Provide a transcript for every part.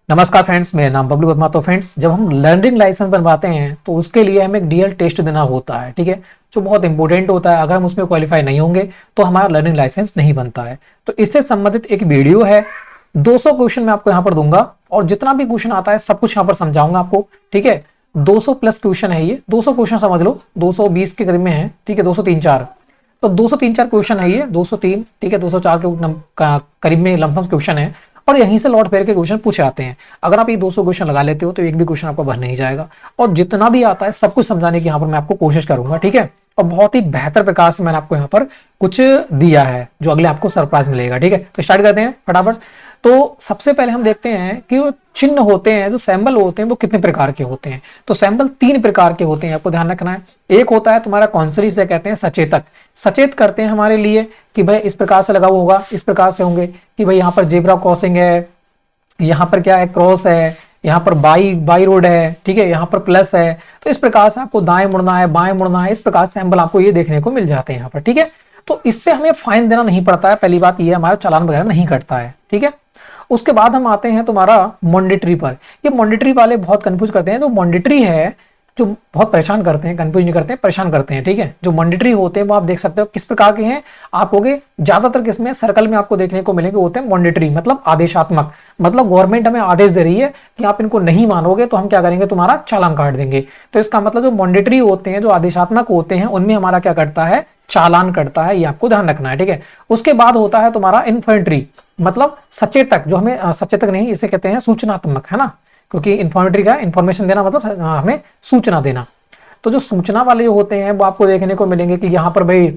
नमस्कार फ्रेंड्स, मेरा नाम बबलू वर्मा। तो फ्रेंड्स, जब हम लर्निंग लाइसेंस बनवाते हैं तो उसके लिए हमें एक डीएल टेस्ट देना होता है, ठीक है, जो बहुत इंपॉर्टेंट होता है। अगर हम उसमें क्वालिफाई नहीं होंगे तो हमारा लर्निंग लाइसेंस नहीं बनता है। तो इससे संबंधित एक वीडियो है, 200 क्वेश्चन मैं आपको यहाँ पर दूंगा और जितना भी क्वेश्चन आता है सब कुछ यहाँ पर समझाऊंगा आपको, ठीक है। 200 प्लस क्वेश्चन है, ये 200 क्वेश्चन समझ लो, 220 के करीब में है, ठीक है, 203-4। तो 203-4 क्वेश्चन है ये, 203, ठीक है, 204 के करीब में लमसम क्वेश्चन है और यहीं से लौट फेर के क्वेश्चन पूछे आते हैं। अगर आप ये 200 क्वेश्चन लगा लेते हो तो एक भी क्वेश्चन आपका भर नहीं जाएगा और जितना भी आता है सब कुछ समझाने की यहाँ पर मैं आपको कोशिश करूंगा, ठीक है। और बहुत ही बेहतर प्रकार से मैंने आपको यहाँ पर कुछ दिया है जो अगले आपको सरप्राइज मिलेगा, ठीक है। तो स्टार्ट करते हैं फटाफट। तो सबसे पहले हम देखते हैं कि वो चिन्ह होते हैं, जो सैंबल होते हैं वो कितने प्रकार के होते हैं। तो सैंबल 3 प्रकार के होते हैं, आपको ध्यान रखना है। एक होता है तुम्हारा कॉन्सरी, से कहते हैं सचेतक, सचेत करते हैं हमारे लिए कि भाई इस प्रकार से लगा हुआ होगा, इस प्रकार से होंगे कि भाई यहाँ पर जेब्रा क्रॉसिंग है, यहाँ पर क्या है, क्रॉस है, यहाँ पर बाई रोड है, ठीक है, यहाँ पर प्लस है। तो इस प्रकार से आपको दाएं मुड़ना है, बाएं मुड़ना है, इस प्रकार से सैंबल आपको ये देखने को मिल जाते हैं यहाँ पर, ठीक है। तो इस पे हमें फाइन देना नहीं पड़ता है, पहली बात ये हमारा चालान वगैरह नहीं कटता है, ठीक है। उसके बाद हम आते हैं तुम्हारा मॉनिटरी पर। ये मॉनिटरी वाले बहुत कंफ्यूज करते हैं। तो मॉनिटरी है जो बहुत परेशान करते हैं, कंफ्यूज नहीं करते हैं, परेशान करते हैं, ठीक है। जो मॉनिटरी होते हैं वो आप देख सकते हो किस प्रकार के हैं। आप होगे ज्यादातर किसमें सर्कल में आपको देखने को मिलेंगे, होते हैं मॉनिटरी, मतलब आदेशात्मक। मतलब गवर्नमेंट हमें आदेश दे रही है कि आप इनको नहीं मानोगे तो हम क्या करेंगे, तुम्हारा चालान काट देंगे। तो इसका मतलब जो मॉनिटरी होते हैं, जो आदेशात्मक होते हैं, उनमें हमारा क्या करता है, चालान कटता है। ये आपको ध्यान रखना है, ठीक है। उसके बाद होता है तुम्हारा इन्फेंट्री, मतलब सचेतक, जो हमें सचेतक नहीं, इसे कहते हैं सूचनात्मक, है ना, क्योंकि इन्फॉर्मेटरी का इन्फॉर्मेशन देना मतलब हमें सूचना देना। तो जो सूचना वाले होते हैं वो आपको देखने को मिलेंगे कि यहाँ पर भाई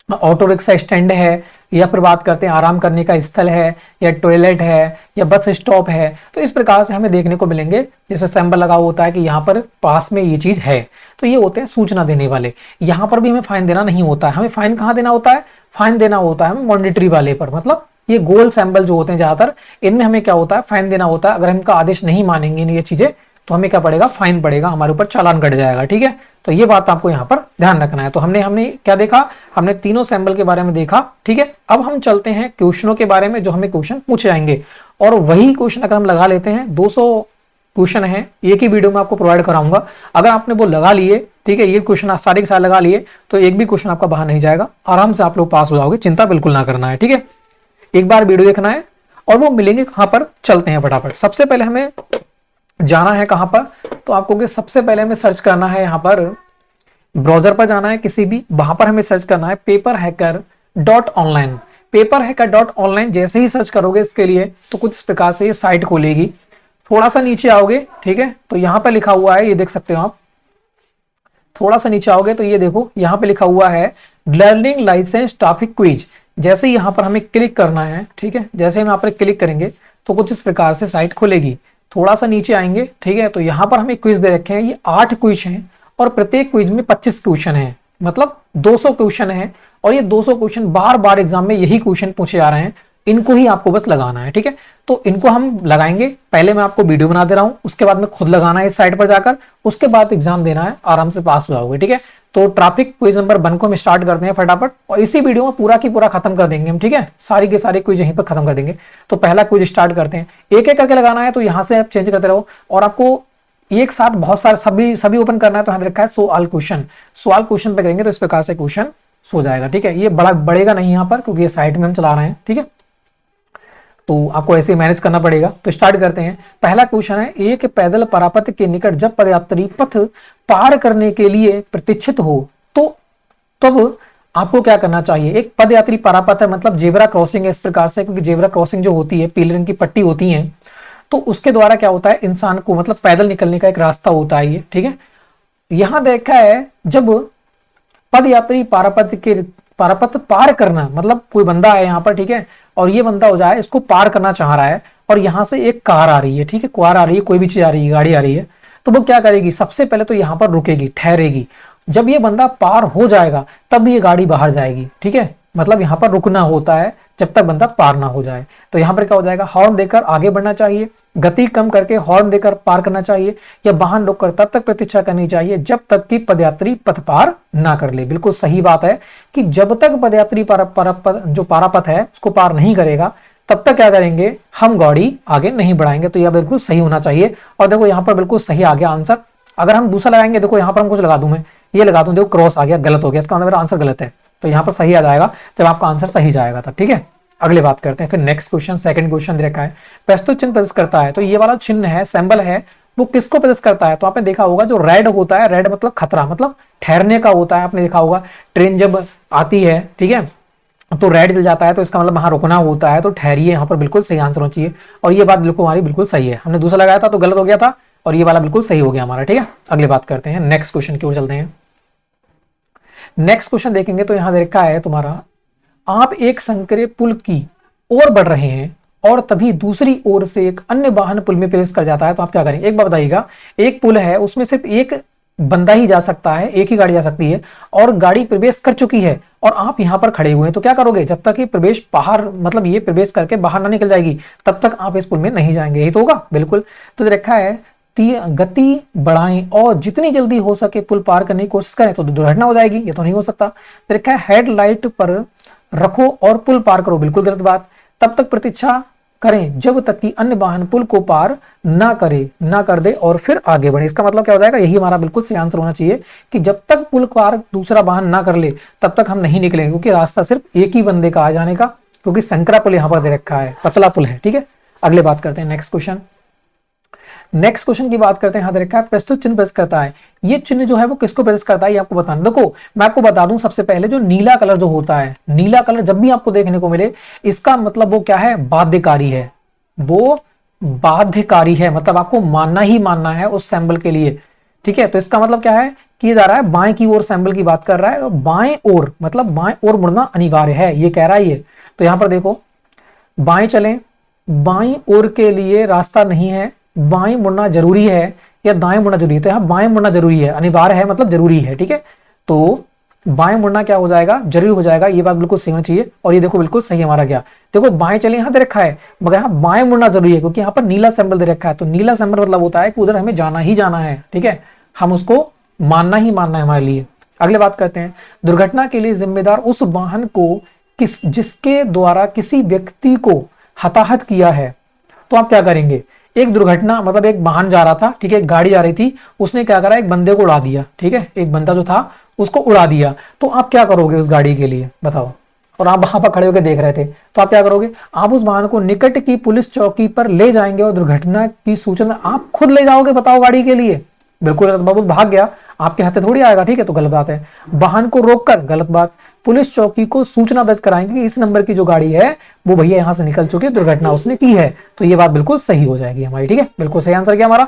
ऑटो रिक्शा स्टैंड है, या फिर बात करते हैं आराम करने का स्थल है, या टॉयलेट है, या बस स्टॉप है। तो इस प्रकार से हमें देखने को मिलेंगे, जैसे सैंबल लगा होता है कि यहाँ पर पास में ये चीज है। तो ये होते हैं सूचना देने वाले। यहाँ पर भी हमें फाइन देना नहीं होता है। हमें फाइन कहाँ देना होता है, फाइन देना होता है हमें मॉनिटरी वाले पर। मतलब ये गोल सैंबल जो होते हैं ज्यादातर, इनमें हमें क्या होता है, फाइन देना होता है। अगर हम इनका आदेश नहीं मानेंगे ये चीजें तो हमें क्या पड़ेगा, फाइन पड़ेगा, हमारे ऊपर चालान कट जाएगा, ठीक है। तो ये बात आपको यहाँ पर ध्यान रखना है। तो हमने क्या देखा, हमने तीनों सैंबल के बारे में देखा, ठीक है। अब हम चलते हैं क्वेश्चनों के बारे में जो हमें क्वेश्चन पूछे जाएंगे। और वही क्वेश्चन अगर हम लगा लेते हैं, 200 क्वेश्चन है, एक ही वीडियो में आपको प्रोवाइड कराऊंगा। अगर आपने वो लगा लिए, ठीक है, ये क्वेश्चन सारे के सारे लगा लिए, तो एक भी क्वेश्चन आपका बाहर नहीं जाएगा, आराम से आप लोग पास हो जाओगे, चिंता बिल्कुल ना करना है, ठीक है। एक बार वीडियो देखना है और वो मिलेंगे कहां पर, चलते हैं फटाफट। सबसे पहले हमें जाना है कहां पर, तो आपको सबसे पहले हमें सर्च करना है, यहाँ पर ब्राउजर पर जाना है किसी भी, वहां पर हमें सर्च करना है paperhacker.online। paperhacker.online जैसे ही सर्च करोगे इसके लिए तो कुछ इस प्रकार से ये साइट खोलेगी। थोड़ा सा नीचे आओगे, ठीक है, तो यहाँ पर लिखा हुआ है, ये देख सकते हो आप। थोड़ा सा नीचे आओगे तो ये देखो यहाँ पे लिखा हुआ है लर्निंग लाइसेंस टॉपिक क्विज। जैसे ही यहाँ पर हमें क्लिक करना है, ठीक है, जैसे हम यहाँ पर क्लिक करेंगे तो कुछ इस प्रकार से साइट खुलेगी। थोड़ा सा नीचे आएंगे, ठीक है, तो यहाँ पर हमें क्विज दे रखे हैं। ये 8 क्विज हैं और प्रत्येक क्विज में 25 क्वेश्चन है, मतलब 200 क्वेश्चन है। और ये 200 क्वेश्चन बार बार एग्जाम में यही क्वेश्चन पूछे जा रहे हैं, इनको ही आपको बस लगाना है, ठीक है। तो इनको हम लगाएंगे, पहले मैं आपको वीडियो बना दे रहा हूं, उसके बाद में खुद लगाना है इस साइट पर जाकर, उसके बाद एग्जाम देना है, आराम से पास हो जाओगे, ठीक है। तो ट्रैफिक क्विज नंबर 1 को हम स्टार्ट करते हैं फटाफट और इसी वीडियो में पूरा की पूरा खत्म कर देंगे हम, ठीक है। सारी के सारे क्विज यहीं पर खत्म कर देंगे। तो पहला क्विज स्टार्ट करते हैं, एक एक करके लगाना है, तो यहां से आप चेंज करते रहो और आपको एक साथ बहुत सारे सभी ओपन करना है। तो यहाँ रखा है सवाल क्वेश्चन पे करेंगे तो इस प्रकार से क्वेश्चन सो जाएगा, ठीक है। ये बढ़ेगा नहीं यहाँ पर क्योंकि ये साइट में हम चला रहे हैं, ठीक है, तो आपको ऐसे मैनेज करना पड़ेगा। तो स्टार्ट करते हैं। पहला क्वेश्चन है, एक पैदल परापथ के निकट जब पदयात्री पथ पार करने के लिए प्रतीक्षित हो तो तब आपको क्या करना चाहिए। एक पदयात्री परापथ है, मतलब जेब्रा क्रॉसिंग है इस प्रकार से, क्योंकि जेब्रा क्रॉसिंग जो होती है, पीले रंग की पट्टी होती है, तो उसके द्वारा क्या होता है, इंसान को मतलब पैदल निकलने का एक रास्ता होता है ये, ठीक है। यहां देखा है जब पदयात्री पारापथ पार करना, मतलब कोई बंदा है यहाँ पर, ठीक है, और ये बंदा हो जाए इसको पार करना चाह रहा है और यहाँ से एक कार आ रही है, ठीक है, कार आ रही है, कोई भी चीज आ रही है, गाड़ी आ रही है, तो वो क्या करेगी, सबसे पहले तो यहाँ पर रुकेगी, ठहरेगी। जब ये बंदा पार हो जाएगा तब ये गाड़ी बाहर जाएगी, ठीक है। मतलब यहाँ पर रुकना होता है जब तक बंदा पार ना हो जाए। तो यहाँ पर क्या हो जाएगा, हॉर्न देकर आगे बढ़ना चाहिए, गति कम करके हॉर्न देकर पार करना चाहिए, या वाहन रोककर तब तक प्रतीक्षा करनी चाहिए जब तक कि पदयात्री पथ पार ना कर ले। बिल्कुल सही बात है कि जब तक पदयात्री जो पारापथ है उसको पार नहीं करेगा तब तक क्या करेंगे, हम गाड़ी आगे नहीं बढ़ाएंगे। तो यह बिल्कुल सही होना चाहिए। और देखो यहाँ पर बिल्कुल सही आ गया आंसर। अगर हम दूसरा लगाएंगे, देखो यहाँ पर हम कुछ लगा दूं, मैं ये लगा दूं, देखो क्रॉस आ गया, गलत हो गया, इसका मतलब मेरा आंसर गलत है। तो यहाँ पर सही आ जाएगा जब आपका आंसर सही जाएगा तब, ठीक है। अगली बात करते हैं फिर नेक्स्ट क्वेश्चन, सेकंड क्वेश्चन दे रखा है, प्रस्तुत चिन्ह प्रदर्शित करता है। तो ये वाला चिन्ह है, सिंबल है, वो किसको प्रदर्शित करता है? तो आपने देखा होगा जो रेड होता है, रेड मतलब खतरा, मतलब ठहरने का होता है। आपने देखा होगा ट्रेन जब आती है, ठीक है, तो रेड जल जाता है, तो इसका मतलब वहां रुकना होता है। तो ठहरिए, यहाँ पर बिल्कुल सही आंसर होना चाहिए। और ये बात बिल्कुल हमारी बिल्कुल सही है। हमने दूसरा लगाया था तो गलत हो गया था, और ये वाला बिल्कुल सही हो गया हमारा, ठीक है। अगली बात करते हैं, नेक्स्ट क्वेश्चन की ओर चलते हैं। नेक्स्ट क्वेश्चन देखेंगे तो यहां देखा है तुम्हारा, आप एक संकरे पुल की ओर बढ़ रहे हैं और तभी दूसरी ओर से एक अन्य वाहन पुल में प्रवेश कर जाता है। तो आप क्या करेंगे? एक बात बताइएगा, एक पुल है, उसमें सिर्फ एक बंदा ही जा सकता है, एक ही गाड़ी जा सकती है, और गाड़ी प्रवेश कर चुकी है और आप यहां पर खड़े हुए हैं। तो क्या करोगे? जब तक ये प्रवेश बाहर, मतलब ये प्रवेश करके बाहर ना निकल जाएगी, तब तक आप इस पुल में नहीं जाएंगे। यही तो होगा, बिल्कुल। तो देखा है, गति बढ़ाएं और जितनी जल्दी हो सके पुल पार करने की कोशिश करें, तो दुर्घटना हो जाएगी, ये तो नहीं हो सकता। देखा है, हेडलाइट पर रखो और पुल पार करो, बिल्कुल गलत बात। तब तक प्रतीक्षा करें जब तक कि अन्य वाहन पुल को पार ना कर दे और फिर आगे बढ़े। इसका मतलब क्या हो जाएगा? यही हमारा बिल्कुल सही आंसर होना चाहिए कि जब तक पुल पार दूसरा वाहन ना कर ले तब तक हम नहीं निकलेंगे, क्योंकि रास्ता सिर्फ एक ही बंदे का आ जाने का, क्योंकि संकरा पुल यहां पर दे रखा है, पतला पुल है, ठीक है। अगले बात करते हैं, नेक्स्ट क्वेश्चन। नेक्स्ट क्वेश्चन की बात करते हैं। यहां देखा है, प्रस्तुत चिन्ह प्रदर्शित करता है। ये चिन्ह जो है वो किसको प्रदर्शित करता है, ये आपको बताना। देखो मैं आपको बता दूं, सबसे पहले जो नीला कलर जो होता है, नीला कलर जब भी आपको देखने को मिले, इसका मतलब वो क्या है? बाध्यकारी है, वो बाध्यकारी है, मतलब आपको मानना ही मानना है उस सैंबल के लिए, ठीक है। तो इसका मतलब क्या है? किया जा रहा है बाएं की ओर सैंबल की बात कर रहा है, बाएं ओर मतलब बाएं ओर मुड़ना अनिवार्य है, ये कह रहा है ये। तो यहां पर देखो, बाएं चलें, बाईं ओर के लिए रास्ता नहीं है, बाएं मुड़ना जरूरी है या दाएं मुड़ना जरूरी है? तो यहां बाएं मुड़ना जरूरी है, अनिवार्य है मतलब जरूरी है, ठीक है। तो बाएं मुड़ना क्या हो जाएगा? जरूरी हो जाएगा। ये बात बिल्कुल सही होनी चाहिए, और ये देखो बिल्कुल सही हमारा गया। देखो बाएं चले यहां दे रखा है, मगर यहां बाएं मुड़ना जरूरी है, क्योंकि यहां पर नीला सिंबल दे रखा है। तो नीला सिंबल मतलब होता है कि उधर हमें जाना ही जाना है, ठीक है, हम उसको मानना ही मानना है हमारे लिए। अगले बात करते हैं, दुर्घटना के लिए जिम्मेदार उस वाहन को जिसके द्वारा किसी व्यक्ति को हताहत किया है। तो आप क्या करेंगे? एक दुर्घटना, मतलब एक वाहन जा रहा था, ठीक है, एक गाड़ी जा रही थी, उसने क्या करा? एक बंदे को उड़ा दिया, ठीक है, एक बंदा जो था उसको उड़ा दिया। तो आप क्या करोगे उस गाड़ी के लिए, बताओ? और आप वहां पर खड़े होकर देख रहे थे, तो आप क्या करोगे? आप उस वाहन को निकट की पुलिस चौकी पर ले जाएंगे और दुर्घटना की सूचना आप खुद ले जाओगे, बताओ, गाड़ी के लिए? बिल्कुल गलत बात, भाग गया, आपके हाथ थोड़ी आएगा, ठीक है, तो गलत बात है। वाहन को रोककर, गलत बात। पुलिस चौकी को सूचना दर्ज कराएंगे कि इस नंबर की जो गाड़ी है वो भैया यहां से निकल चुकी है, दुर्घटना उसने की है। तो ये बात बिल्कुल सही हो जाएगी हमारी, ठीक है, बिल्कुल सही आंसर किया हमारा।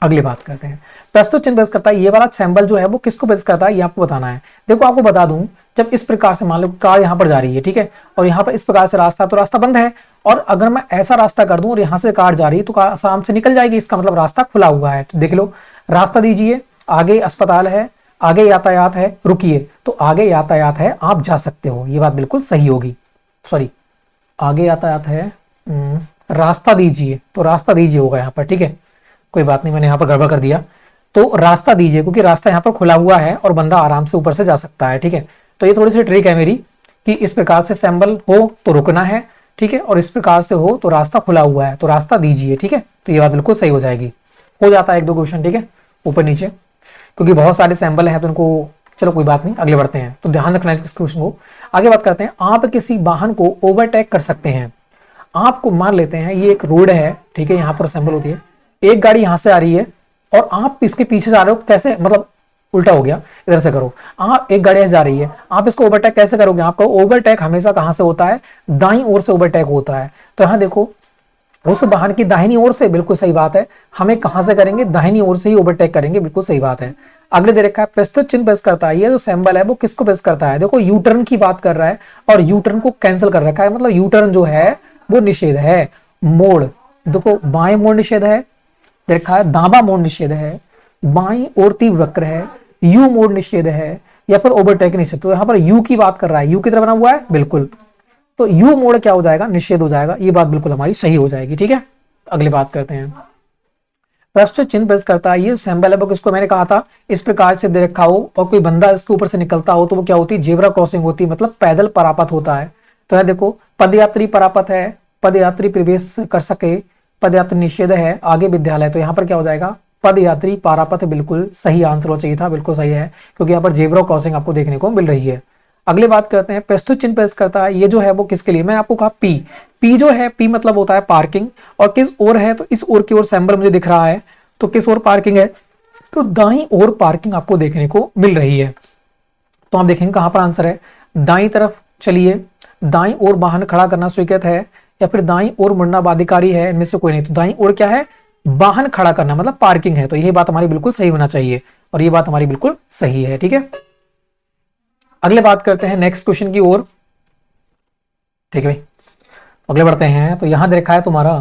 अगली बात करते हैं, प्रस्तुत चिन्ह प्रदर्शित करता है। ये वाला सिंबल जो है वो किसको प्रदर्शित करता है, ये आपको बताना है। देखो आपको बता दूं, जब इस प्रकार से मान लो कार यहाँ पर जा रही है, ठीक है, और यहाँ पर इस प्रकार से रास्ता, तो रास्ता बंद है, और अगर मैं ऐसा रास्ता कर दूं और यहाँ से कार जा रही है तो कार आराम से निकल जाएगी, इसका मतलब रास्ता खुला हुआ है। तो देख लो, रास्ता दीजिए, आगे अस्पताल है, आगे यातायात है, रुकिए, तो आगे यातायात है, आप जा सकते हो, ये बात बिल्कुल सही होगी। सॉरी, आगे यातायात है, रास्ता दीजिए, तो रास्ता दीजिए होगा यहाँ पर, ठीक है, कोई बात नहीं, मैंने यहाँ पर गड़बड़ कर दिया। तो रास्ता दीजिए, क्योंकि रास्ता यहाँ पर खुला हुआ है और बंदा आराम से ऊपर से जा सकता है, ठीक है। तो ये थोड़ी सी ट्रिक है मेरी कि इस प्रकार से सिंबल हो तो रुकना है, ठीक है, और इस प्रकार से हो तो रास्ता खुला हुआ है, तो रास्ता दीजिए, ठीक है। तो ये बात बिल्कुल सही हो जाएगी। हो जाता है एक दो क्वेश्चन, ठीक है, ऊपर नीचे, क्योंकि बहुत सारे सिंबल हैं तो इनको, चलो कोई बात नहीं, आगे बढ़ते हैं। तो ध्यान रखना है इस क्वेश्चन को। आगे बात करते हैं, आप किसी वाहन को ओवरटेक कर सकते हैं। आपको मान लेते हैं ये एक रोड है, ठीक है, यहाँ पर सिंबल होती है, एक गाड़ी यहां से आ रही है और आप इसके पीछे जा रहे हो, कैसे, मतलब उल्टा हो गया, इधर से करो, आप एक गाड़ी जा रही है, आप इसको ओवरटेक कैसे करोगे? आपका ओवरटेक हमेशा कहां से होता है? दाईं ओर से ओवरटेक होता है। तो यहां देखो, उस वाहन की दाहिनी ओर से, बिल्कुल सही बात है, हमें कहां से करेंगे? दाहिनी ओर से ही ओवरटेक करेंगे, बिल्कुल सही बात है। अगले दे रखा है, प्रस्तुत चिन्ह प्रेस करता है। ये जो सिंबल है वो किसको प्रेस करता है? देखो यू टर्न की बात कर रहा है और यू टर्न को कैंसिल कर रखा है, मतलब यू टर्न जो है वो निषेध है। मोड़, देखो बाएं मोड़ निषेध है, देखा है, दांबा मोड़ निषेध है, बाईं ओर तीव्र वक्र है, यू मोड़ निषेध है, या फिर ओवरटेक निषेध। तो यहाँ पर यू की बात कर रहा है, यू की तरह बना हुआ है, बिल्कुल, तो यू मोड़ क्या हो जाएगा? निषेध हो जाएगा। ये बात बिल्कुल हमारी सही हो जाएगी, ठीक है। अगली बात करते हैं, प्रश्न चिन्ह प्रेस करता है। ये सिंबल है, किसको मैंने कहा था, इस प्रकार से दे रखा हो और कोई बंदा इसके ऊपर से निकलता हो तो वो क्या होती है? जेब्रा क्रॉसिंग होती है, मतलब पैदल परापत होता है। तो यह देखो, पदयात्री परापत है, पदयात्री प्रवेश कर सके, पदयात्री निषेध है, आगे विद्यालय। तो यहाँ पर क्या हो जाएगा, पदयात्री पारापथ बिल्कुल सही आंसर होना चाहिए था, बिल्कुल सही है, क्योंकि यहाँ पर जेब्रा क्रॉसिंग आपको देखने को मिल रही है। अगले बात करते हैं, प्रस्तुत चिन्ह प्रेस करता है, ये जो है वो किसके लिए, मैंने आपको कहा पी, पी जो है, पी मतलब होता है पार्किंग, और किस ओर है, तो इस ओर की ओर सिंबल मुझे दिख रहा है, तो किस ओर पार्किंग है, तो दाईं ओर पार्किंग आपको देखने को मिल रही है। तो आप देखेंगे कहां पर आंसर है, दाईं तरफ चलिए, दाईं ओर वाहन खड़ा करना स्वीकृत है, या फिर दाईं ओर मुड़ना बाध्यकारी है, इनमें से कोई नहीं। तो दाईं ओर क्या है, वाहन खड़ा करना मतलब पार्किंग है, तो यही बात हमारी बिल्कुल सही होना चाहिए, और ये बात हमारी बिल्कुल सही है, ठीक है। अगले बात करते हैं नेक्स्ट क्वेश्चन की ओर, ठीक है भाई, अगले बढ़ते हैं। तो यहां दे रखा है तुम्हारा,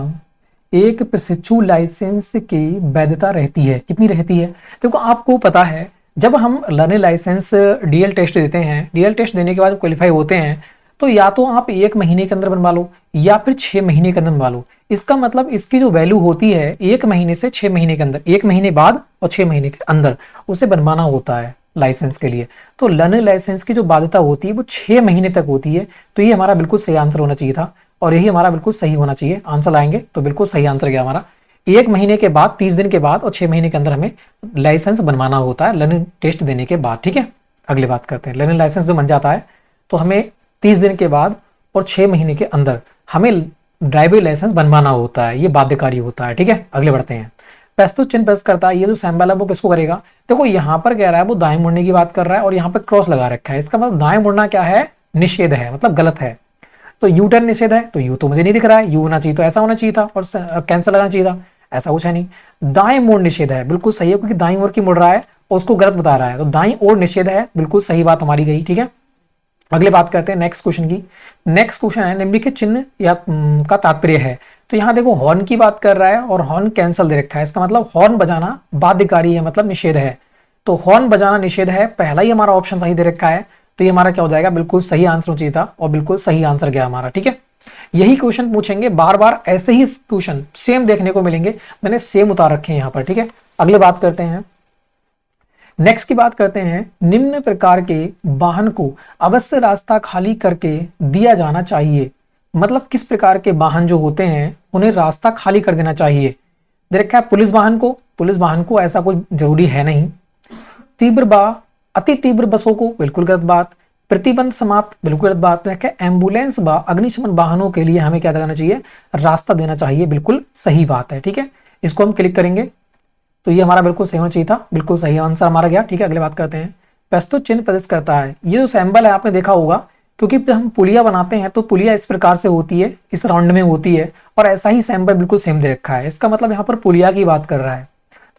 एक प्रशिक्षु लाइसेंस की वैधता रहती है, कितनी रहती है। देखो आपको पता है, जब हम लर्निंग लाइसेंस डीएल टेस्ट देते हैं, डीएल टेस्ट देने के बाद क्वालिफाई होते हैं, तो या तो आप 1 महीने के अंदर बनवा लो, या फिर 6 महीने के अंदर बनवा लो। इसका मतलब इसकी जो वैल्यू होती है 1 महीने से 6 महीने के अंदर, 1 महीने बाद और 6 महीने के अंदर उसे बनवाना होता है लाइसेंस के लिए। तो लर्निंग लाइसेंस की जो बाध्यता होती है वो 6 महीने तक होती है। तो ये हमारा बिल्कुल सही आंसर होना चाहिए था, और यही हमारा बिल्कुल सही होना चाहिए। आंसर लाएंगे तो बिल्कुल सही आंसर गया हमारा, 1 महीने के बाद, 30 दिन के बाद और 6 महीने के अंदर हमें लाइसेंस बनवाना होता है लर्निंग टेस्ट देने के बाद, ठीक है। अगली बात करते हैं, लर्निंग लाइसेंस जो बन जाता है तो हमें 30 दिन के बाद और 6 महीने के अंदर हमें ड्राइविंग लाइसेंस बनवाना होता है, ये बाध्यकारी होता है, ठीक है। अगले बढ़ते हैं, प्रस्तुत चिन्ह प्रेस करता है, ये जो सैंबल है वो किसको करेगा। देखो यहाँ पर कह रहा है वो दाएं मुड़ने की बात कर रहा है, और यहाँ पर क्रॉस लगा रखा है, इसका मतलब दाएं मुड़ना क्या है, निषेध है, मतलब गलत है। तो यू टर्न निषेध है, तो यू तो मुझे नहीं दिख रहा है, यू होना चाहिए तो ऐसा होना चाहिए था, और कैंसिल लगाना चाहिए था, ऐसा कुछ है नहीं। दाएं मोड़ निषेध है, बिल्कुल सही है, क्योंकि दाईं ओर की मुड़ रहा है और उसको गलत बता रहा है, तो दाईं ओर निषेध है, बिल्कुल सही बात हमारी गई, ठीक है। अगले बात करते हैं नेक्स्ट क्वेश्चन की। नेक्स्ट क्वेश्चन है, निम्नलिखित चिन्ह या का तात्पर्य है। तो यहाँ देखो हॉर्न की बात कर रहा है, और हॉर्न कैंसल दे रखा है, इसका मतलब हॉर्न बजाना बाध्यकारी है, मतलब निषेध है। तो हॉर्न बजाना निषेध है, पहला ही हमारा ऑप्शन सही दे रखा है, तो ये हमारा क्या हो जाएगा, बिल्कुल सही आंसर चाहिए था, और बिल्कुल सही आंसर गया हमारा, ठीक है। यही क्वेश्चन पूछेंगे बार बार, ऐसे ही क्वेश्चन सेम देखने को मिलेंगे, मैंने सेम उतार रखे हैं यहाँ पर, ठीक है। अगले बात करते हैं, नेक्स्ट की बात करते हैं, निम्न प्रकार के वाहन को अवश्य रास्ता खाली करके दिया जाना चाहिए। मतलब किस प्रकार के वाहन जो होते हैं उन्हें रास्ता खाली कर देना चाहिए। दे रखा है पुलिस वाहन को, पुलिस वाहन को ऐसा कुछ जरूरी है नहीं। तीव्र बा अति तीव्र बसों को, बिल्कुल गलत बात। प्रतिबंध समाप्त, बिल्कुल गलत बात। तो एम्बुलेंस व अग्निशमन वाहनों के लिए हमें क्या देना चाहिए, रास्ता देना चाहिए, बिल्कुल सही बात है, ठीक है। इसको हम क्लिक करेंगे तो ये हमारा बिल्कुल सही होना चाहिए था, बिल्कुल सही आंसर हमारा गया, ठीक है। अगले बात करते हैं, प्रस्तुत चिन्ह प्रदर्शित करता है, ये जो सैंबल है आपने देखा होगा, क्योंकि जब हम पुलिया बनाते हैं तो पुलिया इस प्रकार से होती है, इस राउंड में होती है, और ऐसा ही सैंबल बिल्कुल सेम दे रखा है, इसका मतलब यहाँ पर पुलिया की बात कर रहा है।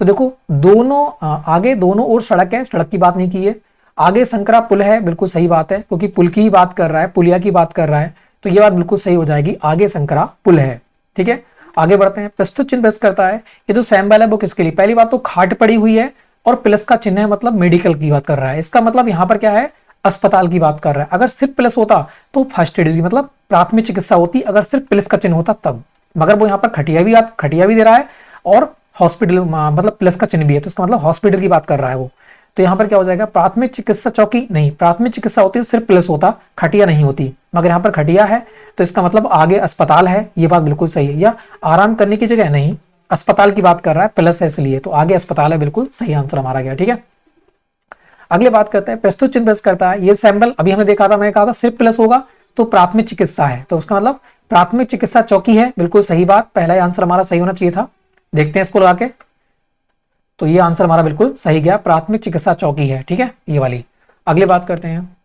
तो देखो दोनों आगे दोनों ओर सड़क है, सड़क की बात नहीं की है, आगे संकरा पुल है, बिल्कुल सही बात है, क्योंकि पुल की ही बात कर रहा है, पुलिया की बात कर रहा है, तो ये बात बिल्कुल सही हो जाएगी, आगे संकरा पुल है, ठीक है। आगे बढ़ते हैं, प्रस्तुत चिन्ह प्रेस करता है, ये जो सैंबल है वो किसके लिए, पहली बात तो खाट पड़ी हुई है, और प्लस का चिन्ह है, मतलब मेडिकल की बात कर रहा है, इसका मतलब यहाँ पर क्या है, अस्पताल की बात कर रहा है। अगर सिर्फ प्लस होता तो फर्स्ट एड की मतलब प्राथमिक चिकित्सा होती, अगर सिर्फ प्लस का चिन्ह होता तब, मगर वो यहाँ पर खटिया भी दे रहा है, और हॉस्पिटल मतलब प्लस का चिन्ह भी है, तो इसका मतलब हॉस्पिटल की बात कर रहा है वो। तो यहाँ पर क्या हो जाएगा, प्राथमिक चिकित्सा चौकी नहीं, प्राथमिक चिकित्सा होती तो सिर्फ प्लस होता, खटिया नहीं होती, मगर यहाँ पर खटिया है, तो इसका मतलब आगे अस्पताल है, ये बात बिल्कुल सही है। या आराम करने की जगह नहीं, अस्पताल की बात कर रहा है, प्लस है इसलिए, तो आगे अस्पताल है, बिल्कुल सही आंसर हमारा गया, ठीक है। अगले बात करते हैं, प्रस्तुत चिन्ह प्रेस करता है, ये सैंबल अभी हमने देखा था, मैंने कहा था सिर्फ प्लस होगा तो प्राथमिक चिकित्सा है, तो उसका मतलब प्राथमिक चिकित्सा चौकी है, बिल्कुल सही बात, पहला आंसर हमारा सही होना चाहिए था। देखते हैं इसको लगा के, तो ये आंसर हमारा बिल्कुल सही गया, प्राथमिक चिकित्सा चौकी है, ठीक है, ये वाली। अगली बात करते हैं,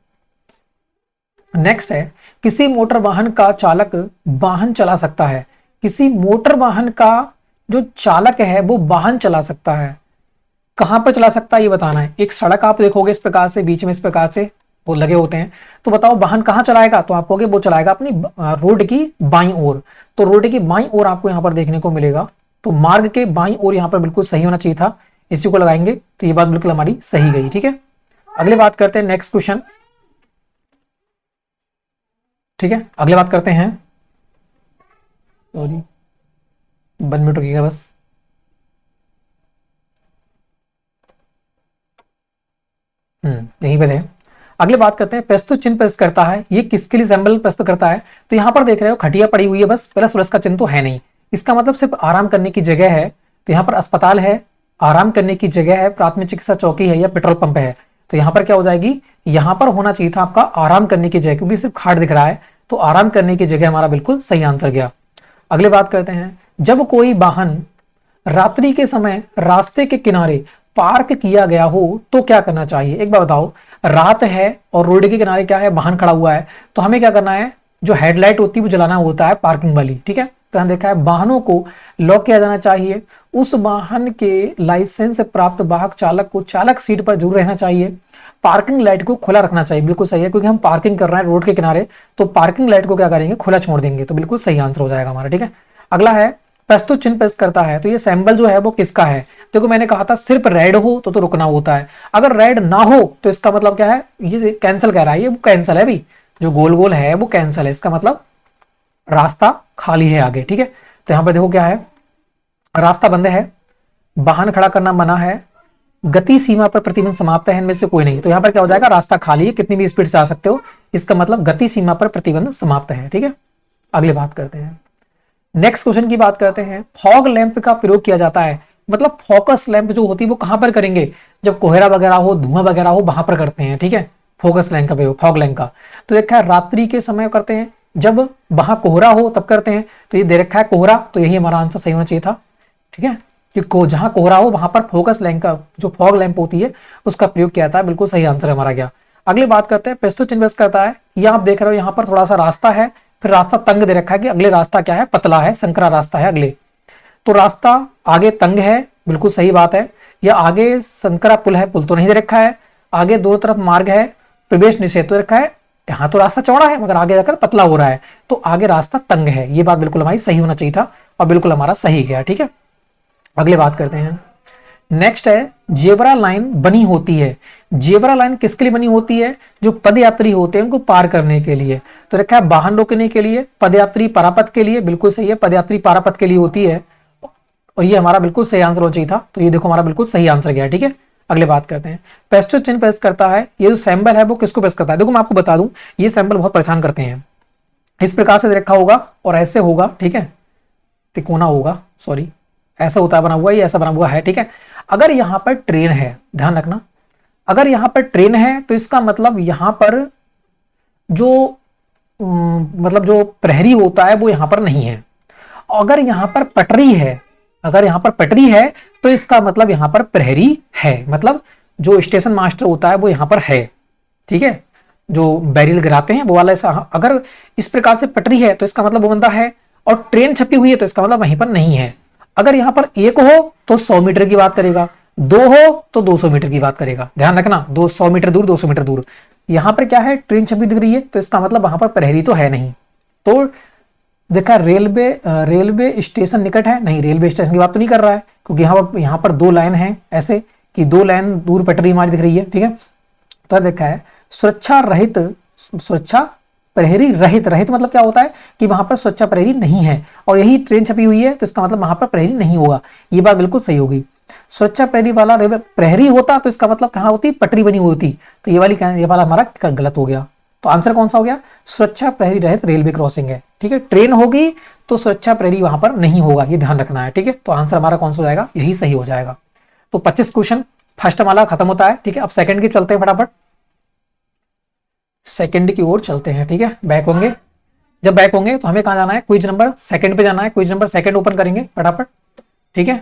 नेक्स्ट है, किसी मोटर वाहन का चालक वाहन चला सकता है, किसी मोटर वाहन का जो चालक है वो वाहन चला सकता है, कहां पर चला सकता है ये बताना है। एक सड़क आप देखोगे इस प्रकार से, बीच में इस प्रकार से वो लगे होते हैं, तो बताओ वाहन कहां चलाएगा, तो आप कहोगे वो चलाएगा अपनी रोड की बाईं ओर, तो रोड की बाईं ओर आपको यहां पर देखने को मिलेगा, तो मार्ग के बाईं ओर यहां पर बिल्कुल सही होना चाहिए था, इसी को लगाएंगे तो ये बात बिल्कुल हमारी सही गई, ठीक है। अगली बात करते हैं, नेक्स्ट क्वेश्चन, ठीक है। अगली बात करते हैं, सॉरी 1 मिनट रुकिएगा बस। यहीं पर है। अगले बात करते हैं, प्रस्तुत चिन्ह प्रस्तुत करता है, ये किसके लिए सिंबल प्रस्तुत करता है? तो यहाँ पर देख रहे हो खटिया पड़ी हुई है, बस प्लस प्लस का चिन्ह तो है नहीं, इसका मतलब सिर्फ आराम करने की जगह है। तो यहाँ पर अस्पताल है, आराम करने की जगह है, प्राथमिक चिकित्सा चौकी है या पेट्रोल पंप है, तो यहाँ पर क्या हो जाएगी, यहाँ पर होना चाहिए था आपका आराम करने की जगह, क्योंकि सिर्फ खाट दिख रहा है, तो आराम करने की जगह हमारा बिल्कुल सही आंसर गया। अगले बात करते हैं, जब कोई वाहन रात्रि के समय रास्ते के किनारे पार्क किया गया हो तो क्या करना चाहिए? एक बार बताओ, रात है और रोड के किनारे क्या है, वाहन खड़ा हुआ है, तो हमें क्या करना है, जो हेडलाइट होती है वो जलाना होता है पार्किंग वाली, ठीक है। तो हमने देखा है वाहनों को लॉक किया जाना चाहिए, उस वाहन के लाइसेंस प्राप्त वाहक चालक को चालक सीट पर जरूर रहना चाहिए, पार्किंग लाइट को खुला रखना चाहिए, बिल्कुल सही है, क्योंकि हम पार्किंग कर रहे हैं रोड के किनारे, तो पार्किंग लाइट को क्या करेंगे, खुला छोड़ देंगे, तो बिल्कुल सही आंसर हो जाएगा हमारा, ठीक है। अगला है, प्रस्तुत चिन्ह प्रस्तुत करता है, तो ये सिंबल जो है वो किसका है? देखो मैंने कहा था सिर्फ रेड हो तो रुकना होता है, अगर रेड ना हो तो इसका मतलब क्या है, ये कैंसिल कह रहा है, ये वो कैंसिल है भाई, जो गोल गोल है वो कैंसिल है, इसका मतलब रास्ता खाली है आगे, ठीक है। तो यहां पर देखो क्या है, रास्ता बंद है, वाहन खड़ा करना मना है, गति सीमा पर प्रतिबंध समाप्त है, इनमें से कोई नहीं, तो यहां पर क्या हो जाएगा, रास्ता खाली है, कितनी भी स्पीड से आ सकते हो, इसका मतलब गति सीमा पर प्रतिबंध समाप्त है, ठीक है। अगली बात करते हैं, नेक्स्ट क्वेश्चन की बात करते हैं, फॉग लैंप का प्रयोग किया जाता है, मतलब फोकस लैंप जो होती है वो कहां पर करेंगे, जब कोहरा वगैरह हो, धुआं वगैरह हो, वहां पर करते हैं, ठीक है, फोकस लैंप का प्रयोग, फॉग लैंप का। तो देखा है रात्रि के समय करते हैं, जब वहां कोहरा हो तब करते हैं, तो ये दे रखा है कोहरा, तो यही हमारा आंसर सही होना चाहिए था, ठीक है, कि जहां कोहरा हो वहां पर फोकस लैंप का, जो फॉग लैंप होती है उसका प्रयोग किया था, बिल्कुल सही आंसर हमारा गया। अगली बात करते हैं, प्रस्तुत चिन्ह प्रस्तुत करता है, ये आप देख रहे हो यहाँ पर थोड़ा सा रास्ता है, फिर रास्ता तंग दे रखा है कि अगले रास्ता क्या है, पतला है, संकरा रास्ता है अगले, तो रास्ता आगे तंग है, बिल्कुल सही बात है, या आगे संकरा पुल है, पुल तो नहीं दे रखा है, आगे दोनों तरफ मार्ग है, प्रवेश निषेध तो रखा है, यहाँ तो रास्ता चौड़ा है मगर आगे जाकर पतला हो रहा है, तो आगे रास्ता तंग है, ये बात बिल्कुल हमारी सही होना चाहिए था और बिल्कुल हमारा सही गया, ठीक है। अगली बात करते हैं, नेक्स्ट है, जेब्रा लाइन बनी होती है, जेब्रा लाइन किसके लिए बनी होती है, जो पदयात्री होते हैं उनको पार करने के लिए, तो रखा है वाहन रोकने के लिए, पदयात्री पारापथ के लिए, बिल्कुल सही है, पदयात्री पारापथ के लिए होती है, और ये हमारा बिल्कुल सही आंसर हो चाहिए था, तो ये देखो हमारा बिल्कुल सही आंसर गया, ठीक है। अगले बात करते हैं, प्रस्तुत चिन्ह प्रस्तुत करता है, ये जो सिंबल है वो किसको प्रस्तुत करता है? देखो मैं आपको बता दूं, ये सिंबल बहुत परेशान करते हैं, इस प्रकार से रखा होगा और ऐसे होगा, ठीक है, तिकोना होगा, सॉरी ऐसा होता है बना हुआ, ये ऐसा बना हुआ है, ठीक है। अगर यहां पर ट्रेन है, ध्यान रखना, अगर यहां पर ट्रेन है तो इसका मतलब यहां पर जो मतलब जो प्रहरी होता है वो यहां पर नहीं है, अगर यहां पर पटरी है, अगर यहां पर पटरी है तो इसका मतलब यहां पर प्रहरी है, मतलब जो स्टेशन मास्टर होता है वो यहां पर है, ठीक है, जो बैरियल गिराते हैं वो वाला ऐसा, अगर इस प्रकार से पटरी है तो इसका मतलब वो बंदा है, और ट्रेन छपी हुई है तो इसका मतलब वहीं पर नहीं है। अगर यहां पर एक हो तो 100 मीटर की बात करेगा, दो हो तो 200 मीटर की बात करेगा, ध्यान रखना, 200 मीटर दूर, 200 मीटर दूर, यहां पर क्या है, ट्रेन छपी दिख रही है तो इसका मतलब वहां पर प्रहरी तो है नहीं, तो देखा रेलवे स्टेशन निकट है, नहीं रेलवे स्टेशन की बात तो नहीं कर रहा है, क्योंकि यहाँ पर दो लाइन है ऐसे कि दो लाइन दूर पटरी हमारी दिख रही है, ठीक है। तो देखा है सुरक्षा रहित, सुरक्षा प्रहरी रहित, रहित मतलब क्या होता है कि वहां पर सुरक्षा प्रहरी नहीं है, और यही ट्रेन छपी हुई है तो इसका मतलब वहां पर प्रहरी नहीं होगा, ये बात बिल्कुल सही होगी। सुरक्षा प्रहरी वाला प्रहरी होता तो इसका मतलब कहां होती, पटरी बनी हुई होती, तो ये वाला हमारा गलत हो गया, तो आंसर कौन सा हो गया, सुरक्षा प्रहरी रहित रेलवे क्रॉसिंग है, ठीक है, ट्रेन होगी तो सुरक्षा प्रहरी वहां पर नहीं होगा, ये ध्यान रखना है, ठीक है। तो आंसर हमारा कौन सा हो जाएगा, यही सही हो जाएगा। तो 25 क्वेश्चन फर्स्ट वाला खत्म होता है, ठीक है। अब सेकंड की चलते हैं फटाफट, सेकंड की ओर चलते हैं, ठीक है। बैक होंगे, जब बैक होंगे तो हमें कहां जाना है, क्विज नंबर सेकंड पे जाना है, क्विज नंबर सेकंड ओपन करेंगे फटाफट, ठीक है,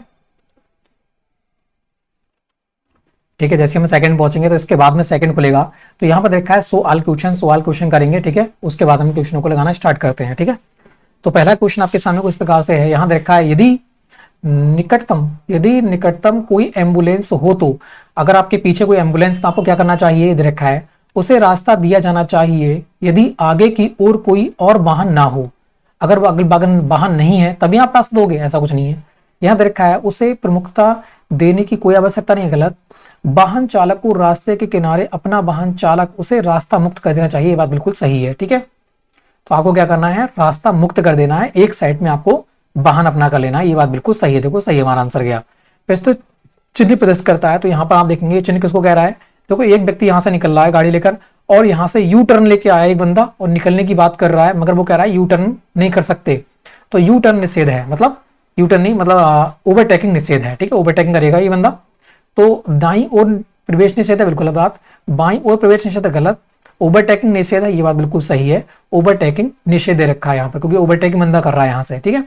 ठीक है। जैसे हम सेकंड पहुंचेंगे तो इसके बाद में सेकंड खुलेगा, तो यहां पर देखा है सवाल क्वेश्चन करेंगे, ठीक है, उसके बाद हम क्वेश्चनों को लगाना स्टार्ट करते हैं, ठीक है। तो पहला क्वेश्चन आपके सामने कुछ प्रकार से है, यहां देखा है, यदि निकटतम कोई एम्बुलेंस हो तो, अगर आपके पीछे कोई एम्बुलेंस तो आपको क्या करना चाहिए, दे रखा है उसे रास्ता दिया जाना चाहिए यदि आगे की ओर कोई और वाहन ना हो, अगर वो अगल बगल वाहन नहीं है तभी आप रास्ता दोगे, ऐसा कुछ नहीं है। यहां दे रखा है उसे प्रमुखता देने की कोई आवश्यकता नहीं है, गलत, वाहन चालक को रास्ते के किनारे अपना वाहन चालक उसे रास्ता मुक्त कर देना चाहिए, ये बात बिल्कुल सही है, ठीक है। तो आपको क्या करना है, रास्ता मुक्त कर देना है, एक साइड में आपको वाहन अपना कर लेना है, ये बात बिल्कुल सही है, देखो सही हमारा आंसर गया। प्रस्तुत चिन्ह प्रदर्शित करता है, तो यहाँ पर आप देखेंगे चिन्ह किसको कह रहा है, देखो एक व्यक्ति यहां से निकल रहा है गाड़ी लेकर और यहाँ से यू टर्न लेके आया एक बंदा और निकलने की बात कर रहा है, मगर वो कह रहा है यू टर्न नहीं कर सकते, तो यू टर्न निषेध है, मतलब यू टर्न नहीं मतलब ओवरटेकिंग निषेध है, ठीक है, ओवरटेकिंग करेगा ये बंदा। तो दाईं ओर प्रवेश निषेध है, बिल्कुल बात, बाईं ओर प्रवेश निषेध है गलत, ओवरटेकिंग निषेध है, ये बात बिल्कुल सही है, ओवरटेकिंग निषेध दे रखा है यहाँ पर क्योंकि ओवरटेकिंग बंदा कर रहा है यहाँ से, ठीक है।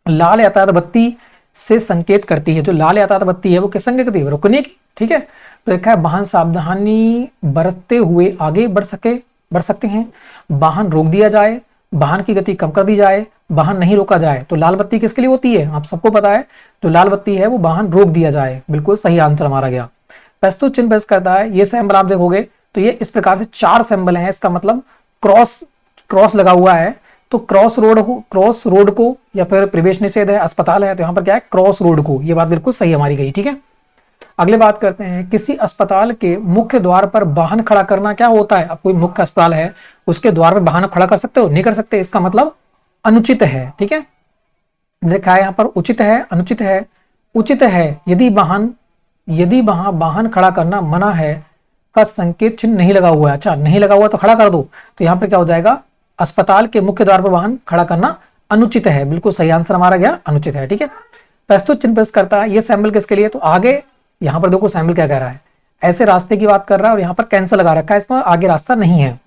लाल यातायात बत्ती से संकेत करती है, जो लाल यातायात बत्ती है वो किस संकेत करती है, रुकने की, ठीक है। तो देखा है वाहन सावधानी बरतते हुए आगे बढ़ सकते हैं, वाहन रोक दिया जाए, वाहन की गति कम कर दी जाए, वाहन नहीं रोका जाए। तो लाल बत्ती किसके लिए होती है, आप सबको पता है, जो लाल बत्ती है वो वाहन रोक दिया जाए, बिल्कुल सही आंसर मारा गया। प्रस्तुत चिन्ह प्रेस करता है, ये सैंपल आप देखोगे तो ये इस प्रकार से 4 सैंपल हैं, इसका मतलब क्रॉस लगा हुआ है, तो क्रॉस रोड को या फिर प्रवेश निषेध है, अस्पताल है, तो यहाँ पर क्या है क्रॉस रोड को, ये बात बिल्कुल सही हमारी गई, ठीक है। अगले बात करते हैं, किसी अस्पताल के मुख्य द्वार पर वाहन खड़ा करना क्या होता है। अब कोई मुख्य अस्पताल है उसके द्वार पर वाहन खड़ा कर सकते हो, नहीं कर सकते, इसका मतलब अनुचित है, ठीक है। देखा है यहाँ पर उचित है, अनुचित है, उचित है यदि वहां वाहन खड़ा करना मना है का संकेत चिन्ह नहीं लगा हुआ है। अच्छा नहीं लगा हुआ तो खड़ा कर दो, तो यहाँ पर क्या हो जाएगा, अस्पताल के मुख्य द्वार पर वाहन खड़ा करना अनुचित है, बिल्कुल सही आंसर हमारा गया अनुचित है, ठीक है। प्रस्तुत चिन्ह प्रेस करता है, ये सैंपल किसके लिए, तो आगे यहाँ पर देखो सैंपल क्या कह रहा है, ऐसे रास्ते की बात कर रहा है और यहाँ पर कैंसल लगा रखा है, इसमें आगे रास्ता नहीं है।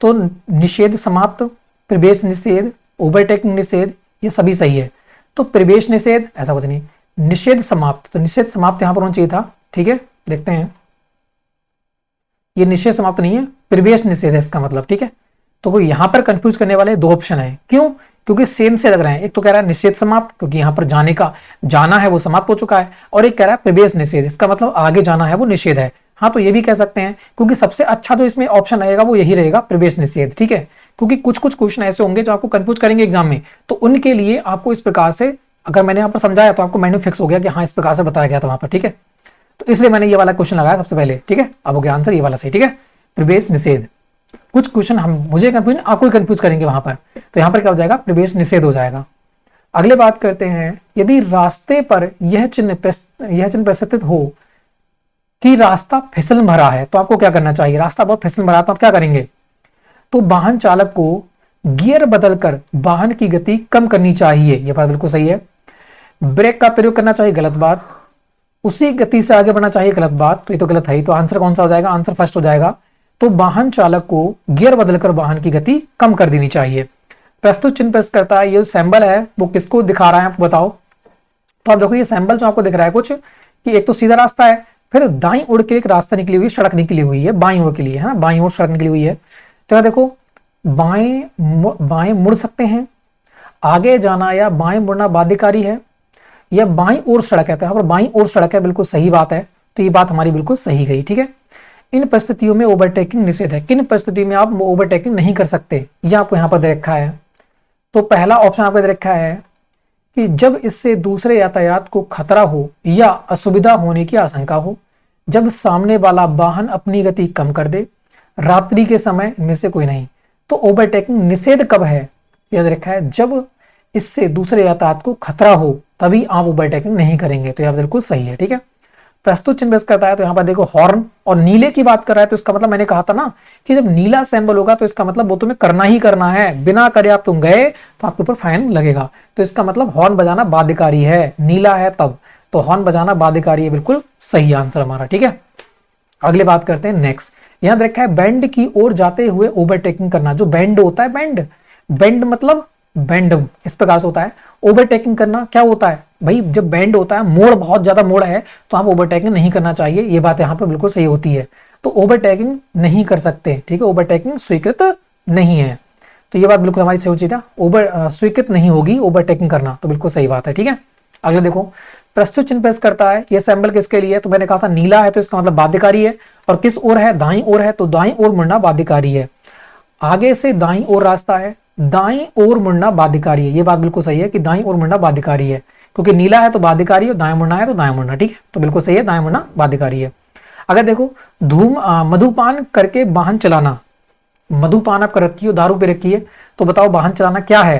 तो निषेध समाप्त, प्रवेश निषेध, ओवरटेकिंग निषेध, ये सभी सही है। तो प्रवेश निषेध ऐसा कुछ नहीं, निषेध समाप्त, तो निषेध समाप्त यहाँ पर होना चाहिए था, ठीक है। देखते हैं, ये निषेध समाप्त नहीं है, प्रवेश निषेध है इसका मतलब, ठीक है। तो कोई यहाँ पर कंफ्यूज करने वाले 2 ऑप्शन है, क्यों, क्योंकि सेम से लग रहे हैं, एक तो कह रहा है निषेध समाप्त क्योंकि यहाँ पर जाना है वो समाप्त हो चुका है, और एक कह रहा है प्रवेश निषेध, इसका मतलब आगे जाना है वो निषेध है। हाँ तो ये भी कह सकते हैं, क्योंकि सबसे अच्छा जो इसमें ऑप्शन रहेगा वो यही रहेगा, प्रवेश निषेध, ठीक है। क्योंकि कुछ क्वेश्चन ऐसे होंगे जो आपको कंफ्यूज करेंगे एग्जाम में, तो उनके लिए आपको इस प्रकार से, अगर मैंने यहाँ पर समझाया तो आपको माइंड में फिक्स हो गया कि हाँ इस प्रकार से बताया गया था वहां पर, ठीक है। तो इसलिए मैंने ये वाला क्वेश्चन लगाया सबसे पहले, ठीक है। अब हो गया आंसर ये वाला सही, ठीक है, प्रवेश निषेध। कुछ क्वेश्चन मुझे कंफ्यूज, आपको कंफ्यूज करेंगे वहां पर, तो यहाँ पर क्या हो जाएगा, प्रवेश निषेध हो जाएगा। अगले बात करते हैं, यदि रास्ते पर यह चिन्ह प्रस्तुत हो कि रास्ता फिसल भरा है, तो आपको क्या करना चाहिए, रास्ता बहुत फिसल भरा तो आप क्या करेंगे, तो वाहन चालक को गियर बदलकर वाहन की गति कम करनी चाहिए, यह बात बिल्कुल सही है। ब्रेक का प्रयोग करना चाहिए, गलत बात। उसी गति से आगे बढ़ना चाहिए, गलत बात, तो ये तो गलत है ही। तो आंसर कौन सा हो जाएगा, आंसर फर्स्ट हो जाएगा। तो वाहन चालक को गियर बदलकर वाहन की गति कम कर देनी चाहिए। प्रस्तुत चिन्ह प्रेस करता है, ये सैंपल है वो किसको दिखा रहा है आपको बताओ। तो आप देखो ये सैंपल जो आपको दिख रहा है कुछ, कि एक तो सीधा रास्ता है, फिर दाईं ओर के एक रास्ता निकली हुई, सड़क निकली हुई है बाईं ओर के लिए, है ना, बाईं ओर सड़क निकली हुई है। तो यहाँ देखो बाएं मुड़ सकते हैं, आगे जाना या बाएं मुड़ना बाध्यकारी है, या बाईं ओर सड़क है, तो यहाँ पर बाईं ओर सड़क है, बिल्कुल सही बात है। तो ये बात हमारी बिल्कुल सही गई, ठीक है। इन परिस्थितियों में ओवरटेकिंग निषेध है, किन परिस्थितियों में आप ओवरटेकिंग नहीं कर सकते, यह आपको यहाँ पर दे रखा है। तो पहला ऑप्शन आपको दे रखा है कि जब इससे दूसरे यातायात को खतरा हो या असुविधा होने की आशंका हो, जब सामने वाला वाहन अपनी गति कम कर दे, रात्रि के समय, इनमें से कोई नहीं। तो ओवरटेकिंग निषेध कब है, याद रखा है जब इससे दूसरे यातायात को खतरा हो तभी आप ओवरटेकिंग नहीं करेंगे, तो यह बिल्कुल सही है, ठीक है। प्रस्तुत चिन्ह प्रेस करता है, तो यहाँ पर देखो हॉर्न और नीले की बात कर रहा है, तो इसका मतलब मैंने कहा था ना कि जब नीला सिंबल होगा तो इसका मतलब वो तुम्हें करना ही करना है, बिना करे आप तुम गए तो आपके ऊपर फाइन लगेगा। तो इसका मतलब हॉर्न बजाना बाध्यकारी है, नीला है तब, तो हॉर्न बजाना बाध्यकारी है, बिल्कुल सही आंसर हमारा, ठीक है। अगले बात करते हैं नेक्स्ट, यहां देखा है बेंड की ओर जाते हुए ओवरटेकिंग करना। जो बेंड होता है, बेंड मतलब बेंड इस प्रकार से होता है। ओवरटेकिंग करना क्या होता है भाई, जब बेंड होता है, मोड़ बहुत ज्यादा मोड़ है, तो आप ओवरटेकिंग नहीं करना चाहिए, ये बात यहाँ पर बिल्कुल सही होती है। तो ओवरटेकिंग नहीं कर सकते, ठीक है, ओवरटेकिंग स्वीकृत नहीं है, तो ये बात बिल्कुल हमारी सही होती है, स्वीकृत नहीं होगी ओवरटेकिंग करना, तो बिल्कुल सही बात है, ठीक है। अगले देखो, प्रस्तुत चिन्ह प्रेस करता है, ये सिंबल किसके लिए है, तो मैंने कहा था नीला है तो इसका मतलब बाध्यकारी है, और किस ओर है, दाईं ओर है, तो दाईं ओर मुड़ना बाध्यकारी है। आगे से दाईं ओर रास्ता है, दाईं ओर मुड़ना बाध्यकारी है, ये बात बिल्कुल सही है कि दाईं ओर मुड़ना बाध्यकारी है, क्योंकि नीला है तो बाध्यकारी, और दाएं मुड़ना है तो दाएं मुड़ना, ठीक है, तो बिल्कुल सही है, दाएं मुड़ना बाध्यकारी है। अगर देखो मधुपान करके वाहन चलाना, मधुपान आप कर रखी हो, दारू पे रखी है, तो बताओ वाहन चलाना क्या है,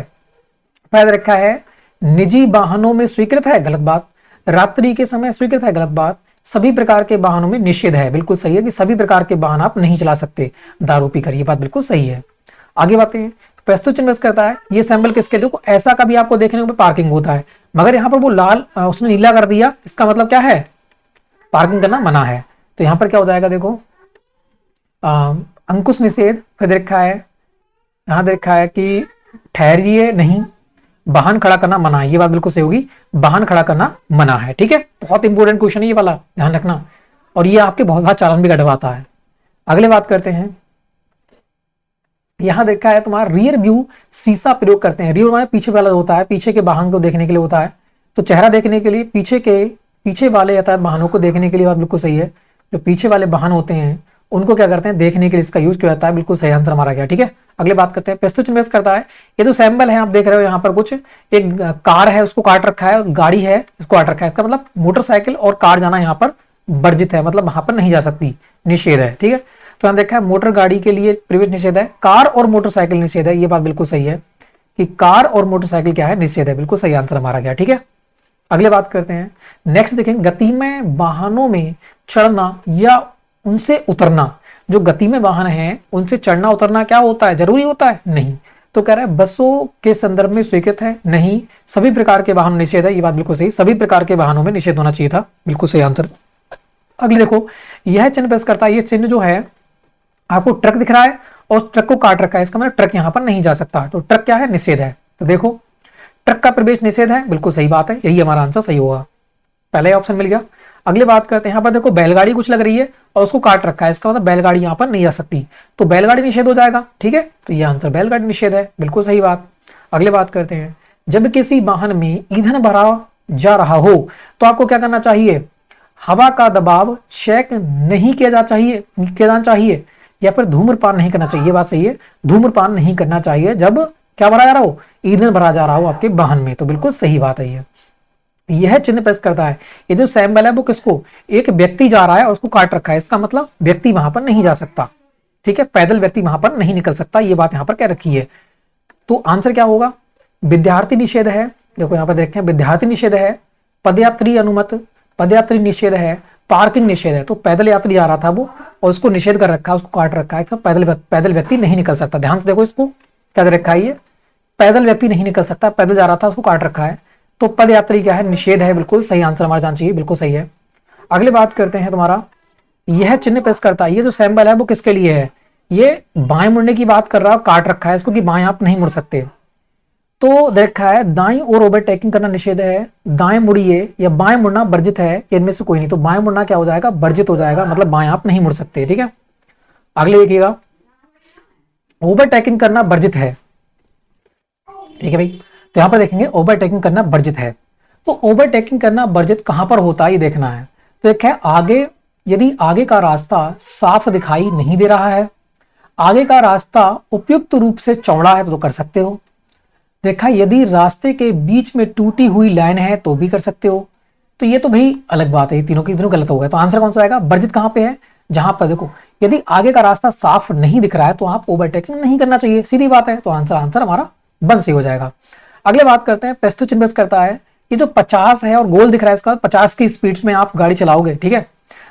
पैद रखा है निजी वाहनों में स्वीकृत है, गलत बात। रात्रि के समय स्वीकृत है, गलत बात। सभी प्रकार के वाहनों में निषेध है, बिल्कुल सही है कि सभी प्रकार के वाहन आप नहीं चला सकते दारू पीकर, ये बात बिल्कुल सही है। आगे बातें हैं, प्रस्तुत चिन्ह करता है ये सैंपल किसके, देखो ऐसा कभी आपको देखने को पार्किंग होता है, मगर यहाँ पर वो लाल उसने नीला कर दिया, इसका मतलब क्या है, पार्किंग करना मना है। तो यहाँ पर क्या हो जाएगा, देखो अंकुश निषेध, फिर देखा है यहाँ देखा है कि ठहरिए नहीं, वाहन खड़ा करना मना है, ये बात बिल्कुल सही होगी, वाहन खड़ा करना मना है। ठीक है, बहुत इंपॉर्टेंट क्वेश्चन है ये वाला, ध्यान रखना, और ये आपके बहुत बार चालान भी कटवाता है। अगले बात करते हैं, यहां देखा है तुम्हारा रियर व्यू शीशा प्रयोग करते हैं, रियर माने पीछे वाला होता है, पीछे के वाहन को देखने के लिए होता है, तो चेहरा देखने के लिए पीछे वाले यातायात वाहनों को देखने के लिए, बात बिल्कुल सही है, जो पीछे वाले वाहन होते हैं उनको क्या करते हैं, देखने के लिए इसका यूज किया जाता है, बिल्कुल सही आंसर हमारा गया। ठीक है, अगले बात करते हैं, प्रस्तुत चिन्ह करता है, ये तो सैंपल है, आप देख रहे हो यहाँ पर कुछ एक कार है उसको काट रखा है, गाड़ी है उसको काट रखा है, इसका मतलब मोटरसाइकिल और कार जाना यहाँ पर वर्जित है, मतलब वहां पर नहीं जा सकती, निषेध है। ठीक है, तो हमने देखा है मोटर गाड़ी के लिए प्रवेश निषेध है, कार और मोटरसाइकिल निषेध है, ये बात बिल्कुल सही है कि कार और मोटरसाइकिल क्या है, निषेध है, बिल्कुल सही आंसर हमारा गया। ठीक है, अगले बात करते हैं, नेक्स्ट देखेंगे, गति में वाहनों में चढ़ना या उनसे उतरना, जो गति में वाहन है उनसे चढ़ना उतरना क्या होता है, जरूरी होता है, नहीं। तो कह रहा है बसों के संदर्भ में स्वीकृत है, नहीं। सभी प्रकार के वाहन निषेध है, ये बात बिल्कुल सही, सभी प्रकार के वाहनों में निषेध होना चाहिए था, बिल्कुल सही आंसर। अगले देखो, यह चिन्ह प्रेस करता है, ये चिन्ह जो है आपको ट्रक दिख रहा है और ट्रक को काट रखा है, इसका मतलब ट्रक यहां पर नहीं जा सकता, तो ट्रक क्या है, निषेध है। तो देखो ट्रक का प्रवेश निषेध है, बिल्कुल सही बात है, यही हमारा आंसर सही होगा, पहले ऑप्शन मिल गया। अगले बात करते हैं, यहाँ पर देखो बैलगाड़ी कुछ लग रही है और उसको काट रखा है, इसका मतलब बैलगाड़ी यहाँ पर नहीं आ सकती, तो बैलगाड़ी निषेध हो जाएगा। ठीक है, तो ये आंसर बैलगाड़ी निषेध है, बिल्कुल सही बात। अगले बात करते हैं, जब किसी वाहन में ईंधन भरा जा रहा हो तो आपको क्या करना चाहिए, हवा का दबाव चेक नहीं किया जाना चाहिए या फिर धूम्रपान नहीं करना चाहिए, ये बात सही है, धूम्रपान नहीं करना चाहिए जब क्या भरा जा रहा हो, ईंधन भरा जा रहा हो आपके वाहन में, तो बिल्कुल सही बात है। यह चिन्ह प्रेस करता है, ये जो सैंपल है वो किसको, एक व्यक्ति जा रहा है और उसको काट रखा है, इसका मतलब व्यक्ति वहां पर नहीं जा सकता। ठीक है, पैदल व्यक्ति वहां पर नहीं निकल सकता, ये बात यहां पर कह रखी है। तो आंसर क्या होगा, विद्यार्थी निषेध है, देखो यहां पर देखते हैं, विद्यार्थी निषेध है, पदयात्री अनुमत, पदयात्री निषेध है, पार्किंग निषेध है, तो पैदल यात्री जा रहा था वो और उसको निषेध कर रखा है, उसको काट रखा है, पैदल व्यक्ति नहीं निकल सकता, ध्यान से देखो इसको क्या रखा है, ये पैदल व्यक्ति नहीं निकल सकता, पैदल जा रहा था उसको काट रखा है, तो पदयात्री क्या है, निषेध है, बिल्कुल सही आंसर हमारा जान चाहिए, बिल्कुल सही है। अगली बात करते हैं तुम्हारा, यह चिन्ह प्रेस करता है, ये जो सैंपल है वो किसके लिए है, ये बाएं मुड़ने की बात कर रहा है, काट रखा है इसको कि बाएं आप नहीं मुड़ सकते, तो देखा है दाएं और ओवरटेकिंग करना निषेध है, दाएं मुड़िए या बाएं मुड़ना वर्जित है, इनमें से कोई नहीं, तो बाएं मुड़ना क्या हो जाएगा, वर्जित हो जाएगा, मतलब बाएं आप नहीं मुड़ सकते। ठीक है, अगले देखिएगा, ओवरटेकिंग करना वर्जित है, ठीक है भाई, तो यहां पर देखेंगे ओवरटेकिंग करना वर्जित है, तो ओवरटेकिंग करना वर्जित कहां पर होता है ये देखना है। तो देखा है आगे, यदि आगे का रास्ता साफ दिखाई नहीं दे रहा है, आगे का रास्ता उपयुक्त रूप से चौड़ा है तो कर सकते हो, देखा यदि रास्ते के बीच में टूटी हुई लाइन है तो भी कर सकते हो, तो ये तो भाई अलग बात है, तीनों की तीनों गलत हो गए, तो आंसर कौन सा आएगा, वर्जित कहां पे है, जहां पर देखो यदि आगे का रास्ता साफ नहीं दिख रहा है तो आप ओवरटेकिंग नहीं करना चाहिए, सीधी बात है, तो आंसर हमारा बंद से हो जाएगा। अगले बात करते हैं, प्रस्तुत चिन्ह करता है, ये जो 50 है और गोल दिख रहा है इसका 50 की स्पीड में आप गाड़ी चलाओगे। ठीक है,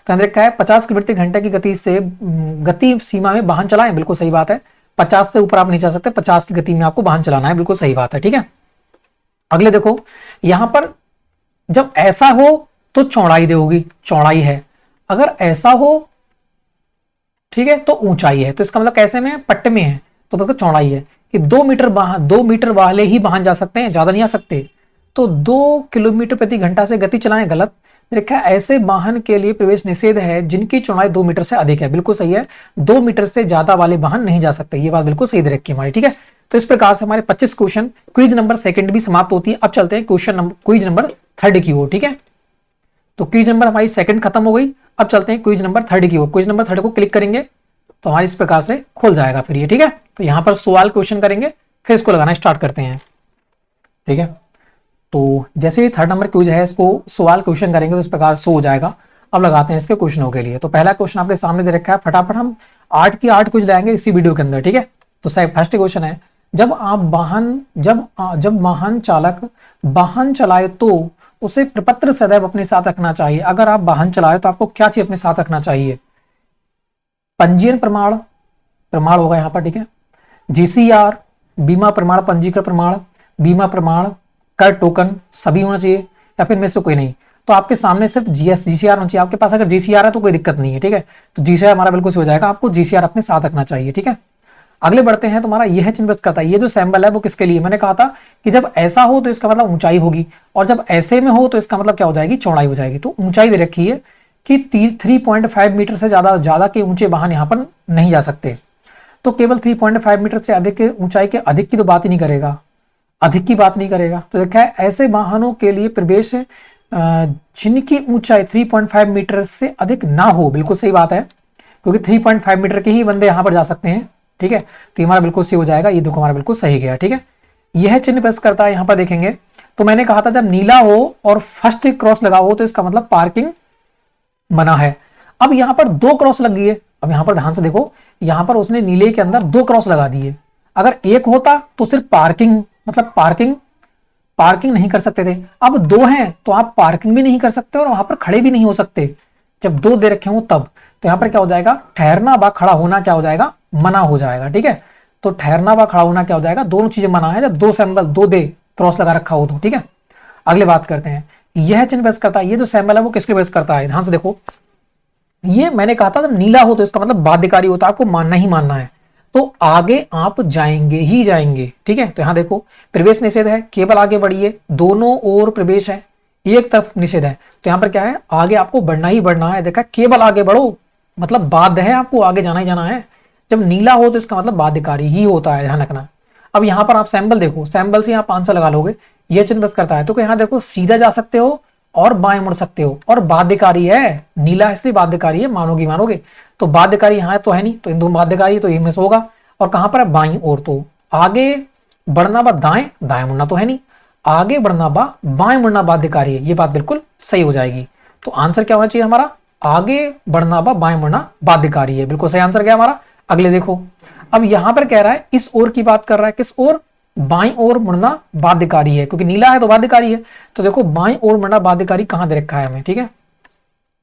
तो देखा है 50 किलोमीटर/घंटे की गति से गति सीमा में वाहन चलाएं, बिल्कुल सही बात है, 50 से ऊपर आप नहीं चला सकते, 50 की गति में आपको वाहन चलाना है, बिल्कुल सही बात है। ठीक है, अगले देखो, यहां पर जब ऐसा हो तो चौड़ाई होगी, चौड़ाई है, अगर ऐसा हो ठीक है तो ऊंचाई है, तो इसका मतलब कैसे में, पट्टे में है, तो मतलब चौड़ाई है कि 2 मीटर वाले ही वाहन जा सकते हैं, ज्यादा नहीं आ सकते, तो 2 किलोमीटर/घंटा से गति चलाएं, गलत। देखा ऐसे वाहन के लिए प्रवेश निषेध है जिनकी चौड़ाई 2 मीटर से अधिक है, बिल्कुल सही है, 2 मीटर से ज्यादा वाले वाहन नहीं जा सकते, ये बात बिल्कुल सही दे रखी है हमारी। ठीक है, तो इस प्रकार से हमारे 25 क्वेश्चन क्विज नंबर सेकंड भी समाप्त होती है। अब चलते हैं क्विज नंबर थर्ड की ओर। ठीक है, तो क्विज नंबर हमारी सेकंड खत्म हो गई, अब चलते हैं क्विज नंबर थर्ड की ओर। क्विज नंबर थर्ड को क्लिक करेंगे तो हमारी इस प्रकार से खुल जाएगा फिर ये। ठीक है, तो यहां पर सवाल क्वेश्चन करेंगे, फिर इसको लगाना स्टार्ट करते हैं। ठीक है, तो जैसे ही थर्ड नंबर क्विज है इसको सवाल क्वेश्चन करेंगे तो इस प्रकार से हो जाएगा। अब लगाते हैं इसके क्वेश्चनों के लिए। तो पहला क्वेश्चन आपके सामने दे रखा है, फटाफट हम 8 की 8 क्विज लाएंगे इसी वीडियो के अंदर। ठीक है, तो फर्स्ट क्वेश्चन है, जब आप जब वाहन चालक वाहन चलाए तो उसे प्रपत्र सदैव अपने साथ रखना चाहिए। अगर आप वाहन चलाए तो आपको क्या चीज अपने साथ रखना चाहिए? पंजीयन प्रमाण, प्रमाण होगा यहाँ पर, ठीक है। जीसीआर, बीमा प्रमाण, पंजीकरण प्रमाण, बीमा प्रमाण, कर टोकन, सभी होना चाहिए या फिर में से कोई नहीं। तो आपके सामने सिर्फ जीसीआर होना चाहिए। आपके पास अगर जीसीआर है तो कोई दिक्कत नहीं है, ठीक है। तो जीसीआर हमारा बिल्कुल सही हो जाएगा। आपको जीसीआर अपने साथ रखना चाहिए, ठीक है। अगले बढ़ते हैं। तुम्हारा यह चिन्ह प्रस्तुत करता है, ये जो सिंबल है वो किसके लिए? मैंने कहा था कि जब ऐसा हो तो इसका मतलब ऊंचाई होगी, और जब ऐसे में हो तो इसका मतलब क्या हो जाएगी? चौड़ाई हो जाएगी। तो ऊंचाई दे रखी है कि 3.5 मीटर से ज्यादा के ऊंचे वाहन यहाँ पर नहीं जा सकते। तो केवल 3.5 मीटर से अधिक के ऊंचाई के अधिक की तो बात ही नहीं करेगा, अधिक की बात नहीं करेगा। तो देखा है ऐसे वाहनों के लिए प्रवेश जिनकी ऊंचाई 3.5 मीटर से अधिक ना हो, बिल्कुल सही बात है, क्योंकि 3.5 मीटर के ही बंदे यहां पर जा सकते हैं, ठीक है। तो हमारा बिल्कुल सही हो जाएगा, ये देखो हमारा बिल्कुल सही गया, ठीक है। यह चिन्ह प्रेस करता है, यहां पर देखेंगे तो मैंने कहा था जब नीला हो और फर्स्ट क्रॉस लगा हो तो इसका मतलब पार्किंग मना है। अब यहां पर 2 क्रॉस लग गई है। अब यहां पर ध्यान से देखो, यहां पर उसने नीले के अंदर 2 क्रॉस लगा दिए। अगर एक होता तो सिर्फ पार्किंग, मतलब पार्किंग नहीं कर सकते थे। अब 2 हैं तो आप पार्किंग भी नहीं कर सकते और वहां पर खड़े भी नहीं हो सकते। जब 2 दे रखे हो तब, तो यहां पर क्या हो जाएगा? ठहरना व खड़ा होना क्या हो जाएगा? मना हो जाएगा, ठीक है। तो ठहरना व खड़ा होना क्या हो जाएगा? दोनों चीजें मना है जब 2 सिंबल 2 दे क्रॉस लगा रखा हो तो, ठीक है। अगले बात करते हैं। यह चिन्ह प्रेस करता है, ये जो सिंबल है वो किसके प्रेस करता है? ध्यान से देखो, ये मैंने कहा था जब नीला हो तो इसका मतलब बाध्यकारी होता है, आपको मानना ही मानना है। तो आगे आप जाएंगे ही जाएंगे, ठीक है। तो यहां देखो प्रवेश निषेध है, केवल आगे बढ़िए, दोनों ओर प्रवेश है, एक तरफ निषेध है। तो यहां पर क्या है? आगे आपको बढ़ना ही बढ़ना है। देखा, केवल आगे बढ़ो मतलब बाध्य है, आपको आगे जाना ही जाना है। जब नीला हो तो इसका मतलब बाध्यकारी ही होता है, ध्यान रखना। अब यहां पर आप सैंबल देखो, सैंबल से आप आंसर लगा लोगे। यह चिन्ह बस करता है तो यहां देखो सीधा जा सकते हो और बाएं मुड़ सकते हो, और बाध्यकारी है, नीला इसलिए बाध्यकारी है, मानोगी मानोगे। तो बाध्यकारी यहाँ तो है नहीं, तो इन दोनों बाध्यकारी तो इनमें से होगा। और कहां पर है? बाईं ओर। तो आगे बढ़ना बा दाएं, दाएं मुड़ना तो है नहीं, आगे बढ़ना बा बाएं मुड़ना बाध्यकारी है, ये बात बिल्कुल सही हो जाएगी। तो आंसर क्या होना चाहिए हमारा? आगे बढ़ना बा बाएं मुड़ना बाध्यकारी है, बिल्कुल सही आंसर क्या हमारा। अगले देखो, अब यहां पर कह रहा है इस ओर की बात कर रहा है, किस ओर? बाईं ओर मुड़ना बाध्यकारी है, क्योंकि नीला है तो बाध्यकारी है। तो देखो बाईं ओर मुड़ना बाध्यकारी कहां दे रखा है हमें, ठीक है।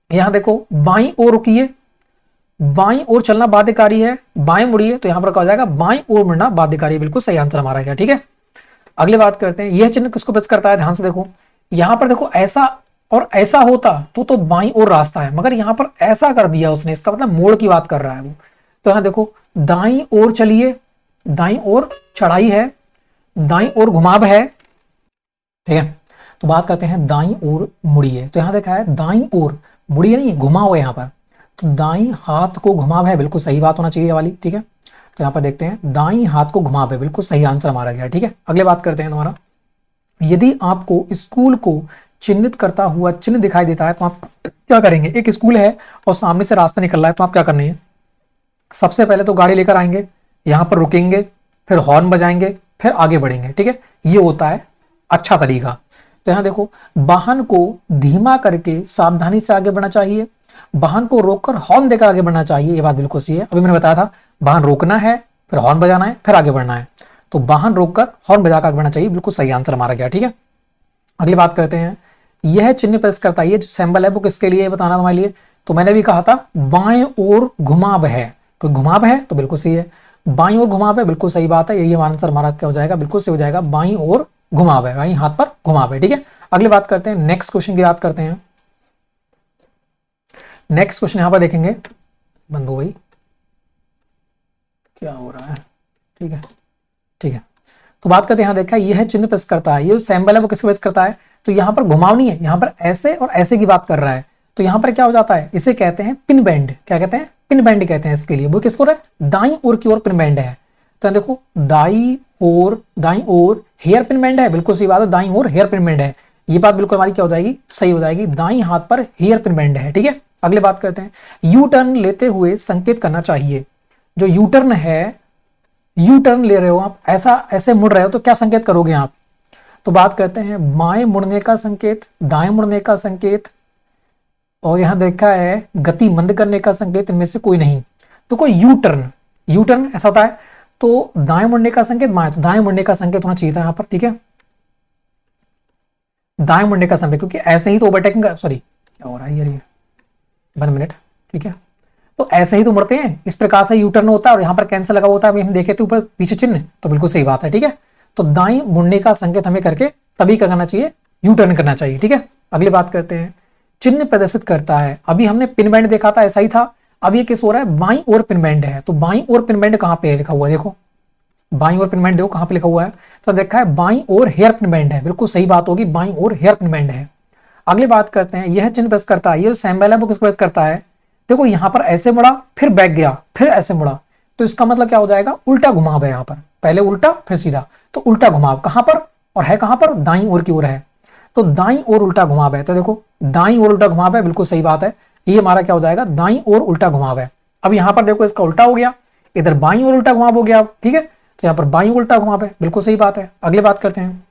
यहां देखो बाईं ओर रुकिए, बाईं ओर चलना बाध्यकारी है, बाएं मुड़िए, तो यहां पर क्या हो जाएगा? बाईं ओर मुड़ना बाध्यकारी, बिल्कुल सही आंसर हमारा क्या, ठीक है। अगली बात करते हैं, यह चिन्ह किसको प्रेस करता है? ध्यान से देखो, यहां पर देखो ऐसा और ऐसा होता तो बाईं ओर रास्ता है, मगर यहां पर ऐसा कर दिया उसने, इसका मतलब मोड़ की बात कर रहा है वो। तो यहां देखो दाईं ओर चलिए, दाईं ओर चढ़ाई है, दाईं ओर घुमाव है, ठीक है। तो बात करते हैं दाईं ओर मुड़िए, तो यहां देखा है दाईं ओर मुड़िए नहीं, घुमाव है यहां पर। तो दाईं हाथ को घुमाव है, बिल्कुल सही बात होना चाहिए वाली, ठीक है। तो यहां पर देखते हैं दाईं हाथ को घुमाव है, बिल्कुल सही आंसर हमारा गया, ठीक है। अगले बात करते हैं तुम्हारा, यदि आपको स्कूल को चिन्हित करता हुआ चिन्ह दिखाई देता है तो आप क्या करेंगे? एक स्कूल है और सामने से रास्ता निकल रहा है, तो आप क्या करनी है? सबसे पहले तो गाड़ी लेकर आएंगे, यहां पर रुकेंगे, फिर हॉर्न बजाएंगे, फिर आगे बढ़ेंगे, ठीक है। ये होता है अच्छा तरीका। तो यहां देखो वाहन को धीमा करके सावधानी से आगे बढ़ना चाहिए, वाहन को रोककर हॉर्न देकर आगे बढ़ना चाहिए, ये बात बिल्कुल सही है। अभी मैंने बताया था वाहन रोकना है, फिर हॉर्न बजाना है, फिर आगे बढ़ना है। तो वाहन रोककर हॉर्न बजाकर आगे बढ़ना चाहिए, बिल्कुल सही आंसर हमारा गया, ठीक है। अगली बात करते हैं, यह चिन्ह प्रेस करता है, ये जो सिंबल है वो किसके लिए बताना तुम्हारे लिए। तो मैंने भी कहा था बाएं ओर घुमाव है, तो घुमाव है तो बिल्कुल सही है, बाईं ओर घुमाव है, बिल्कुल सही बात है, यही आंसर हमारा क्या हो जाएगा? बिल्कुल सही हो जाएगा, बाईं ओर घुमाव है, बाईं हाथ पर घुमाव है, ठीक है। अगली बात करते हैं, नेक्स्ट क्वेश्चन की बात करते हैं। नेक्स्ट क्वेश्चन यहां पर देखेंगे, बंद हो गई, क्या हो रहा है, ठीक है, ठीक है। तो बात करते हैं, यहां देखा यह चिन्ह प्रेस करता है, ये जो सिंबल है वो किसको प्रेस करता है? तो यहां पर घुमाव नहीं है, यहां पर ऐसे और ऐसे की बात कर रहा है। तो यहां पर क्या हो जाता है? इसे कहते हैं पिन बैंड, क्या कहते हैं? पिन बैंड कहते हैं इसके लिए। वो किसको है? दाईं ओर की ओर पिन बैंड है। तो देखो दाईं ओर हेयर पिन बैंड है, बिल्कुल सही बात है, दाईं ओर हेयर पिन बैंड है, ये बात बिल्कुल हमारी क्या हो जाएगी? सही हो जाएगी, दाईं हाथ पर हेयर पिन बैंड है, ठीक है। अगले बात करते हैं, यू टर्न लेते हुए संकेत करना चाहिए। जो यू टर्न है, यू टर्न ले रहे हो आप, ऐसा ऐसे मुड़ रहे हो तो क्या संकेत करोगे आप? तो बात करते हैं बाएं मुड़ने का संकेत, दाएं मुड़ने का संकेत, और यहां देखा है गति मंद करने का संकेत, इनमें से कोई नहीं। तो कोई यू टर्न ऐसा होता है, तो दाएं मुड़ने का संकेत बाएं, तो दाएं मुड़ने का संकेत होना चाहिए था यहाँ पर, ठीक है, दाएं मुड़ने का संकेत, क्योंकि ऐसे ही तो ओवरटेकिंग का, सॉरी क्या हो रहा है यार ये, 1 मिनट, ठीक है, तो ऐसे ही तो मुड़ते हैं, इस प्रकार से यू टर्न होता है और यहाँ पर कैंसिल लगा होता है, अभी हम देखे थे ऊपर पीछे चिन्ह, तो बिल्कुल सही बात है, ठीक है। तो दाएं मुड़ने का संकेत हमें करके तभी क्या करना चाहिए, यू टर्न करना चाहिए, ठीक है। अगली बात करते हैं, चिन्ह प्रदर्शित करता है, अभी हमने पिन बैंड देखा था, ऐसा ही था, अब ये किस हो रहा है, बाईं ओर पिन बैंड है, तो बाईं ओर पिन बैंड कहाँ पे लिखा हुआ है, देखो बाईं ओर पिन बैंड देखो कहाँ पे लिखा हुआ है, तो देखा है बाईं ओर हेयर पिन बैंड है, बिल्कुल सही बात होगी, बाईं ओर हेयर पिन बैंड है। अगली बात करते हैं, यह चिन्ह प्रदर्शित करता है, ये जो सिंबल है वो किस प्रदर्शित करता है, देखो यहाँ पर ऐसे मुड़ा, फिर बैक गया, फिर ऐसे मुड़ा, तो इसका मतलब क्या हो जाएगा, उल्टा घुमाव है, यहाँ पर पहले उल्टा फिर सीधा, तो उल्टा घुमाव कहाँ पर, और है कहाँ पर, दाईं ओर की ओर है, तो दाईं ओर उल्टा घुमाव है, तो देखो दाईं ओर उल्टा घुमाव है, बिल्कुल सही बात है, ये हमारा क्या हो जाएगा, दाईं ओर उल्टा घुमाव है। अब यहाँ पर देखो इसका उल्टा हो गया, इधर बाईं ओर उल्टा घुमाव हो गया, ठीक है, तो यहाँ पर बाईं उल्टा घुमाव है, बिल्कुल सही बात है। अगली बात करते हैं,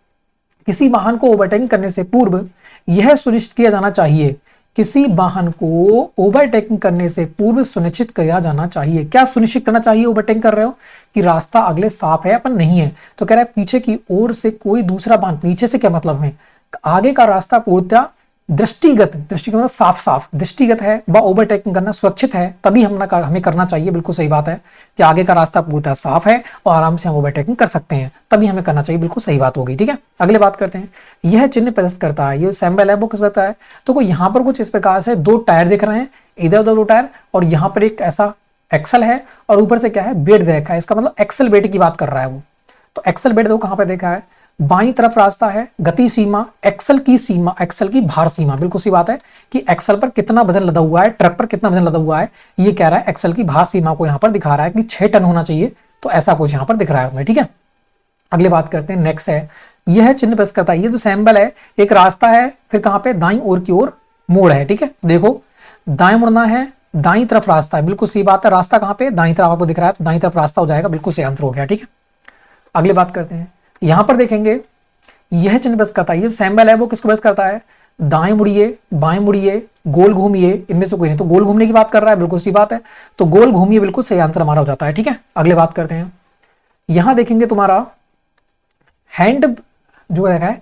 किसी वाहन को ओवरटेकिंग करने से पूर्व यह सुनिश्चित किया जाना चाहिए, किसी वाहन को ओवरटेकिंग करने से पूर्व सुनिश्चित किया जाना चाहिए, क्या सुनिश्चित करना चाहिए, ओवरटेकिंग कर रहे हो कि रास्ता अगले साफ है अपन नहीं है, तो कह रहा है पीछे की ओर से कोई दूसरा वाहन, पीछे से क्या मतलब है, आगे का रास्ता पूर्णतः दृष्टिगत, दृष्टिगत मतलब साफ साफ दृष्टिगत है, व ओवरटेकिंग करना सुरक्षित है, तभी हमें करना चाहिए, बिल्कुल सही बात है कि आगे का रास्ता पूर्णतः साफ है और आराम से हम ओवरटेकिंग कर सकते हैं, तभी हमें करना चाहिए, बिल्कुल सही बात होगी, ठीक है। अगले बात करते हैं, यह चिन्ह प्रदर्शित करता है, ये सिंबल है वो किस बताता है, तो यहाँ पर कुछ इस प्रकार से 2 टायर दिख रहे हैं, इधर उधर 2 टायर, और यहाँ पर एक ऐसा एक्सल है और ऊपर से क्या है, बेड देखा है, इसका मतलब एक्सल बेड की बात कर रहा है वो, तो एक्सल बेड देखो कहाँ पे देखा है, बाईं तरफ रास्ता है, गति सीमा, एक्सल की सीमा, एक्सल की भार सीमा, बिल्कुल सी बात है कि एक्सल पर कितना वजन लदा हुआ है, ट्रक पर कितना वजन लदा हुआ है, ये कह रहा है एक्सल की भार सीमा को यहाँ पर दिखा रहा है कि 6 टन होना चाहिए, तो ऐसा कुछ यहाँ पर दिख रहा है हमें, ठीक है। अगली बात करते हैं, नेक्स्ट है, यह चिन्ह प्रदर्शित करता है, ये जो सैंबल है, एक रास्ता है, फिर कहाँ पे, दाईं ओर की ओर मोड़ है, ठीक है, देखो दाएं मुड़ना है, दाईं तरफ रास्ता है, बिल्कुल सही बात है, रास्ता कहाँ पे, दाईं तरफ आपको दिख रहा है, तो दाईं तरफ रास्ता हो जाएगा, बिल्कुल सही आंसर हो गया, ठीक है। अगली बात करते हैं, यहां पर देखेंगे, यह चिन्ह प्रदर्शित करता है, ये सिंबल है वो किसको प्रदर्शित करता है, दाएं मुड़िए, बाएं मुड़िए, गोल घूमिए, इनमें से कोई नहीं, तो गोल घूमने की बात कर रहा है, बिल्कुल सही बात है, तो गोल घूमिए बिल्कुल सही आंसर हमारा हो जाता है, ठीक है। अगले बात करते हैं, यहां देखेंगे तुम्हारा हैंड जो है,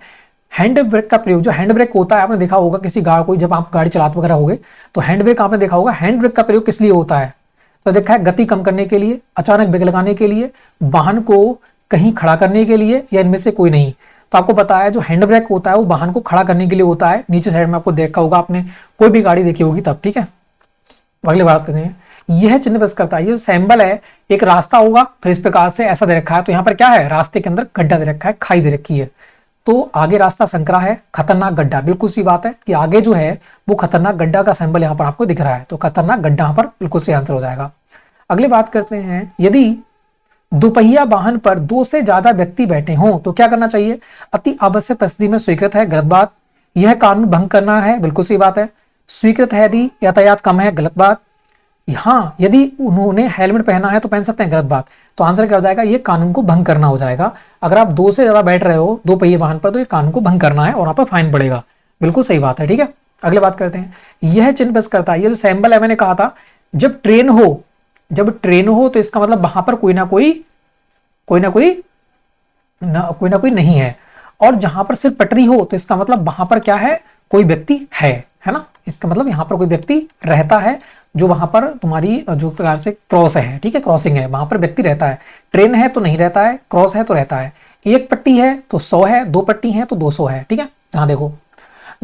हैंड ब्रेक का प्रयोग, जो हैंड ब्रेक होता है आपने देखा होगा किसी गाड़ी, कोई जब आप गाड़ी चलाते वगैरह होगे तो हैंड ब्रेक आपने देखा होगा, हैंड ब्रेक का प्रयोग किस लिए होता है, तो देखा है गति कम करने के लिए, अचानक ब्रेक लगाने के लिए, वाहन को कहीं खड़ा करने के लिए, या इनमें से कोई नहीं, तो आपको पता है जो हैंड ब्रेक होता है वो वाहन को खड़ा करने के लिए होता है, नीचे साइड में आपको देखा होगा आपने, कोई भी गाड़ी देखी होगी तब, ठीक है। अगली बात करते हैं, यह चिन्ह प्रदर्शित करता है, ये सिंबल है, एक रास्ता होगा, फिर इस प्रकार से ऐसा दे रखा है, तो यहाँ पर क्या है, रास्ते के अंदर गड्ढा दे रखा है, खाई दे रखी है, तो आगे रास्ता संकरा है, खतरनाक गड्ढा, बिल्कुल सी बात है कि आगे जो है वो खतरनाक गड्ढा का सिंबल यहाँ पर आपको दिख रहा है, तो खतरनाक गड्ढा यहाँ पर बिल्कुल सही आंसर हो जाएगा। अगली बात करते हैं, यदि दोपहिया वाहन पर 2 से ज्यादा व्यक्ति बैठे हों तो क्या करना चाहिए, अति आवश्यक परिस्थिति में स्वीकृत है, गलत बात, यह कानून भंग करना है, बिल्कुल सही बात है, स्वीकृत है यदि यातायात कम है, गलत बात, हाँ यदि उन्होंने हेलमेट पहना है तो पहन सकते हैं, गलत बात, तो आंसर क्या हो जाएगा, ये कानून को भंग करना हो जाएगा, अगर आप 2 से ज्यादा बैठ रहे हो 2 पहिए वाहन पर तो ये कानून को भंग करना है और वहां पर फाइन पड़ेगा, बिल्कुल सही बात है, ठीक है। अगले बात करते हैं, यह चिन्ह प्रदर्शित करता है, ये जो सिंबल है मैंने कहा था, जब ट्रेन हो तो इसका मतलब वहां पर कोई ना कोई नहीं है, और जहां पर सिर्फ पटरी हो तो इसका मतलब वहां पर क्या है, कोई व्यक्ति है ना, इसका मतलब यहां पर कोई व्यक्ति रहता है, जो वहां पर तुम्हारी जो प्रकार से क्रॉस है, ठीक है, क्रॉसिंग है, वहां पर व्यक्ति रहता है, ट्रेन है तो नहीं रहता है, क्रॉस है तो रहता है, एक पट्टी है तो 100 है, 2 पट्टी है तो 200 है, ठीक है। यहाँ देखो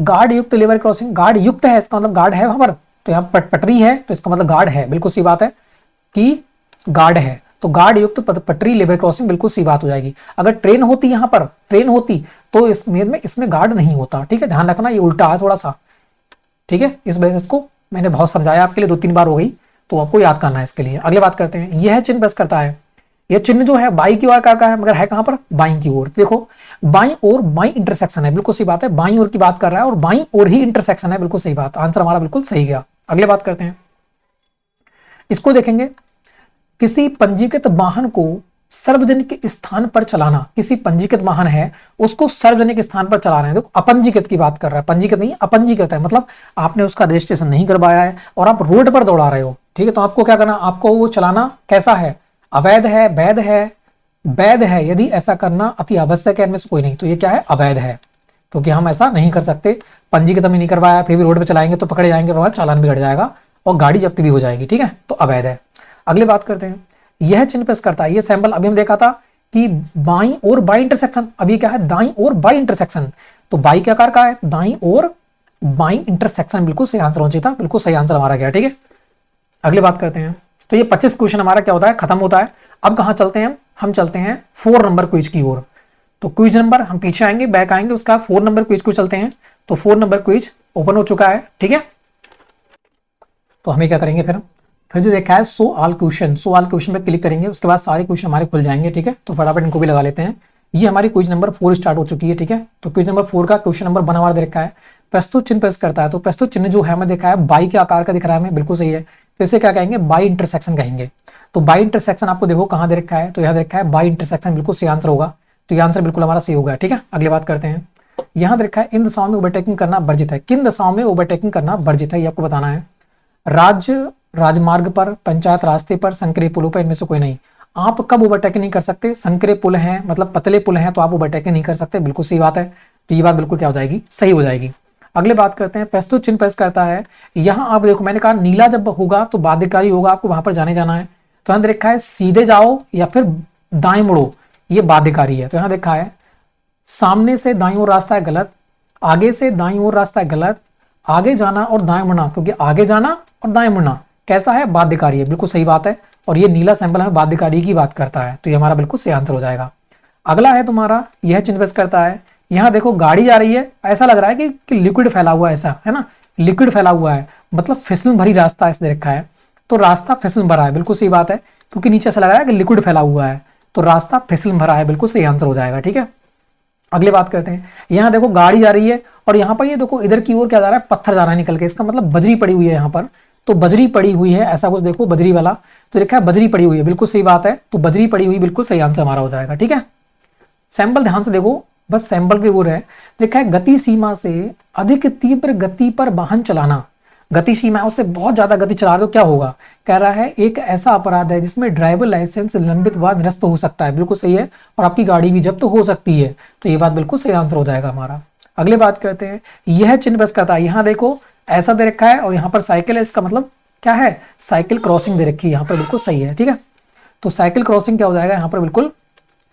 गार्ड युक्त लेबर क्रॉसिंग, गार्ड युक्त है इसका मतलब गार्ड है वहां पर, तो यहाँ पटरी है तो इसका मतलब गार्ड है, बिल्कुल सी बात है कि गार्ड है, तो गार्ड युक्त पटरी लेबर क्रॉसिंग, बिल्कुल सी बात हो जाएगी। अगर ट्रेन होती, यहाँ पर ट्रेन होती तो इसमें गार्ड नहीं होता, ठीक है, ध्यान रखना ये उल्टा है थोड़ा सा, ठीक है, इस वजह से इसको मैंने बहुत समझाया आपके लिए, 2-3 बार हो गई, तो आपको याद करना है इसके लिए। अगले बात करते हैं, यह चिन्ह प्रदर्शित करता है, यह चिन्ह जो है बाई की ओर का है, मगर है कहां पर, बाई की ओर, देखो बाई और बाई इंटरसेक्शन है, बिल्कुल सही बात है, बाई ओर की बात कर रहा है और बाई ओर ही इंटरसेक्शन है, बिल्कुल सही बात, आंसर हमारा बिल्कुल सही गया। अगले बात करते हैं, इसको देखेंगे, किसी पंजीकृत वाहन को सार्वजनिक स्थान पर चलाना, किसी पंजीकृत वाहन है उसको सार्वजनिक स्थान पर चलाना है, देखो अपंजीकृत की बात कर रहा है, पंजीकृत नहीं अपंजीकृत है, मतलब आपने उसका रजिस्ट्रेशन नहीं करवाया है और आप रोड पर दौड़ा रहे हो, ठीक है, तो आपको क्या करना, आपको वो चलाना कैसा है, अवैध है, वैध है, वैध है यदि ऐसा करना अति आवश्यक है, इनमें से कोई नहीं, तो ये क्या है, अवैध है, क्योंकि हम ऐसा नहीं कर सकते। पंजीकृत नहीं करवाया फिर भी रोड पे चलाएंगे तो पकड़े जाएंगे, और चालान भी कट जाएगा और गाड़ी जब्त भी हो जाएगी, ठीक है, तो अवैध है। अगली बात करते हैं, यह चिन्ह प्रेस करता है, ये सैंपल अभी हम देखा था कि बाई और बाई इंटरसेक्शन, अब ये क्या है, दाई और बाई इंटरसेक्शन, तो बाई क्या आकार का है, दाई और बाई इंटरसेक्शन, बिल्कुल सही आंसर होना चाहिए था, बिल्कुल सही आंसर हमारा क्या है, ठीक है। अगली बात करते हैं, तो ये 25 क्वेश्चन हमारा क्या होता है, खत्म होता है। अब कहां चलते हैं हम चलते हैं 4 नंबर क्विज की ओर। तो क्विज नंबर हम पीछे आएंगे, बैक आएंगे, उसका 4 नंबर क्विज को चलते हैं। तो 4 नंबर क्विज ओपन हो चुका है, ठीक है। तो हमें क्या करेंगे, फिर जो देखा है सो ऑल क्वेश्चन पे क्लिक करेंगे, उसके बाद सारे क्वेश्चन हमारे खुल जाएंगे, ठीक है। तो फटाफट इनको भी लगा लेते हैं। ये हमारी क्विज नंबर 4 स्टार्ट हो चुकी है, ठीक है। तो क्विज नंबर 4 का क्वेश्चन नंबर बना हुआ दे रखा है, प्रस्तुत चिन्ह प्रेस करता है। तो प्रस्तुत चिन्ह जो है हमें देखा है बाई के आकार का दिख रहा है हमें, बिल्कुल सही है। तो इसे क्या कहेंगे, बाई इंटरसेक्शन कहेंगे। तो बाई इंटरसेक्शन आपको देखो कहां दे रखा है, तो यहां दे रखा है बाई इंटरसेक्शन, बिल्कुल सही आंसर होगा। तो ये आंसर बिल्कुल हमारा सही होगा, ठीक है। अगली बात करते हैं, यहां दे रखा है इन दिशाओं में ओवरटेकिंग करना वर्जित है। किन दिशाओं में ओवरटेकिंग करना वर्जित है, ये आपको बताना है। राज्य राजमार्ग पर, पंचायत रास्ते पर, संकरे पुलों पर, इनमें से कोई नहीं। आप कब ओवरटेकिंग नहीं कर सकते, संकरे पुल हैं मतलब पतले पुल हैं तो आप ओवरटेकिंग नहीं कर सकते, बिल्कुल सही बात है। तो ये बात बिल्कुल क्या हो जाएगी, सही हो जाएगी। अगले बात करते हैं, प्रस्तुत चिन्ह प्रेस करता है। यहां आप देखो मैंने कहा नीला जब होगा तो बाध्यकारी होगा, आपको वहां पर जाना है। तो यहां देखा है सीधे जाओ या फिर दाएं मुड़ो, ये बाध्यकारी है। तो यहां देखा है सामने से दाईं ओर रास्ता है गलत, आगे से दाईं ओर रास्ता है गलत, आगे जाना और दाएं मुड़ना, क्योंकि आगे जाना और दाएं मुड़ना कैसा है, बाध्यकारी है, बिल्कुल सही बात है। और ये नीला सैंपल हमें बाध्यकारी की बात करता है, तो ये हमारा बिल्कुल सही आंसर हो जाएगा। अगला है तुम्हारा, यह चिन्ह प्रेस करता है। यहां देखो गाड़ी जा रही है, ऐसा लग रहा है कि लिक्विड फैला हुआ है, ऐसा है ना, लिक्विड फैला हुआ है, मतलब फिसलन भरी रास्ता ऐसे रखा है। तो रास्ता फिसलन भरा है, बिल्कुल सही बात है, क्योंकि नीचे ऐसा लग रहा है कि लिक्विड फैला हुआ है, तो रास्ता फिसलन भरा है, बिल्कुल सही आंसर हो जाएगा, ठीक है। अगली बात करते हैं, यहां देखो गाड़ी जा रही है और यहां पर ये देखो इधर की ओर क्या जा रहा है, पत्थर जा रहा है निकल के, इसका मतलब बजरी पड़ी हुई है यहाँ पर। तो बजरी पड़ी हुई है, ऐसा कुछ देखो बजरी वाला, तो लिखा है बजरी पड़ी हुई है, बिल्कुल सही बात है। तो बजरी पड़ी हुई बिल्कुल सही आंसर हमारा हो जाएगा, ठीक है। सैंपल ध्यान से देखो, बस सैंपल की ओर है, लिखा है गति सीमा से अधिक तीव्र गति पर वाहन चलाना। गति सीमा है उससे बहुत ज्यादा गति चला रहे हो क्या होगा, कह रहा है एक ऐसा अपराध है जिसमें ड्राइवर लाइसेंस निलंबित व निरस्त हो सकता है, बिल्कुल सही है, और आपकी गाड़ी भी जब्त हो सकती है। तो ये बात बिल्कुल सही आंसर हो जाएगा हमारा। अगले बात करते हैं, यह चिन्ह प्रेस करता है। यहाँ देखो ऐसा दे रखा है और यहाँ पर साइकिल है, इसका मतलब क्या है, साइकिल क्रॉसिंग दे रखी है यहाँ पर, बिल्कुल सही है, ठीक है। तो साइकिल क्रॉसिंग क्या हो जाएगा यहाँ पर, बिल्कुल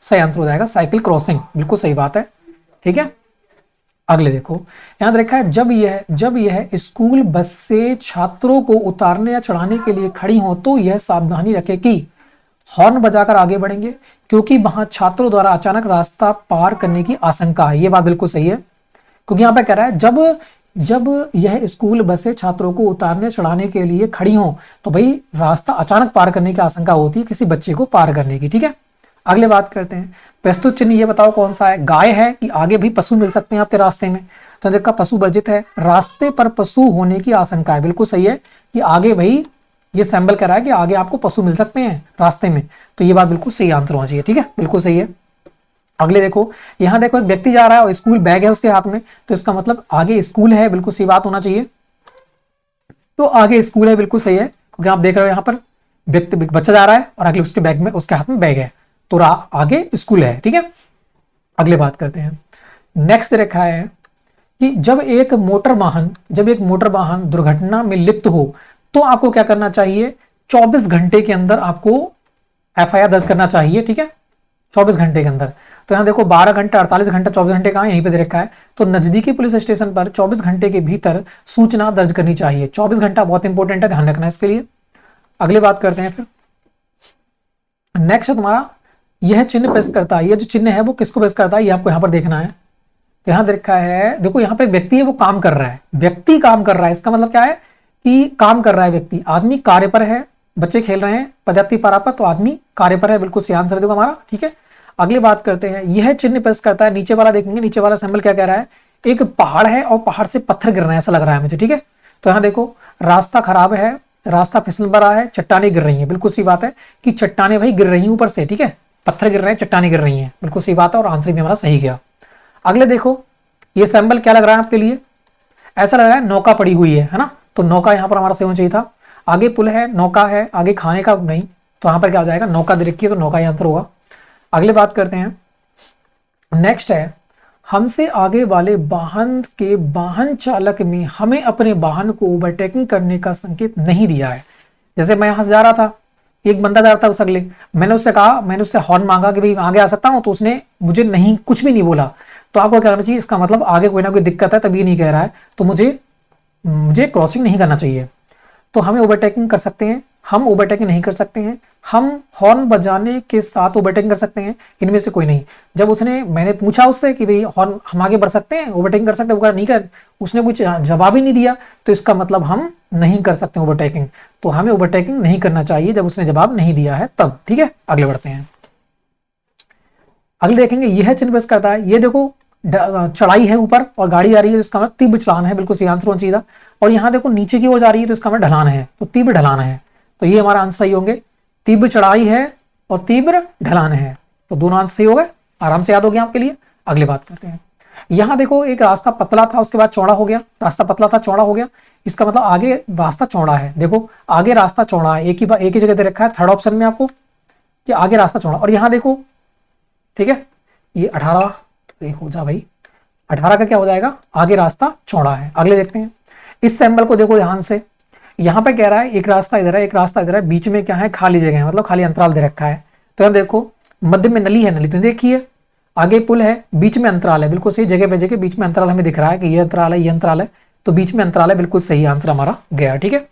सही आंसर हो जाएगा, साइकिल क्रॉसिंग, बिल्कुल सही बात है, ठीक है। अगले देखो यहां देखा है, जब यह स्कूल बस से छात्रों को उतारने या चढ़ाने के लिए खड़ी हो तो यह सावधानी रखे कि हॉर्न बजाकर आगे बढ़ेंगे, क्योंकि वहां छात्रों द्वारा अचानक रास्ता पार करने की आशंका है। यह बात बिल्कुल सही है, क्योंकि यहां पे कह रहा है जब यह स्कूल बसें छात्रों को उतारने चढ़ाने के लिए खड़ी हो तो भाई रास्ता अचानक पार करने की आशंका होती है किसी बच्चे को पार करने की, ठीक है। अगले बात करते हैं, प्रस्तुत चिन्ह ये बताओ कौन सा है, गाय है कि आगे भी पशु मिल सकते हैं आपके रास्ते में। तो देखा पशु वर्जित है, रास्ते पर पशु होने की आशंका है, बिल्कुल सही है कि आगे भाई ये सैंपल कह रहा है कि आगे आपको पशु मिल सकते हैं रास्ते में, तो ये बात बिल्कुल सही आंसर होना चाहिए, ठीक है, बिल्कुल सही है। अगले देखो, यहां देखो एक व्यक्ति जा रहा है और स्कूल बैग है उसके हाथ में, तो इसका मतलब आगे स्कूल है, बिल्कुल सही बात होना चाहिए। तो आगे स्कूल है, बिल्कुल सही है, क्योंकि आप देख रहे हो यहाँ पर व्यक्ति बच्चा जा रहा है और आगे उसके बैग में उसके हाथ में बैग है, तो आगे स्कूल है, ठीक है। अगले बात करते हैं, नेक्स्ट रखा है कि जब एक मोटर वाहन दुर्घटना में लिप्त हो तो आपको क्या करना चाहिए, 24 घंटे के अंदर आपको एफआईआर दर्ज करना चाहिए, ठीक है, 24 घंटे के अंदर। तो यहां देखो 12 घंटा 48 घंटा 24 घंटे कहां यहीं पे दे रखा है, तो नजदीकी पुलिस स्टेशन पर 24 घंटे के भीतर सूचना दर्ज करनी चाहिए। 24 घंटा बहुत इंपॉर्टेंट है, ध्यान रखना इसके लिए। अगले बात करते हैं, फिर नेक्स्ट है तुम्हारा, यह चिन्ह प्रेस करता है। ये जो चिन्ह है वो किसको प्रेस करता है, ये आपको यहां पर देखना है। तो यहां देखा है, देखो यहां पे एक व्यक्ति है वो काम कर रहा है, व्यक्ति काम कर रहा है, इसका मतलब क्या है कि काम कर रहा है व्यक्ति, आदमी कार्य पर है, बच्चे खेल रहे हैं पदयात्री पारा पर, तो आदमी कार्य पर है, बिल्कुल सही आंसर देगा हमारा, ठीक है। अगली बात करते हैं, यह चिन्ह प्रेस करता है। नीचे वाला देखेंगे, नीचे वाला सिंबल क्या कह रहा है, एक पहाड़ है और पहाड़ से पत्थर गिर रहे हैं ऐसा लग रहा है मुझे, ठीक है। तो यहां देखो रास्ता खराब है, रास्ता फिसल भरा है, चट्टाने गिर रही है, बिल्कुल सही बात है कि चट्टाने भाई गिर रही है ऊपर से, ठीक है, पत्थर गिर रहे हैं, चट्टाने गिर रही हैं, बिल्कुल सही बात है, और आंसर भी हमारा सही गया। अगले देखो, ये सिंबल क्या लग रहा है आपके लिए, ऐसा लग रहा है नौका पड़ी हुई है ना, तो नौका यहाँ पर हमारा सही होना चाहिए था। आगे पुल है, नौका है, आगे खाने का नहीं, तो यहाँ पर क्या हो जाएगा, नौका दे रखी है तो नौका ही आंसर होगा। अगले बात करते हैं, नेक्स्ट है, हमसे आगे वाले वाहन के वाहन चालक में हमें अपने वाहन को ओवरटेकिंग करने का संकेत नहीं दिया है। जैसे मैं यहाँ से जा रहा था, एक बंदा जा रहा था उस अगले, मैंने उससे कहा, मैंने उससे हॉर्न मांगा कि भाई आगे आ सकता हूँ, तो उसने मुझे नहीं, कुछ भी नहीं बोला। तो आपको क्या करना चाहिए, इसका मतलब आगे कोई ना कोई दिक्कत है तभी नहीं कह रहा है, तो मुझे मुझे क्रॉसिंग नहीं करना चाहिए। तो हमें ओवरटेकिंग कर सकते हैं, हम ओवरटेकिंग नहीं कर सकते हैं, हम हॉर्न बजाने के साथ ओवरटेकिंग कर सकते हैं, इनमें से कोई नहीं। जब उसने, मैंने पूछा उससे कि भाई हॉर्न हम आगे बढ़ सकते हैं, ओवरटेकिंग कर सकते हैं, वो कहा नहीं कर, उसने कुछ जवाब ही नहीं दिया, तो इसका मतलब हम नहीं कर सकते ओवरटेकिंग। तो हमें ओवरटेकिंग नहीं करना चाहिए जब उसने जवाब नहीं दिया है तब। ठीक है, अगले बढ़ते हैं। अगले देखेंगे, यह चिन्ह प्रेस करता है, ये देखो चढ़ाई है ऊपर और गाड़ी आ रही है, तो इसका मतलब तीव्र चढ़ान है, बिल्कुल सही आंसर होना चाहिए था। और यहाँ देखो नीचे की ओर जा रही है, तो इसका मतलब ढलान है, तो तीव्र ढलान है, तो ये हमारा आंसर सही होंगे। तीव्र चढ़ाई है और तीव्र ढलान है, तो दोनों आंसर सही हो गए, आराम से याद हो गया आपके लिए। अगले बात करते हैं, यहाँ देखो एक रास्ता पतला था, उसके बाद चौड़ा हो गया, रास्ता पतला था चौड़ा हो गया, इसका मतलब आगे रास्ता चौड़ा है। देखो आगे रास्ता चौड़ा है, एक ही जगह दे रखा है थर्ड ऑप्शन में आपको कि आगे रास्ता चौड़ा। और यहाँ देखो, ठीक है, ये 18 हो जा भाई, 18 का क्या हो जाएगा, आगे रास्ता चौड़ा है। अगले देखते हैं, इस सिंबल को देखो ध्यान से, यहाँ पे कह रहा है एक रास्ता इधर है, एक रास्ता इधर है, बीच में क्या है, खाली जगह है, मतलब खाली अंतराल दे रखा है। तो यहाँ देखो मध्य में नली है, नली तो देखिए, आगे पुल है, बीच में अंतराल है, बिल्कुल सही जगह पे जगह बीच में अंतराल हमें दिख रहा है कि ये अंतराल है, ये अंतराल है, तो बीच में अंतराल है, बिल्कुल सही आंसर हमारा गया। ठीक है,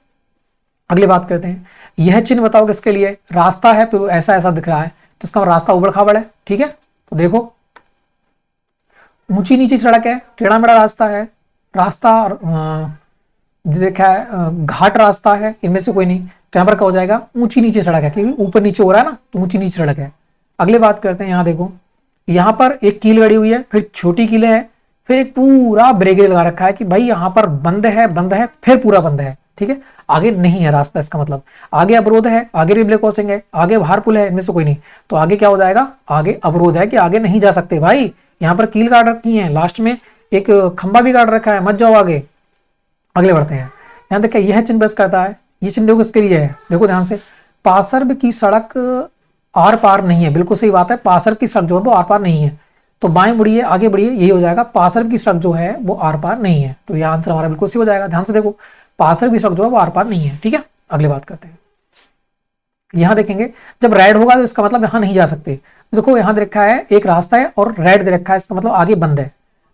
अगली बात करते हैं, यह चिन्ह बताओ किसके लिए, रास्ता है तो ऐसा ऐसा दिख रहा है, तो इसका रास्ता उबड़ खाबड़ है। ठीक है, तो देखो ऊंची नीची सड़क है, टेढ़ा मेढ़ा रास्ता है, रास्ता देखा है घाट रास्ता है, इनमें से कोई नहीं, तो यहाँ पर क्या हो जाएगा, ऊंची नीची सड़क है, क्योंकि ऊपर नीचे हो रहा है ना, तो ऊंची नीची सड़क है। अगले बात करते हैं, यहाँ देखो यहाँ पर एक कील गड़ी हुई है, फिर छोटी कील है, फिर एक पूरा ब्रेक लगा रखा है कि भाई यहाँ पर बंद है, फिर पूरा बंद है। ठीक है, आगे नहीं है रास्ता, इसका मतलब आगे अवरोध है, आगे रिबले क्रॉसिंग है, आगे भार पुल है, इनमें से कोई नहीं, तो आगे क्या हो जाएगा, आगे अवरोध है कि आगे नहीं जा सकते भाई। यहाँ पर कील काट रखी है, लास्ट में एक खंबा भी काट रखा है, मत जाओ आगे। अगले बढ़ते हैं, यहाँ देखिए यह चिन्ह प्रेस करता है, ये चिन्ह देखो किसके लिए है, देखो ध्यान से, पासर्ब की सड़क आर पार नहीं है, बिल्कुल सही बात है, पासर्ब की सड़क जो है वो आर पार नहीं है, तो बाएं मुड़िए आगे बढ़िए, यही हो जाएगा, पासर्ब की सड़क जो है वो आर पार नहीं है, तो यह आंसर हमारा बिल्कुल सही हो जाएगा। ध्यान से देखो, पासर्ब की सड़क जो है वो आर पार नहीं है। ठीक है, अगले बात करते हैं, यहाँ देखेंगे जब रेड होगा तो इसका मतलब यहाँ नहीं जा सकते। देखो यहाँ दे रखा है एक रास्ता है और रेड दे रखा है, इसका मतलब आगे बंद है,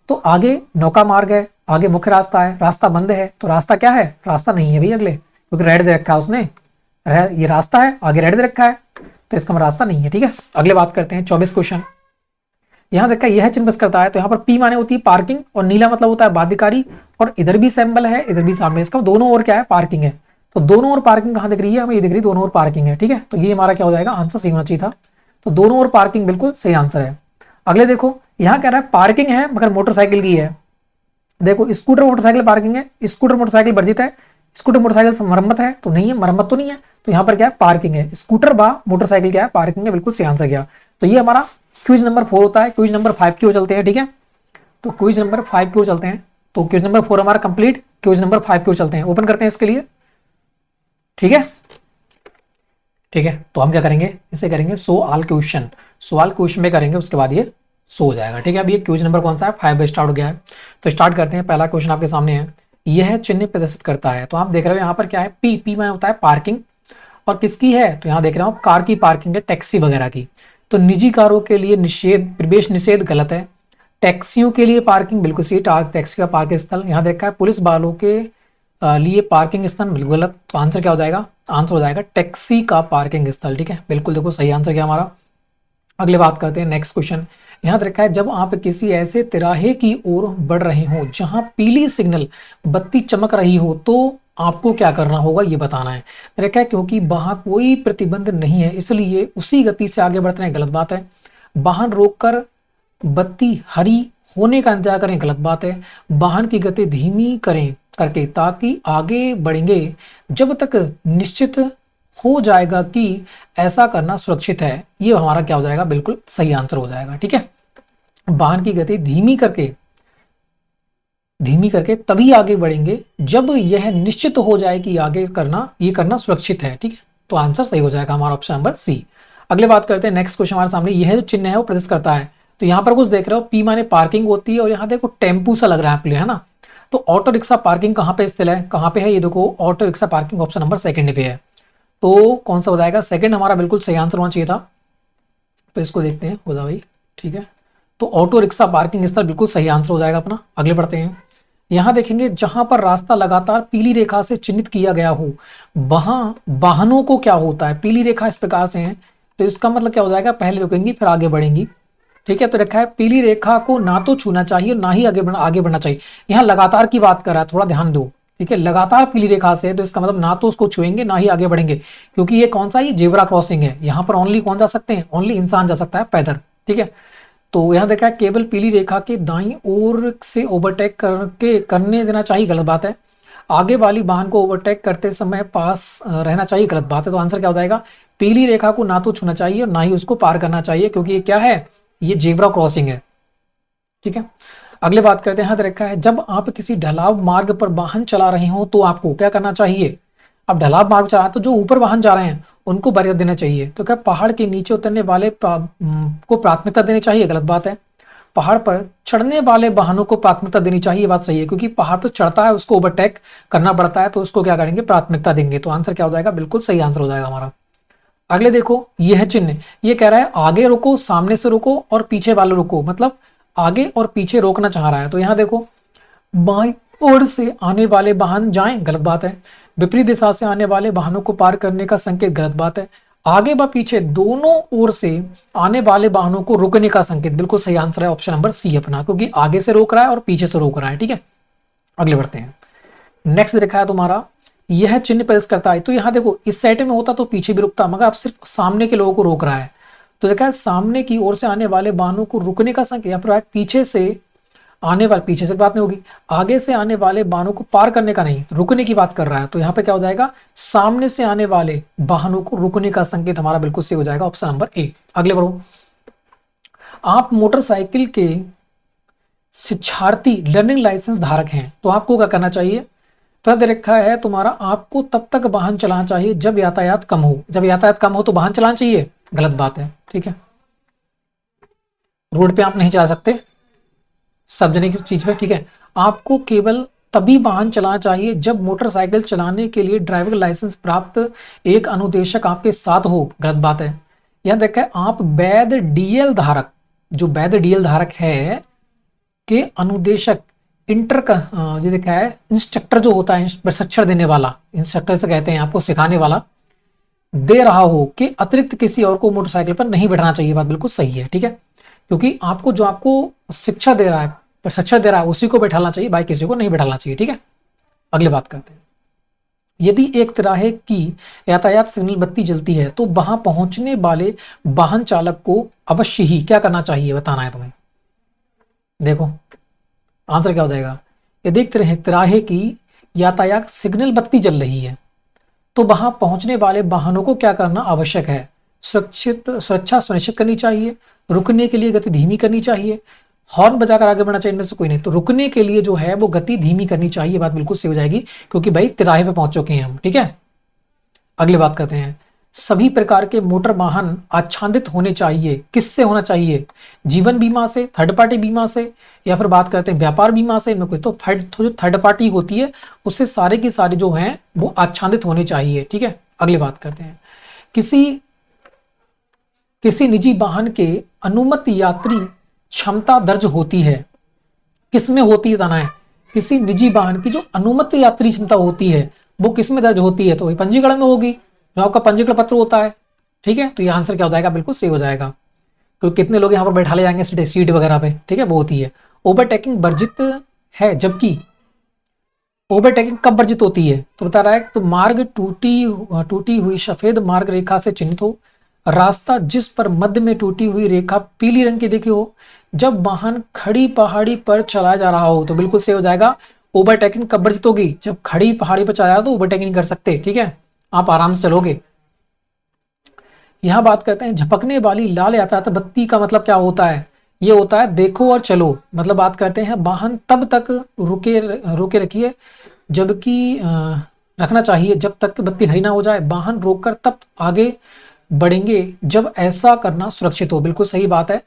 तो आगे नौका मार्ग है, आगे मुख्य रास्ता है, रास्ता बंद है, तो रास्ता क्या है, रास्ता नहीं है भाई अगले, क्योंकि रेड दे रखा है उसने, ये रास्ता है, आगे रेड दे रखा है, तो इसका रास्ता नहीं है। ठीक है, अगले बात करते हैं 24 क्वेश्चन, यहाँ देखा यह चिन्ह बस करता है, तो यहाँ पर पी माने होती है पार्किंग और नीला मतलब होता है बाध्यकारी, और इधर भी सिंबल है इधर भी सामने, इसका दोनों ओर क्या है, पार्किंग है, तो दोनों ओर पार्किंग कहाँ दिख रही है, हमें ये दिख रही है, दोनों ओर पार्किंग है। ठीक है, तो ये हमारा क्या हो जाएगा, आंसर सही होना चाहिए था, तो दोनों ओर पार्किंग बिल्कुल सही आंसर है। अगले देखो यहाँ कह रहा है पार्किंग है मगर मोटरसाइकिल की है, देखो स्कूटर मोटरसाइकिल पार्किंग है, स्कूटर मोटरसाइकिल वर्जित है, स्कूटर मोटरसाइकिल मरम्मत है तो नहीं है, मरम्मत तो नहीं है, तो यहाँ पर क्या है, पार्किंग है, स्कूटर बा मोटरसाइकिल क्या है, पार्किंग है, बिल्कुल सही आंसर गया। तो ये हमारा क्विज नंबर 4 होता है। क्विज नंबर 5 की ओर चलते हैं। ठीक है, तो क्विज नंबर 5 की ओर चलते हैं, तो क्विज नंबर 4 हमारा कंप्लीट, क्विज नंबर 5 की ओर चलते हैं, ओपन करते हैं इसके लिए। ठीक है, ठीक है, तो हम क्या करेंगे, इसे करेंगे सो ऑल क्वेश्चन, सवाल क्वेश्चन में करेंगे, उसके बाद ये सो हो जाएगा। ठीक है, अब ये क्वेश्चन नंबर कौन सा है, 5 स्टार्ट हो गया है, तो स्टार्ट करते हैं। पहला क्वेश्चन आपके सामने है, यह चिन्ह प्रदर्शित करता है, तो आप देख रहे हो यहाँ पर क्या है, पी, पी माने होता है पार्किंग, और किसकी है, तो यहाँ देख रहे हो कार की पार्किंग है, टैक्सी वगैरह की, तो निजी कारों के लिए निषेध, प्रवेश निषेध गलत है, टैक्सियों के लिए पार्किंग बिल्कुल सही, टैक्सी का पार्किंग स्थल यहाँ देखा है, पुलिस वालों के लिए पार्किंग स्थल बिल्कुल गलत, तो आंसर क्या हो जाएगा, आंसर हो जाएगा टैक्सी का पार्किंग स्थल। ठीक है, बिल्कुल देखो सही आंसर क्या हमारा। अगले बात करते हैं, नेक्स्ट क्वेश्चन यहाँ रखा है, जब आप किसी ऐसे तिराहे की ओर बढ़ रहे हो जहां पीली सिग्नल बत्ती चमक रही हो, तो आपको क्या करना होगा ये बताना है। रखा है क्योंकि वहां कोई प्रतिबंध नहीं है इसलिए उसी गति से आगे बढ़ते हैं, गलत बात है। वाहन रोककर बत्ती हरी होने का इंतजार करें, गलत बात है। वाहन की गति धीमी करें करके ताकि आगे बढ़ेंगे जब तक निश्चित हो जाएगा कि ऐसा करना सुरक्षित है, ये हमारा क्या हो जाएगा, बिल्कुल सही आंसर हो जाएगा। ठीक है, वाहन की गति धीमी करके तभी आगे बढ़ेंगे जब यह निश्चित हो जाए कि आगे करना, ये करना सुरक्षित है। ठीक है, तो आंसर सही हो जाएगा हमारा ऑप्शन नंबर सी। अगले बात करते हैं, नेक्स्ट क्वेश्चन हमारे सामने, यह जो चिन्ह है वो प्रदर्शित करता है। तो यहाँ पर कुछ देख रहे हो, पी माने पार्किंग होती है, और यहाँ देखो टेम्पू सा लग रहा है आपके लिए, है ना। तो ऑटो रिक्शा पार्किंग कहाँ पे स्थित है, कहाँ पे है, ये देखो auto rickshaw parking option number second पे है। तो कौन सा हो जाएगा, सेकंड हमारा बिल्कुल सही आंसर होना चाहिए था। तो इसको देखते हैं, हो जाए भाई, ठीक है। तो ऑटो रिक्शा पार्किंग स्थल बिल्कुल सही आंसर हो जाएगा अपना। अगले बढ़ते हैं, यहां देखेंगे जहां पर रास्ता लगातार पीली रेखा से चिन्हित किया गया हो, वहां वाहनों को क्या होता है, पीली रेखा इस प्रकार से है, तो इसका मतलब क्या हो जाएगा, पहले रुकेंगी फिर आगे बढ़ेंगी, ठीक है। तो रखा है पीली रेखा को ना तो छूना चाहिए ना ही आगे बढ़ना चाहिए। यहाँ लगातार की बात कर रहा है, थोड़ा ध्यान दो, ठीक है। लगातार पीली रेखा से, तो इसका मतलब ना तो उसको छुएंगे ना ही आगे बढ़ेंगे, क्योंकि ये कौन सा, ये जेब्रा क्रॉसिंग है। यहाँ पर ओनली कौन जा सकते हैं, ओनली इंसान जा सकता है, पैदल, ठीक है। तो यहाँ देखा है केवल पीली रेखा के दाईं ओर से ओवरटेक करने देना चाहिए, गलत बात है। आगे वाली वाहन को ओवरटेक करते समय पास रहना चाहिए, गलत बात है। तो आंसर क्या हो जाएगा, पीली रेखा को ना तो छूना चाहिए और ना ही उसको पार करना चाहिए, क्योंकि ये क्या है, ये जेब्रा क्रॉसिंग है, ठीक है। अगले बात करते हैं, यहाँ रखा है जब आप किसी ढलाव मार्ग पर वाहन चला रहे हो तो आपको क्या करना चाहिए। अब ढलाव मार्ग चला, तो जो ऊपर वाहन जा रहे हैं उनको वरीयता देना चाहिए। तो क्या पहाड़ के नीचे उतरने वाले को प्राथमिकता देनी चाहिए, गलत बात है। पहाड़ पर चढ़ने वाले वाहनों को प्राथमिकता देनी चाहिए, बात सही है, क्योंकि पहाड़ पर चढ़ता है उसको ओवरटेक करना पड़ता है, तो उसको क्या करेंगे, प्राथमिकता देंगे। तो आंसर क्या हो जाएगा, बिल्कुल सही आंसर हो जाएगा हमारा। अगले देखो, यह चिन्ह ये कह रहा है आगे रुको, सामने से रुको और पीछे वाले रुको, मतलब आगे और पीछे रोकना चाह रहा है। तो यहाँ देखो, बाईं ओर से आने वाले वाहन जाएं, गलत बात है। विपरीत दिशा से आने वाले वाहनों को पार करने का संकेत, गलत बात है। आगे व पीछे दोनों ओर से आने वाले वाहनों को रुकने का संकेत, बिल्कुल सही आंसर है ऑप्शन नंबर सी अपना, क्योंकि आगे से रोक रहा है और पीछे से रोक रहा है, ठीक है। अगले बढ़ते हैं, नेक्स्ट देखा है तुम्हारा, यह चिन्ह प्रदर्शित करता है। तो यहाँ देखो, इस साइड में होता तो पीछे भी रुकता, मगर अब सिर्फ सामने के लोगों को रोक रहा है। तो देखा है सामने की ओर से आने वाले वाहनों को रुकने का संकेत, या फिर पीछे से आने वाले, पीछे से बात नहीं होगी, आगे से आने वाले वाहनों को पार करने का नहीं, रुकने की बात कर रहा है। तो यहाँ पे क्या हो जाएगा, सामने से आने वाले वाहनों को रुकने का संकेत हमारा बिल्कुल सही हो जाएगा ऑप्शन नंबर ए। अगले बढ़ो, आप मोटरसाइकिल के शिक्षार्थी लर्निंग लाइसेंस धारक हैं, तो आपको क्या करना चाहिए। तो दे रखा है तुम्हारा, आपको तब तक वाहन चलाना चाहिए जब यातायात कम हो। जब यातायात कम हो तो वाहन चलाना चाहिए, गलत बात है, ठीक है। रोड पे आप नहीं चला सकते सार्वजनिक चीज पे, ठीक है। आपको केवल तभी वाहन चलाना चाहिए जब मोटरसाइकिल चलाने के लिए ड्राइविंग लाइसेंस प्राप्त एक अनुदेशक आपके साथ हो, गलत बात है। यह देखा है आप वैध डीएल धारक, जो वैध डीएल धारक है के अनुदेशक इंटर का, ये देखा है इंस्ट्रक्टर जो होता है, प्रशिक्षण देने वाला, इंस्ट्रक्टर से कहते हैं आपको सिखाने वाला, दे रहा हो कि अतिरिक्त किसी और को मोटरसाइकिल पर नहीं बैठाना चाहिए, बात बिल्कुल सही है, ठीक है। क्योंकि आपको जो आपको शिक्षा दे रहा है, प्रशिक्षण दे रहा है, उसी को बैठाना चाहिए, भाई किसी को नहीं बैठाना चाहिए, ठीक है। अगली बात करते हैं, यदि एक तिराहे की यातायात सिग्नल बत्ती जलती है तो वहां पहुंचने वाले वाहन चालक को अवश्य ही क्या करना चाहिए, बताना है तुम्हें। देखो आंसर क्या हो जाएगा, यदि एक तिराहे की यातायात सिग्नल बत्ती जल रही है तो वहां पहुंचने वाले वाहनों को क्या करना आवश्यक है, सुरक्षा सुनिश्चित करनी चाहिए, रुकने के लिए गति धीमी करनी चाहिए, हॉर्न बजाकर आगे बढ़ना चाहिए, इनमें से कोई नहीं। तो रुकने के लिए जो है वो गति धीमी करनी चाहिए, बात बिल्कुल सही हो जाएगी, क्योंकि भाई तिराहे पे पहुंच चुके हैं हम, ठीक है। अगली बात करते हैं, सभी प्रकार के मोटर वाहन आच्छादित होने चाहिए, किससे होना चाहिए, जीवन बीमा से, थर्ड पार्टी बीमा से, या फिर बात करते हैं व्यापार बीमा से, इनमें कुछ। तो जो थर्ड पार्टी होती है उससे सारे की सारे जो हैं वो आच्छादित होने चाहिए, ठीक है। अगली बात करते हैं, किसी निजी वाहन के अनुमत यात्री क्षमता दर्ज होती है, किसमें होती है जाना है, किसी निजी वाहन की जो अनुमत यात्री क्षमता होती है वो किसमें दर्ज होती है, तो पंजीकरण में होगी, जो आपका पंजीकरण पत्र होता है, ठीक है। तो ये आंसर क्या हो जाएगा, बिल्कुल सही हो जाएगा, क्योंकि कितने लोग यहाँ पर बैठा ले जाएंगे सीट वगैरह पे, ठीक है, वो होती है। ओवरटेकिंग वर्जित है, जबकि ओवरटेकिंग कब वर्जित होती है, तो बता रहा है तो मार्ग टूटी हुई सफेद मार्ग रेखा से चिन्हित हो, रास्ता जिस पर मध्य में टूटी हुई रेखा पीली रंग की देखी हो, जब वाहन खड़ी पहाड़ी पर चलाया जा रहा हो। तो बिल्कुल सही हो जाएगा, ओवरटेकिंग कब वर्जित होगी, जब खड़ी पहाड़ी पर चलाया तो ओवरटेकिंग नहीं कर सकते, ठीक है, आप आराम से चलोगे। यहां बात करते हैं, झपकने वाली लाल यातायात बत्ती का मतलब क्या होता है, ये होता है देखो और चलो, मतलब बात करते हैं वाहन तब तक रुके रखिए जबकि रखना चाहिए जब तक कि बत्ती हरी ना हो जाए। वाहन रोककर तब आगे बढ़ेंगे जब ऐसा करना सुरक्षित हो। बिल्कुल सही बात है,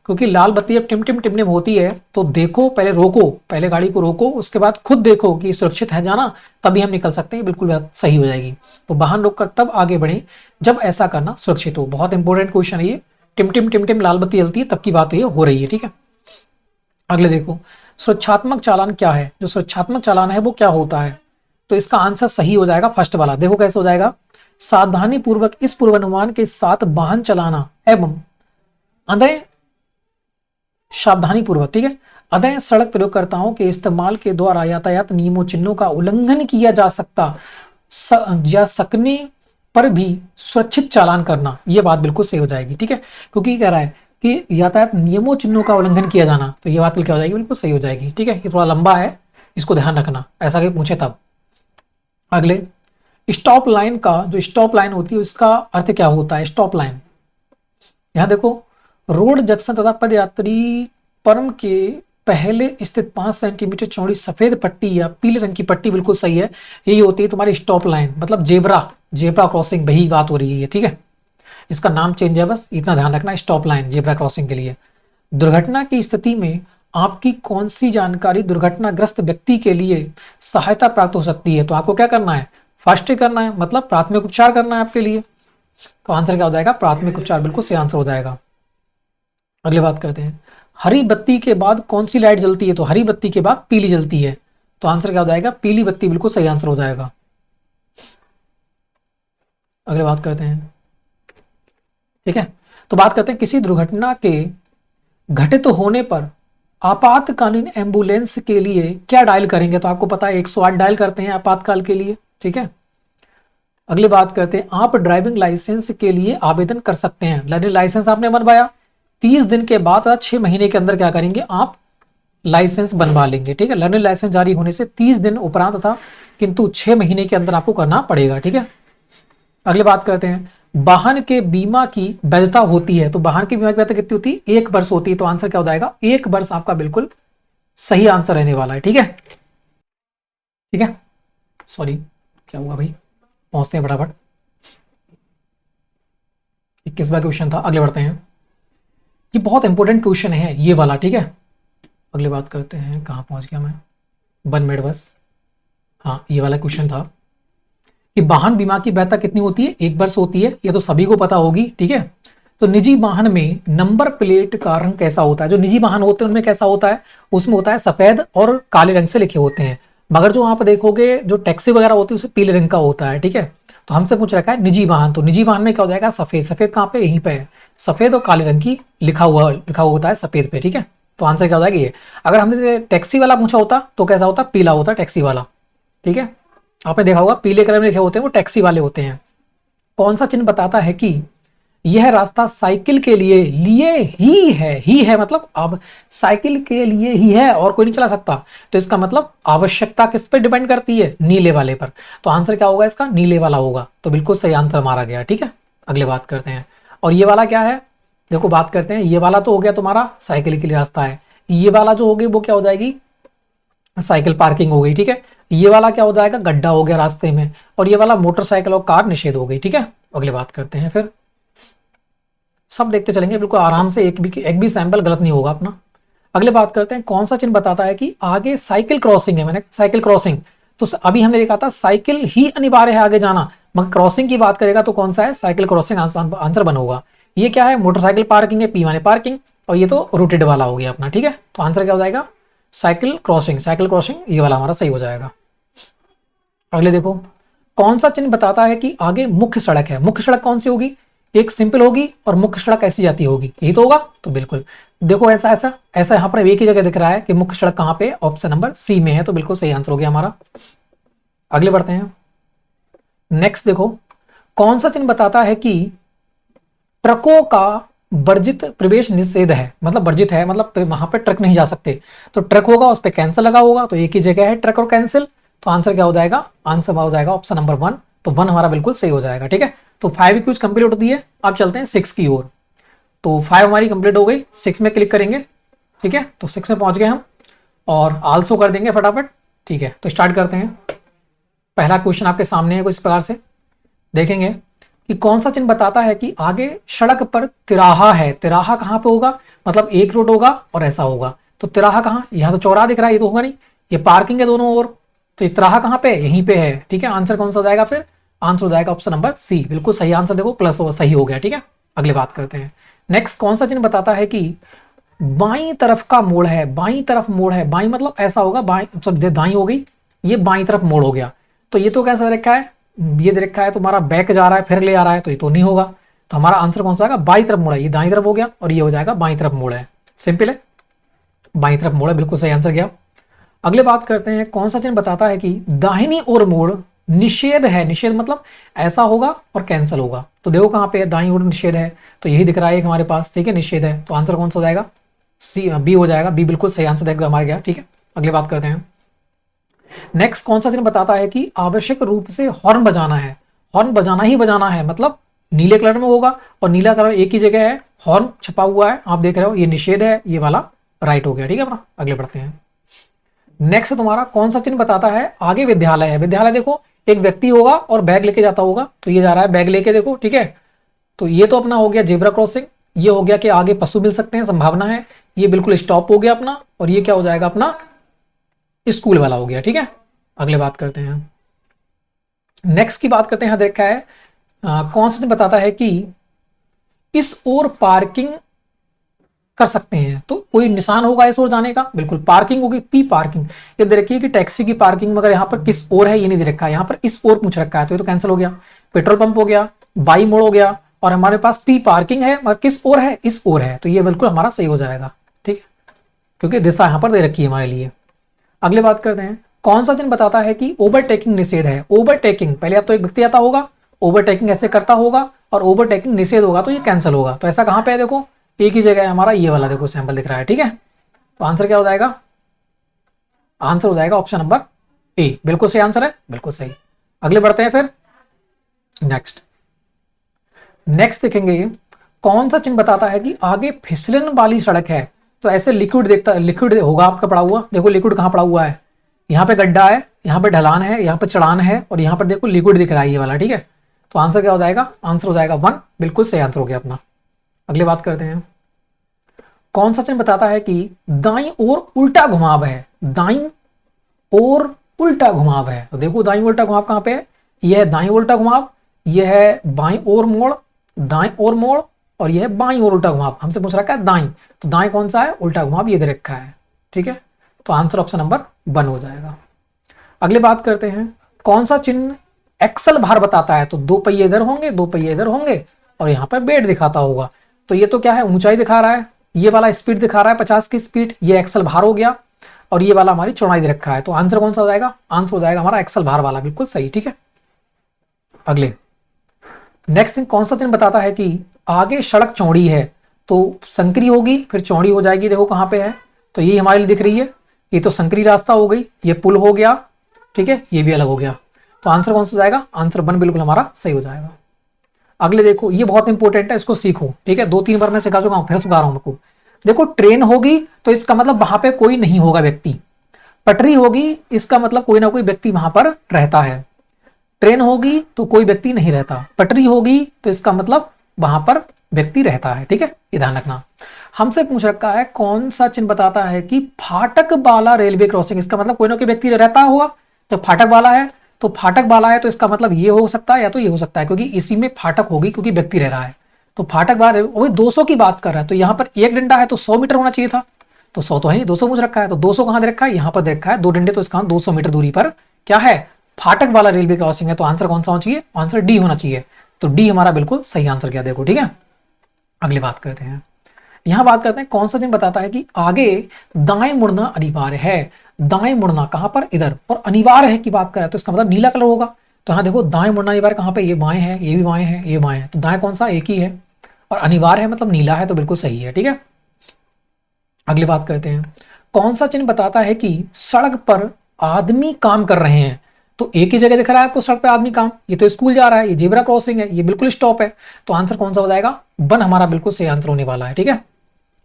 क्योंकि लाल बत्ती जब टिम टिम टिमने होती है तो देखो, पहले रोको, पहले गाड़ी को रोको, उसके बाद खुद देखो कि सुरक्षित है जाना, तभी हम निकल सकते हैं। बिल्कुल बात सही हो जाएगी। तो वाहन रोककर तब आगे बढ़े जब ऐसा करना सुरक्षित हो। बहुत इंपॉर्टेंट क्वेश्चन है ये। टिम टिम टिम लाल बत्ती जलती है तब की बात ये हो रही है, ठीक है। अगले देखो, सुरक्षात्मक चालान क्या है। जो सुरक्षात्मक चालान है वो क्या होता है, तो इसका आंसर सही हो जाएगा फर्स्ट वाला। देखो कैसे हो जाएगा, सावधानी पूर्वक इस पूर्वानुमान के साथ वाहन चलाना एवं अदय सावधानी पूर्वक, ठीक है, अदय सड़क प्रयोगकर्ताओं के इस्तेमाल के द्वारा यातायात नियमों चिन्हों का उल्लंघन किया जा सकता या सकने पर भी सुरक्षित चालान करना, यह बात बिल्कुल सही हो जाएगी, ठीक है। क्योंकि कह रहा है कि यातायात नियमों चिन्हों का उल्लंघन किया जाना, तो ये बात क्या हो जाएगी, बिल्कुल सही हो जाएगी, ठीक है। ये थोड़ा लंबा है, इसको ध्यान रखना, ऐसा कि पूछे तब। अगले, स्टॉप लाइन का, जो स्टॉप लाइन होती है उसका अर्थ क्या होता है। स्टॉप लाइन, यहां देखो, रोड जंक्शन तथा पदयात्री परम के पहले स्थित 5 सेंटीमीटर चौड़ी सफेद पट्टी या पीले रंग की पट्टी, बिल्कुल सही है, यही होती है तुम्हारी स्टॉप लाइन, मतलब जेब्रा, जेब्रा क्रॉसिंग, वही बात हो रही है, ठीक है। इसका नाम चेंज है, बस इतना ध्यान रखना, स्टॉप लाइन जेब्रा क्रॉसिंग के लिए। दुर्घटना की स्थिति में आपकी कौन सी जानकारी दुर्घटनाग्रस्त व्यक्ति के लिए सहायता प्राप्त हो सकती है, तो आपको क्या करना है, फर्स्ट एड करना है, मतलब प्राथमिक उपचार करना है आपके लिए। तो आंसर क्या हो जाएगा, प्राथमिक उपचार, बिल्कुल सही आंसर हो जाएगा। अगली बात करते हैं, हरी बत्ती के बाद कौन सी लाइट जलती है, तो हरी बत्ती के बाद पीली जलती है, तो आंसर क्या हो जाएगा, पीली बत्ती, बिल्कुल सही आंसर हो जाएगा। अगली बात करते हैं, ठीक है। तो बात करते हैं, किसी दुर्घटना के घटित होने पर आपातकालीन एम्बुलेंस के लिए क्या डायल करेंगे, तो आपको पता है 108 डायल करते हैं आपातकाल के लिए, ठीक है। अगली बात करते हैं, आप ड्राइविंग लाइसेंस के लिए आवेदन कर सकते हैं। लर्निंग लाइसेंस आपने बनवाया, 30 दिन के बाद 6 महीने के अंदर क्या करेंगे, आप लाइसेंस बनवा लेंगे, ठीक है। लर्निंग लाइसेंस जारी होने से 30 दिन उपरांत था, किंतु 6 महीने के अंदर आपको करना पड़ेगा, ठीक है। अगली बात करते हैं, वाहन के बीमा की वैधता होती है, तो वाहन की बीमा की वैधता कितनी होती है, 1 वर्ष होती है, तो आंसर क्या हो जाएगा, 1 वर्ष आपका बिल्कुल सही आंसर रहने वाला है, ठीक है, ठीक है। सॉरी, क्या हुआ भाई, पहुंचते हैं फटाफट। 21वां क्वेश्चन था, आगे बढ़ते हैं। ये बहुत इंपॉर्टेंट क्वेश्चन है ये वाला, ठीक है। अगली बात करते हैं, कहां पहुंच गया मैं, 1 मिनट बस। हाँ, ये वाला क्वेश्चन था कि वाहन बीमा की वैधता कितनी होती है, 1 वर्ष होती है, ये तो सभी को पता होगी, ठीक है। तो निजी वाहन में नंबर प्लेट का रंग कैसा होता है, जो निजी वाहन होते हैं उनमें कैसा होता है, उसमें होता है सफेद और काले रंग से लिखे होते हैं, मगर जो आप देखोगे जो टैक्सी वगैरह होती है उसमें पीले रंग का होता है, ठीक है। तो हमसे पूछ रखा है निजी वाहन, तो निजी वाहन में क्या हो जाएगा, सफेद, सफेद कहाँ पे, यहीं पे है, सफेद और काले रंग की लिखा हुआ होता है सफेद पे, ठीक है। तो आंसर क्या हो जाएगा ये। अगर हमसे टैक्सी वाला पूछा होता तो कैसा होता, पीला होता टैक्सी वाला, ठीक है। आपने देखा होगा पीले कलर में लिखे होते हैं वो टैक्सी वाले होते हैं। कौन सा चिन्ह बताता है कि यह रास्ता साइकिल के लिए ही है, मतलब अब साइकिल के लिए ही है और कोई नहीं चला सकता, तो इसका मतलब आवश्यकता किस पे डिपेंड करती है, नीले वाले पर। तो आंसर क्या होगा इसका, नीले वाला होगा, तो बिल्कुल सही आंसर मारा गया, ठीक है। अगले बात करते हैं, और ये वाला क्या है, देखो बात करते हैं, ये वाला तो हो गया तुम्हारा साइकिल के लिए रास्ता है, ये वाला जो होगी वो क्या हो जाएगी, साइकिल पार्किंग हो गई, ठीक है। ये वाला क्या हो जाएगा, गड्ढा हो गया रास्ते में, और ये वाला मोटरसाइकिल और कार निषेध हो गई, ठीक है। अगली बात करते हैं, फिर सब देखते चलेंगे बिल्कुल आराम से, एक भी सैंपल गलत नहीं होगा अपना। अगले बात करते हैं, कौन सा चिन्ह बताता है कि आगे साइकिल क्रॉसिंग है, मैंने साइकिल क्रॉसिंग, तो अभी हमने देखा था साइकिल ही अनिवार्य है आगे जाना, मगर क्रॉसिंग की बात करेगा तो कौन सा है, साइकिल क्रॉसिंग आंसर बन होगा। ये क्या है, मोटरसाइकिल पार्किंग है, पी माने पार्किंग, और ये तो रूटेड वाला हो गया अपना, ठीक है। तो आंसर क्या हो जाएगा, साइकिल क्रॉसिंग, साइकिल क्रॉसिंग ये वाला हमारा सही हो जाएगा। अगले देखो, कौन सा चिन्ह बताता है कि आगे मुख्य सड़क है। मुख्य सड़क कौन सी होगी, एक सिंपल होगी और मुख्य सड़क ऐसी जाती होगी, यही तो होगा, तो बिल्कुल देखो ऐसा ऐसा ऐसा यहाँ पर एक ही जगह दिख रहा है कि मुख्य सड़क कहाँ पे, ऑप्शन नंबर सी में है, तो बिल्कुल सही आंसर हो गया हमारा। अगले बढ़ते हैं, नेक्स्ट देखो, कौन सा चिन्ह बताता है कि ट्रकों का वर्जित प्रवेश निषेध है, मतलब वर्जित है, मतलब वहां पे ट्रक नहीं जा सकते, तो ट्रक होगा उस पर कैंसिल लगा होगा, तो एक ही जगह है ट्रक और कैंसिल, तो आंसर क्या हो जाएगा, आंसर हो जाएगा ऑप्शन नंबर 1, तो 1 हमारा बिल्कुल सही हो जाएगा, ठीक है। तो 5 क्यूज कंप्लीट होती है, अब चलते हैं 6 की ओर। तो 5 हमारी कंप्लीट हो गई, 6 में क्लिक करेंगे, ठीक है। तो 6 में पहुंच गए हम, और आल्सो कर देंगे फटाफट, ठीक है। तो स्टार्ट करते हैं। पहला क्वेश्चन आपके सामने है कुछ इस प्रकार से, देखेंगे कि कौन सा चिन्ह बताता है कि आगे सड़क पर तिराहा है। तिराहा कहां पे होगा, मतलब एक रोड होगा और ऐसा होगा, तो तिराहा कहां, यहां तो चौराहा दिख रहा है, ये तो होगा नहीं, ये पार्किंग है दोनों ओर, तो ये तिराहा कहां पे, यहीं पे है। ठीक है, आंसर कौन सा हो जाएगा फिर, आंसर हो जाएगा ऑप्शन नंबर सी, बिल्कुल सही आंसर, देखो प्लस सही हो गया। ठीक है, अगले बात करते हैं। नेक्स्ट कौन सा चिन्ह बताता है कि बाईं तरफ का मोड़ है। बाईं तरफ मोड़ है, बाईं मतलब ऐसा होगा, बाईं सब दाईं हो गई, ये बाईं तरफ मोड़ हो गया, तो ये तो कैसा रखा है, ये दे रखा है तुम्हारा बैक जा रहा है फिर ले आ रहा है, तो ये तो नहीं होगा, तो हमारा आंसर कौन सा आएगा, बाईं तरफ मोड़ है, ये दाईं तरफ हो गया और ये हो जाएगा बाईं तरफ मोड़ है, सिंपल है, बाईं तरफ मोड़ है, बिल्कुल सही आंसर गया। अगले बात करते हैं, कौन सा चिन्ह बताता है कि दाहिनी ओर मोड़ निषेध है। निषेध मतलब ऐसा होगा और कैंसिल होगा, तो देखो कहां पे है, दाईं ओर निषेध है, तो यही दिख रहा है हमारे पास। ठीक है, निषेध है, तो आंसर कौन सा हो जाएगा, सी, बी हो जाएगा, बी बिल्कुल सही आंसर देखो हमारे गया। ठीक है, अगले बात करते हैं। नेक्स्ट कौन सा चिन्ह बताता है कि आवश्यक रूप से हॉर्न बजाना है। हॉर्न बजाना ही बजाना है, मतलब नीले कलर में होगा और नीला कलर एक ही जगह है, हॉर्न छपा हुआ है, आप देख रहे हो, ये निषेध है, ये वाला राइट हो गया। ठीक है अपना, अगले बढ़ते हैं। नेक्स्ट तुम्हारा कौन सा चिन्ह बताता है आगे विद्यालय है। विद्यालय देखो, एक व्यक्ति होगा और बैग लेके जाता होगा, तो ये जा रहा है बैग लेके, देखो। ठीक है, तो ये तो अपना हो गया जेब्रा क्रॉसिंग, ये हो गया कि आगे पशु मिल सकते हैं, संभावना है, ये बिल्कुल स्टॉप हो गया अपना, और ये क्या हो जाएगा अपना स्कूल वाला हो गया। ठीक है, अगले बात करते हैं। नेक्स्ट की बात करते हैं, यहां देखा है कौन सा बताता है कि इस ओर पार्किंग कर सकते हैं, तो कोई निशान होगा इस ओर जाने का, बिल्कुल पार्किंग होगी, पी पार्किंग। ये दे रखी है कि टैक्सी की पार्किंग, मगर यहाँ पर किस ओर है ये नहीं दे रखा है, यहाँ पर इस ओर पूछ रखा है, तो ये तो कैंसिल हो गया। पेट्रोल पंप हो गया, बाई मोड़ हो गया, और हमारे पास पी पार्किंग है, मगर किस ओर है, इस ओर है, तो ये बिल्कुल हमारा सही हो जाएगा। ठीक है, क्योंकि दिशा यहाँ पर दे रखी है हमारे लिए। अगले बात करते हैं, कौन सा चिन्ह बताता है कि ओवरटेकिंग निषेध है। ओवरटेकिंग, पहले अब तो एक व्यक्ति आता होगा, ओवरटेकिंग ऐसे करता होगा, और ओवरटेकिंग निषेध होगा, तो ये कैंसिल होगा, तो ऐसा कहां पे है, देखो एक ही जगह है हमारा, ये वाला देखो सैंपल दिख रहा है। ठीक है, तो आंसर क्या हो जाएगा, आंसर हो जाएगा ऑप्शन नंबर ए, बिल्कुल सही आंसर है, बिल्कुल सही। अगले बढ़ते हैं फिर। नेक्स्ट देखेंगे, कौन सा चिन्ह बताता है कि आगे फिसलन वाली सड़क है। तो ऐसे लिक्विड देखता, लिक्विड होगा आपका पड़ा हुआ, देखो लिक्विड कहां पड़ा हुआ है, यहाँ पे गड्ढा है, यहाँ पे ढलान है, यहाँ पे चढ़ान है, और यहाँ पर देखो लिक्विड दिख रहा है ये वाला। ठीक है, तो आंसर क्या हो जाएगा, आंसर हो जाएगा 1, बिल्कुल सही आंसर हो गया अपना। अगली बात करते हैं, कौन सा चिन्ह बताता है कि दाईं ओर उल्टा घुमाव है। दाईं ओर उल्टा घुमाव है, तो देखो दाईं उल्टा घुमाव कहां पे है, यह है दाईं उल्टा घुमाव, यह है बाईं ओर मोड़, दाईं ओर मोड़, और यह है बाईं ओर उल्टा घुमाव। हमसे पूछ रखा है दाईं, तो दाईं कौन सा है, उल्टा घुमाव, ये दे रखा है। ठीक है, तो आंसर ऑप्शन नंबर 1 हो जाएगा। अगले बात करते हैं, कौन सा चिन्ह एक्सल भार बताता है। तो 2 पहिए इधर होंगे, 2 पहिए इधर होंगे, और यहाँ पर बेड दिखाता होगा, तो ये तो क्या है, ऊंचाई दिखा रहा है, ये वाला स्पीड दिखा रहा है 50 की स्पीड, ये एक्सल भार हो गया, और ये वाला हमारी चौड़ाई दे रखा है, तो आंसर कौन सा हो जाएगा, आंसर हो जाएगा हमारा एक्सल भार वाला, बिल्कुल सही। ठीक है, अगले नेक्स्ट थिंग, कौन सा चिन्ह बताता है कि आगे सड़क चौड़ी है। तो संकरी होगी फिर चौड़ी हो जाएगी, देखो कहां पे है, तो ये हमारे लिए दिख रही है, ये तो संकरी रास्ता हो गई, ये पुल हो गया। ठीक है, ये भी अलग हो गया, तो आंसर कौन सा हो जाएगा, आंसर 1 बिल्कुल हमारा सही हो जाएगा। अगले देखो, ये बहुत इंपॉर्टेंट है, इसको सीखो। ठीक है, 2-3 बार मैं सिखा चुका हूं, फिर सिखा रहा हूं आपको। देखो ट्रेन होगी तो इसका मतलब वहां पे कोई नहीं होगा व्यक्ति, पटरी होगी इसका मतलब कोई ना कोई व्यक्ति वहां पर रहता है, ट्रेन होगी तो कोई व्यक्ति नहीं रहता, पटरी होगी तो इसका मतलब वहां पर व्यक्ति रहता है। ठीक है, ये ध्यान रखना। हमसे पूछ रखा है कौन सा चिन्ह बताता है कि फाटक वाला रेलवे क्रॉसिंग, इसका मतलब कोई ना कोई व्यक्ति रहता होगा, तो फाटक वाला है, तो फाटक वाला है, तो इसका मतलब ये हो सकता है या तो ये हो सकता है, क्योंकि इसी में फाटक होगी, क्योंकि व्यक्ति रह रहा है, तो फाटक वाला, वही 200 की बात कर रहा है, तो यहाँ पर एक डंडा है तो 100 मीटर होना चाहिए था, तो 100 तो है नहीं, 200 पूछ रखा है, तो 200 कहां दे रखा है, यहाँ पर दे रखा है 2 डंडे, तो इसका 200 मीटर दूरी पर क्या है, फाटक वाला रेलवे क्रॉसिंग है, तो आंसर कौन सा होना चाहिए, आंसर डी होना चाहिए, तो डी हमारा बिल्कुल सही आंसर क्या, देखो। ठीक है, अगली बात करते हैं, यहां बात करते हैं, कौन सा चिन्ह बताता है कि आगे दाएं मुड़ना अनिवार्य है। दाएं मुड़ना कहां पर, इधर, और अनिवार्य है की बात करें तो इसका मतलब नीला कलर होगा, तो यहां देखो दाएं मुड़ना अनिवार्य कहां पे, ये बाएं है, ये भी बाएं है, ये बाएं है, तो दाएं कौन सा, एक ही है, और अनिवार्य है मतलब नीला है, तो बिल्कुल सही है। ठीक है, अगली बात करते हैं, कौन सा चिन्ह बताता है कि सड़क पर आदमी काम कर रहे हैं। तो एक ही जगह दिख रहा है आपको सड़क पे आदमी काम, ये तो स्कूल जा रहा है, ये जेब्रा क्रॉसिंग है, ये बिल्कुल स्टॉप है, तो आंसर कौन सा हो जाएगा, 1 हमारा बिल्कुल सही आंसर होने वाला है। ठीक है,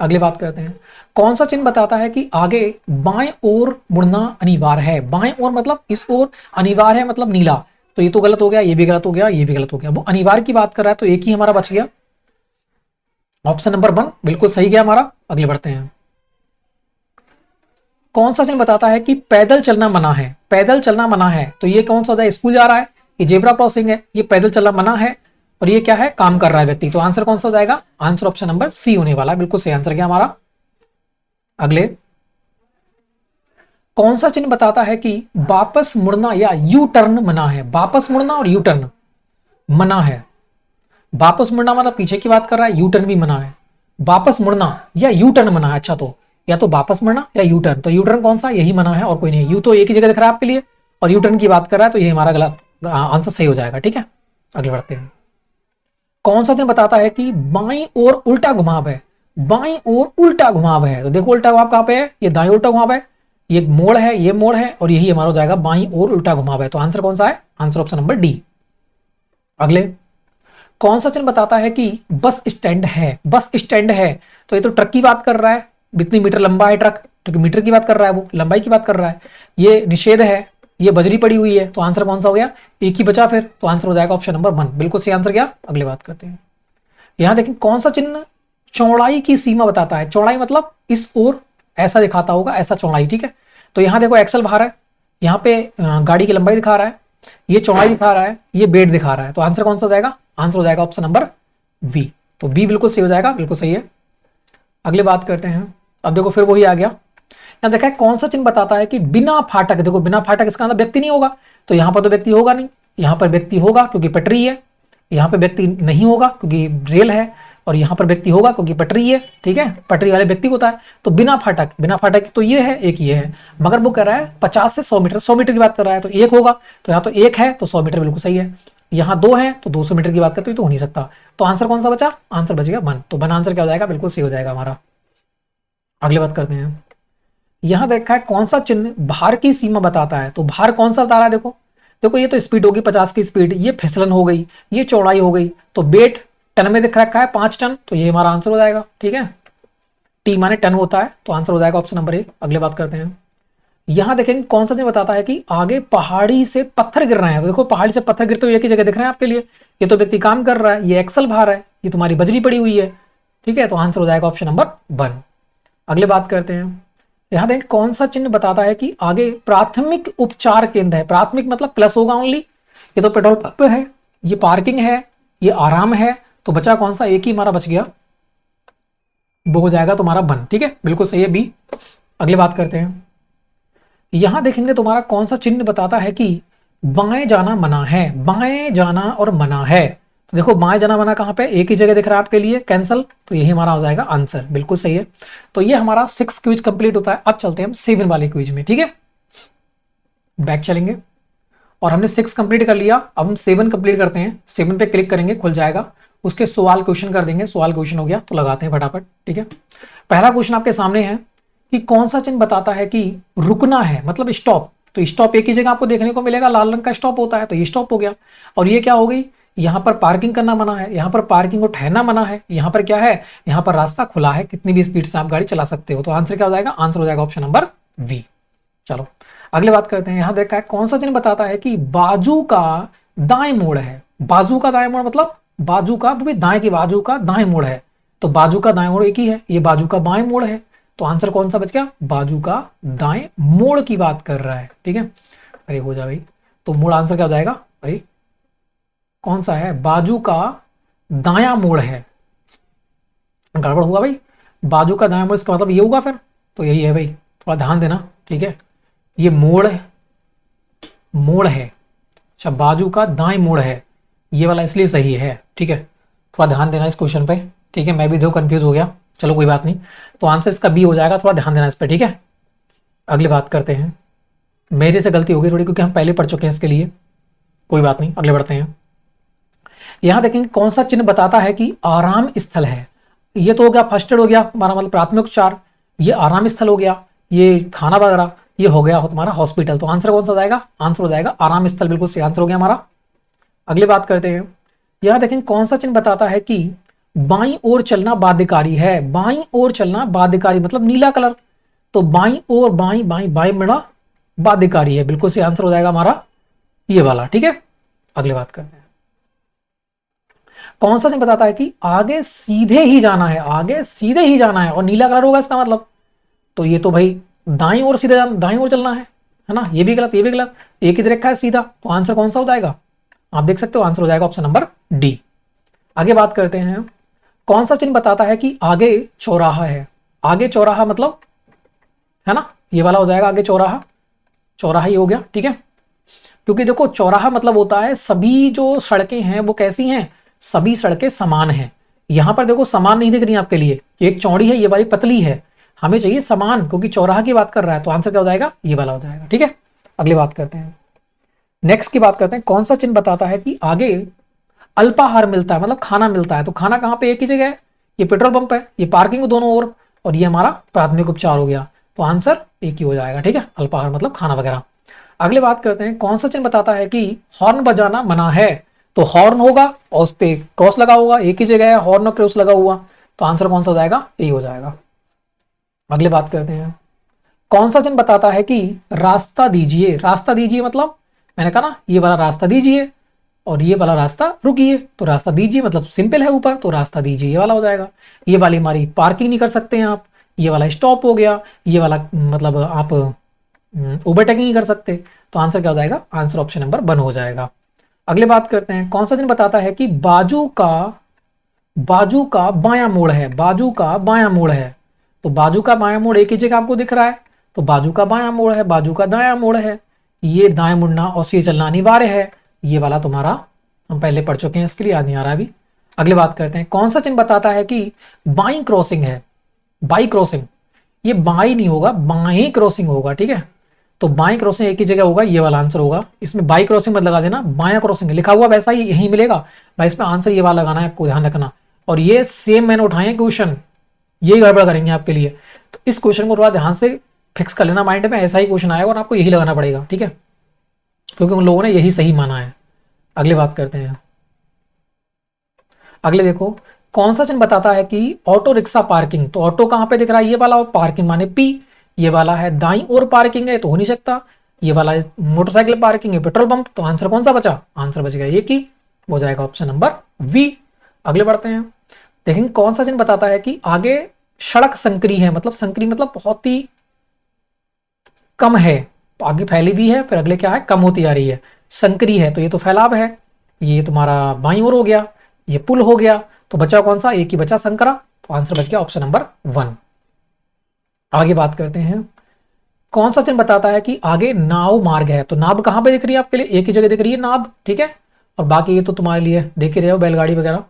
अगली बात करते हैं, कौन सा चिन्ह बताता है कि आगे बाएं ओर मुड़ना अनिवार्य है? बाएं ओर मतलब इस ओर, अनिवार्य है मतलब नीला, तो ये तो गलत हो गया, ये भी गलत हो गया, ये भी गलत हो गया। वो अनिवार्य की बात कर रहा है तो एक ही हमारा बच गया, ऑप्शन नंबर 1 बिल्कुल सही गया हमारा। अगले बढ़ते हैं, कौन सा चिन्ह बताता है कि पैदल चलना मना है? पैदल चलना मना है, तो ये कौन सा होता है? स्कूल जा रहा है, ये जेब्रा क्रॉसिंग है, ये पैदल चलना मना है, और ये क्या है? काम कर रहा है व्यक्ति। तो आंसर कौन सा हो जाएगा? आंसर ऑप्शन नंबर सी होने वाला है, बिल्कुल सही आंसर क्या हमारा। अगले, कौन सा चिन्ह बताता है कि वापस मुड़ना या यू टर्न मना है? वापस मुड़ना और यू टर्न मना है। वापस मुड़ना मतलब पीछे की बात कर रहा है, यू टर्न भी मना है। वापस मुड़ना या यू टर्न मना है, अच्छा तो या तो वापस मुड़ना या यू टर्न, तो यू टर्न कौन सा? यही मना है और कोई नहीं। यू तो एक ही जगह दिख रहा है आपके लिए, और यू टर्न की बात कर रहा है, तो ये हमारा गलत आंसर सही हो जाएगा। ठीक है, आगे बढ़ते हैं, कौन सा चिन्ह बताता है कि बाईं ओर उल्टा घुमाव है? बाईं ओर उल्टा घुमाव है, तो देखो उल्टा घुमाव कहां पे है? ये दाईं उल्टा घुमाव है, ये मोड़ है, ये मोड़ है, और यही हमारा हो जाएगा बाईं ओर उल्टा घुमाव है। तो आंसर कौन सा है? Answer option number D. अगले, कौन सा चिन्ह बताता है कि बस स्टैंड है? बस स्टैंड है, तो ये तो ट्रक की बात कर रहा है, इतनी मीटर लंबा है ट्रक, तो मीटर की बात कर रहा है, वो लंबाई की बात कर रहा है। ये निषेध है, ये बजरी पड़ी हुई है, तो आंसर कौन सा हो गया? एक ही बचा फिर, तो आंसर हो जाएगा ऑप्शन नंबर 1, बिल्कुल सही आंसर क्या। अगले बात करते हैं, यहां देखें कौन सा चिन्ह चौड़ाई की सीमा बताता है? चौड़ाई मतलब इस ओर ऐसा दिखाता होगा, ऐसा चौड़ाई। ठीक है, तो यहां देखो एक्सल बाहर है, यहाँ पे गाड़ी की लंबाई दिखा रहा है, ये चौड़ाई दिखा रहा है, ये बेड दिखा रहा है, तो आंसर कौन सा हो जाएगा? आंसर हो जाएगा ऑप्शन नंबर बी, तो बी बिल्कुल सही हो जाएगा, बिल्कुल सही है। अगले बात करते हैं, अब देखो फिर वही आ गया, यहाँ देखा है कौन सा चिन्ह बताता है कि बिना फाटक, देखो बिना फाटक इसका मतलब व्यक्ति नहीं होगा, तो यहां पर तो व्यक्ति होगा नहीं, यहां पर व्यक्ति होगा क्योंकि पटरी है, यहां पर व्यक्ति नहीं होगा क्योंकि रेल है, और यहां पर व्यक्ति होगा क्योंकि पटरी है। ठीक है, पटरी वाले व्यक्ति होता है, तो बिना फाटक, बिना फाटक तो ये है, एक ये है, मगर वो कह रहा है 50 से 100 मीटर, 100 मीटर की बात कर रहा है, तो एक होगा, तो यहाँ तो एक है तो 100 मीटर बिल्कुल सही है, यहाँ 2 है तो 200 मीटर की बात करते तो हो नहीं सकता, तो आंसर कौन सा बचा? आंसर बचेगा 1, तो 1 आंसर क्या हो जाएगा? बिल्कुल सही हो जाएगा हमारा। अगली बात करते हैं, यहां देखा है कौन सा चिन्ह भार की सीमा बताता है? तो भार कौन सा बता रहा है? देखो देखो, ये तो स्पीड होगी 50 की स्पीड, ये फिसलन हो गई, ये चौड़ाई हो गई, तो वेट टन में दिख रखा है 5 टन, तो ये हमारा आंसर हो जाएगा। ठीक है, टी माने टन होता है, तो आंसर हो जाएगा ऑप्शन नंबर ए। अगले बात करते हैं, यहां देखेंगे कौन सा चिन्ह बताता है कि आगे पहाड़ी से पत्थर गिर रहे हैं? तो देखो पहाड़ी से पत्थर गिरते हुए एक ही जगह दिख रहे हैं आपके लिए, ये तो व्यक्ति काम कर रहा है, ये एक्सल भार है, ये तुम्हारी बजरी पड़ी हुई है। ठीक है, तो आंसर हो जाएगा ऑप्शन नंबर 1। अगले बात करते हैं, यहां देखें कौन सा चिन्ह बताता है कि आगे प्राथमिक उपचार केंद्र है? प्राथमिक मतलब प्लस होगा ओनली, ये तो पेट्रोल पंप है, ये पार्किंग है, ये आराम है, तो बचा कौन सा? एक ही हमारा बच गया, वो हो जाएगा तुम्हारा 1। ठीक है, बिल्कुल सही है, बी। अगली बात करते हैं, यहां देखेंगे तुम्हारा कौन सा चिन्ह बताता है कि बाएं जाना मना है? बाएं जाना और मना है, तो देखो बाएं जाना मना कहां पे? एक ही जगह दिख रहा है आपके लिए, कैंसल, तो यही हमारा हो जाएगा आंसर, बिल्कुल सही है। तो ये हमारा 6 क्विज कंप्लीट होता है। अब चलते हैं हम 7 वाले क्विज में। ठीक है, बैक चलेंगे, और हमने 6 कंप्लीट कर लिया, अब हम 7 कंप्लीट करते हैं। 7 पे क्लिक करेंगे, खुल जाएगा, उसके सवाल क्वेश्चन कर देंगे, सवाल क्वेश्चन हो गया तो लगाते हैं फटाफट। ठीक है, पहला क्वेश्चन आपके सामने है कि कौन सा चिन्ह बताता है कि रुकना है, मतलब स्टॉप, तो स्टॉप एक ही जगह आपको देखने को मिलेगा, लाल रंग का स्टॉप होता है, तो ये स्टॉप हो गया। और ये क्या हो गई? यहां पर पार्किंग करना मना है, यहां पर पार्किंग को ठहरना मना है, यहां पर क्या है? यहां पर रास्ता खुला है, कितनी भी स्पीड से आप गाड़ी चला सकते हो, तो आंसर क्या हो जाएगा? आंसर हो जाएगा ऑप्शन नंबर बी। चलो अगले बात करते हैं, यहां देखा है कौन सा चिन्ह बताता है कि बाजू का दाएं मोड़ है? बाजू का दाएं मोड़ मतलब बाजू का, दाएं की बाजू का दाएं मोड़ है, तो बाजू का दाएं मोड़ एक ही है, ये बाजू का बाएं मोड़ है, तो आंसर कौन सा बच गया? बाजू का दाएं मोड़ की बात कर रहा है। ठीक है, अरे हो जा भाई, तो मोड़ आंसर क्या हो जाएगा? अरे कौन सा है? बाजू का दायां मोड़ है, गड़बड़ हुआ भाई, बाजू का दायां मोड़ इसका मतलब ये होगा फिर, तो यही है भाई, थोड़ा ध्यान देना। ठीक है, ये मोड़ है, मोड़ है, अच्छा बाजू का दाएं मोड़ है, ये वाला इसलिए सही है। ठीक है, थोड़ा ध्यान देना इस क्वेश्चन पे। ठीक है, मैं भी दो कंफ्यूज हो गया, चलो कोई बात नहीं, तो आंसर इसका बी हो जाएगा, थोड़ा ध्यान देना इस पे। ठीक है, अगली बात करते हैं, मेरे से गलती हो गई थोड़ी क्योंकि हम पहले पढ़ चुके हैं इसके लिए, कोई बात नहीं, अगले बढ़ते हैं। यहां देखेंगे कौन सा चिन्ह बताता है कि आराम स्थल है? ये तो हो गया फर्स्ट एड हो गया हमारा, मतलब प्राथमिक उपचार, ये आराम स्थल हो गया, ये खाना वगैरह, ये हो गया तुम्हारा हॉस्पिटल, तो आंसर कौन सा हो जाएगा? आंसर हो जाएगा आराम स्थल, बिल्कुल सही आंसर हो गया हमारा। अगली बात करते हैं, यहां देखेंगे कौन सा चिन्ह बताता है कि बाईं ओर चलना बाध्यकारी है, बाईं ओर चलना बाध्यकारी मतलब नीला कलर, तो बाईं ओर, बाईं बाईं बाईं बड़ा बाध्यकारी है, बिल्कुल सही आंसर हो जाएगा हमारा ये वाला। ठीक है, अगली बात करते हैं। कौन सा चिन्ह बताता है कि आगे सीधे ही जाना है, आगे सीधे ही जाना है, और नीला कलर होगा इसका मतलब, तो ये तो भाई दाईं ओर सीधे जाना, दाईं ओर चलना है ना, ये भी गलत, ये भी गलत, एक ही रखा है सीधा, तो आंसर कौन सा हो जाएगा, आप देख सकते हो आंसर हो जाएगा ऑप्शन नंबर डी। आगे बात करते हैं, कौन सा चिन्ह बताता है कि आगे चौराहा है, आगे चौराहा मतलब है ना, ये वाला हो जाएगा आगे चौराहा, चौराहा ही हो गया। ठीक है, क्योंकि देखो चौराहा मतलब होता है सभी जो सड़कें हैं वो कैसी हैं, सभी सड़कें समान हैं। यहां पर देखो समान नहीं दिख रही आपके लिए, एक चौड़ी है ये वाली पतली है, हमें चाहिए समान, क्योंकि चौराहा की बात कर रहा है, तो आंसर क्या हो जाएगा, ये वाला हो जाएगा। ठीक है, अगली बात करते हैं, नेक्स्ट की बात करते हैं, कौन सा चिन्ह बताता है कि आगे अल्पाहार मिलता है मतलब खाना मिलता है, तो खाना कहां पे एक ही जगह है, ये पेट्रोल पंप है, ये पार्किंग दोनों ओर, और ये हमारा प्राथमिक उपचार हो गया, तो आंसर एक ही हो जाएगा। ठीक है, अल्पाहार मतलब खाना वगैरह। अगले बात करते हैं, कौन सा चिन्ह बताता है कि हॉर्न बजाना मना है, तो हॉर्न होगा और उस पर क्रॉस लगा होगा, एक ही जगह है हॉर्न और क्रॉस लगा हुआ, तो आंसर कौन सा हो जाएगा, यही हो जाएगा। अगले बात करते हैं, कौन सा चिन्ह बताता है कि रास्ता दीजिए, रास्ता दीजिए मतलब मैंने कहा ना ये वाला रास्ता दीजिए और ये वाला रास्ता रुकिए, तो रास्ता दीजिए मतलब सिंपल है ऊपर, तो रास्ता दीजिए ये वाला हो जाएगा। ये वाली हमारी पार्किंग नहीं कर सकते हैं आप, ये वाला स्टॉप हो गया, ये वाला मतलब आप ओवरटेकिंग नहीं कर सकते, तो आंसर क्या हो जाएगा, आंसर ऑप्शन नंबर 1 हो जाएगा। अगले बात करते हैं, कौन सा चिन्ह बताता है कि बाजू का बायां मोड़ है, बाजू का बायां मोड़ है, तो बाजू का बायां मोड़ एक ही जगह आपको दिख रहा है, तो बाजू का बायां मोड़ है, बाजू का दायां मोड़ है, ये दाएं मुड़ना और सीधे चलना अनिवार्य है, ये वाला तुम्हारा हम पहले पढ़ चुके हैं, इसके लिए याद नहीं आ रहा अभी। अगली बात करते हैं, कौन सा चिन्ह बताता है कि बाई क्रॉसिंग है, बाई क्रॉसिंग, ये बाई नहीं होगा बाई क्रॉसिंग होगा। ठीक है, तो बाई क्रॉसिंग एक ही जगह होगा, ये वाला आंसर होगा, इसमें बाई क्रॉसिंग मत लगा देना, बाया क्रॉसिंग लिखा हुआ वैसा ही यही मिलेगा भाई, इसमें आंसर ये वाला लगाना है, आपको ध्यान रखना। और ये सेम मैंने उठाए हैं क्वेश्चन, ये गड़बड़ करेंगे आपके लिए, तो इस क्वेश्चन को थोड़ा ध्यान से फिक्स कर लेना माइंड में, ऐसा ही क्वेश्चन आएगा और आपको यही लगाना पड़ेगा। ठीक है, क्योंकि उन लोगों ने यही सही माना है। अगली बात करते हैं, अगले देखो, कौन सा चिन्ह बताता है कि ऑटो रिक्शा पार्किंग, तो ऑटो कहां पे दिख रहा है, ये वाला, और पार्किंग माने पी, ये वाला है दाईं ओर पार्किंग है तो हो नहीं सकता, ये वाला मोटरसाइकिल पार्किंग है पेट्रोल पंप, तो आंसर कौन सा बचा, आंसर बच गया ये की, हो जाएगा ऑप्शन नंबर वी। अगले बढ़ते हैं, देखेंगे कौन सा चिन्ह बताता है कि आगे सड़क संकरी है, मतलब संकरी मतलब बहुत ही कम है, आगे फैली भी है फिर अगले क्या है, कम होती जा रही है, संकरी है तो ये तो फैलाव है, ये तुम्हारा बाईं ओर हो गया, ये पुल हो गया, तो बचा कौन सा, एक ही बचा संकरा, तो आंसर बच गया ऑप्शन नंबर 1। आगे बात करते हैं, कौन सा चिन्ह बताता है कि आगे नाव मार्ग है, तो नाव कहां पे दिख रही है आपके लिए, एक ही जगह दिख रही है नाव। ठीक है, और बाकी ये तो तुम्हारे लिए देख ही रहे हो बैलगाड़ी वगैरह,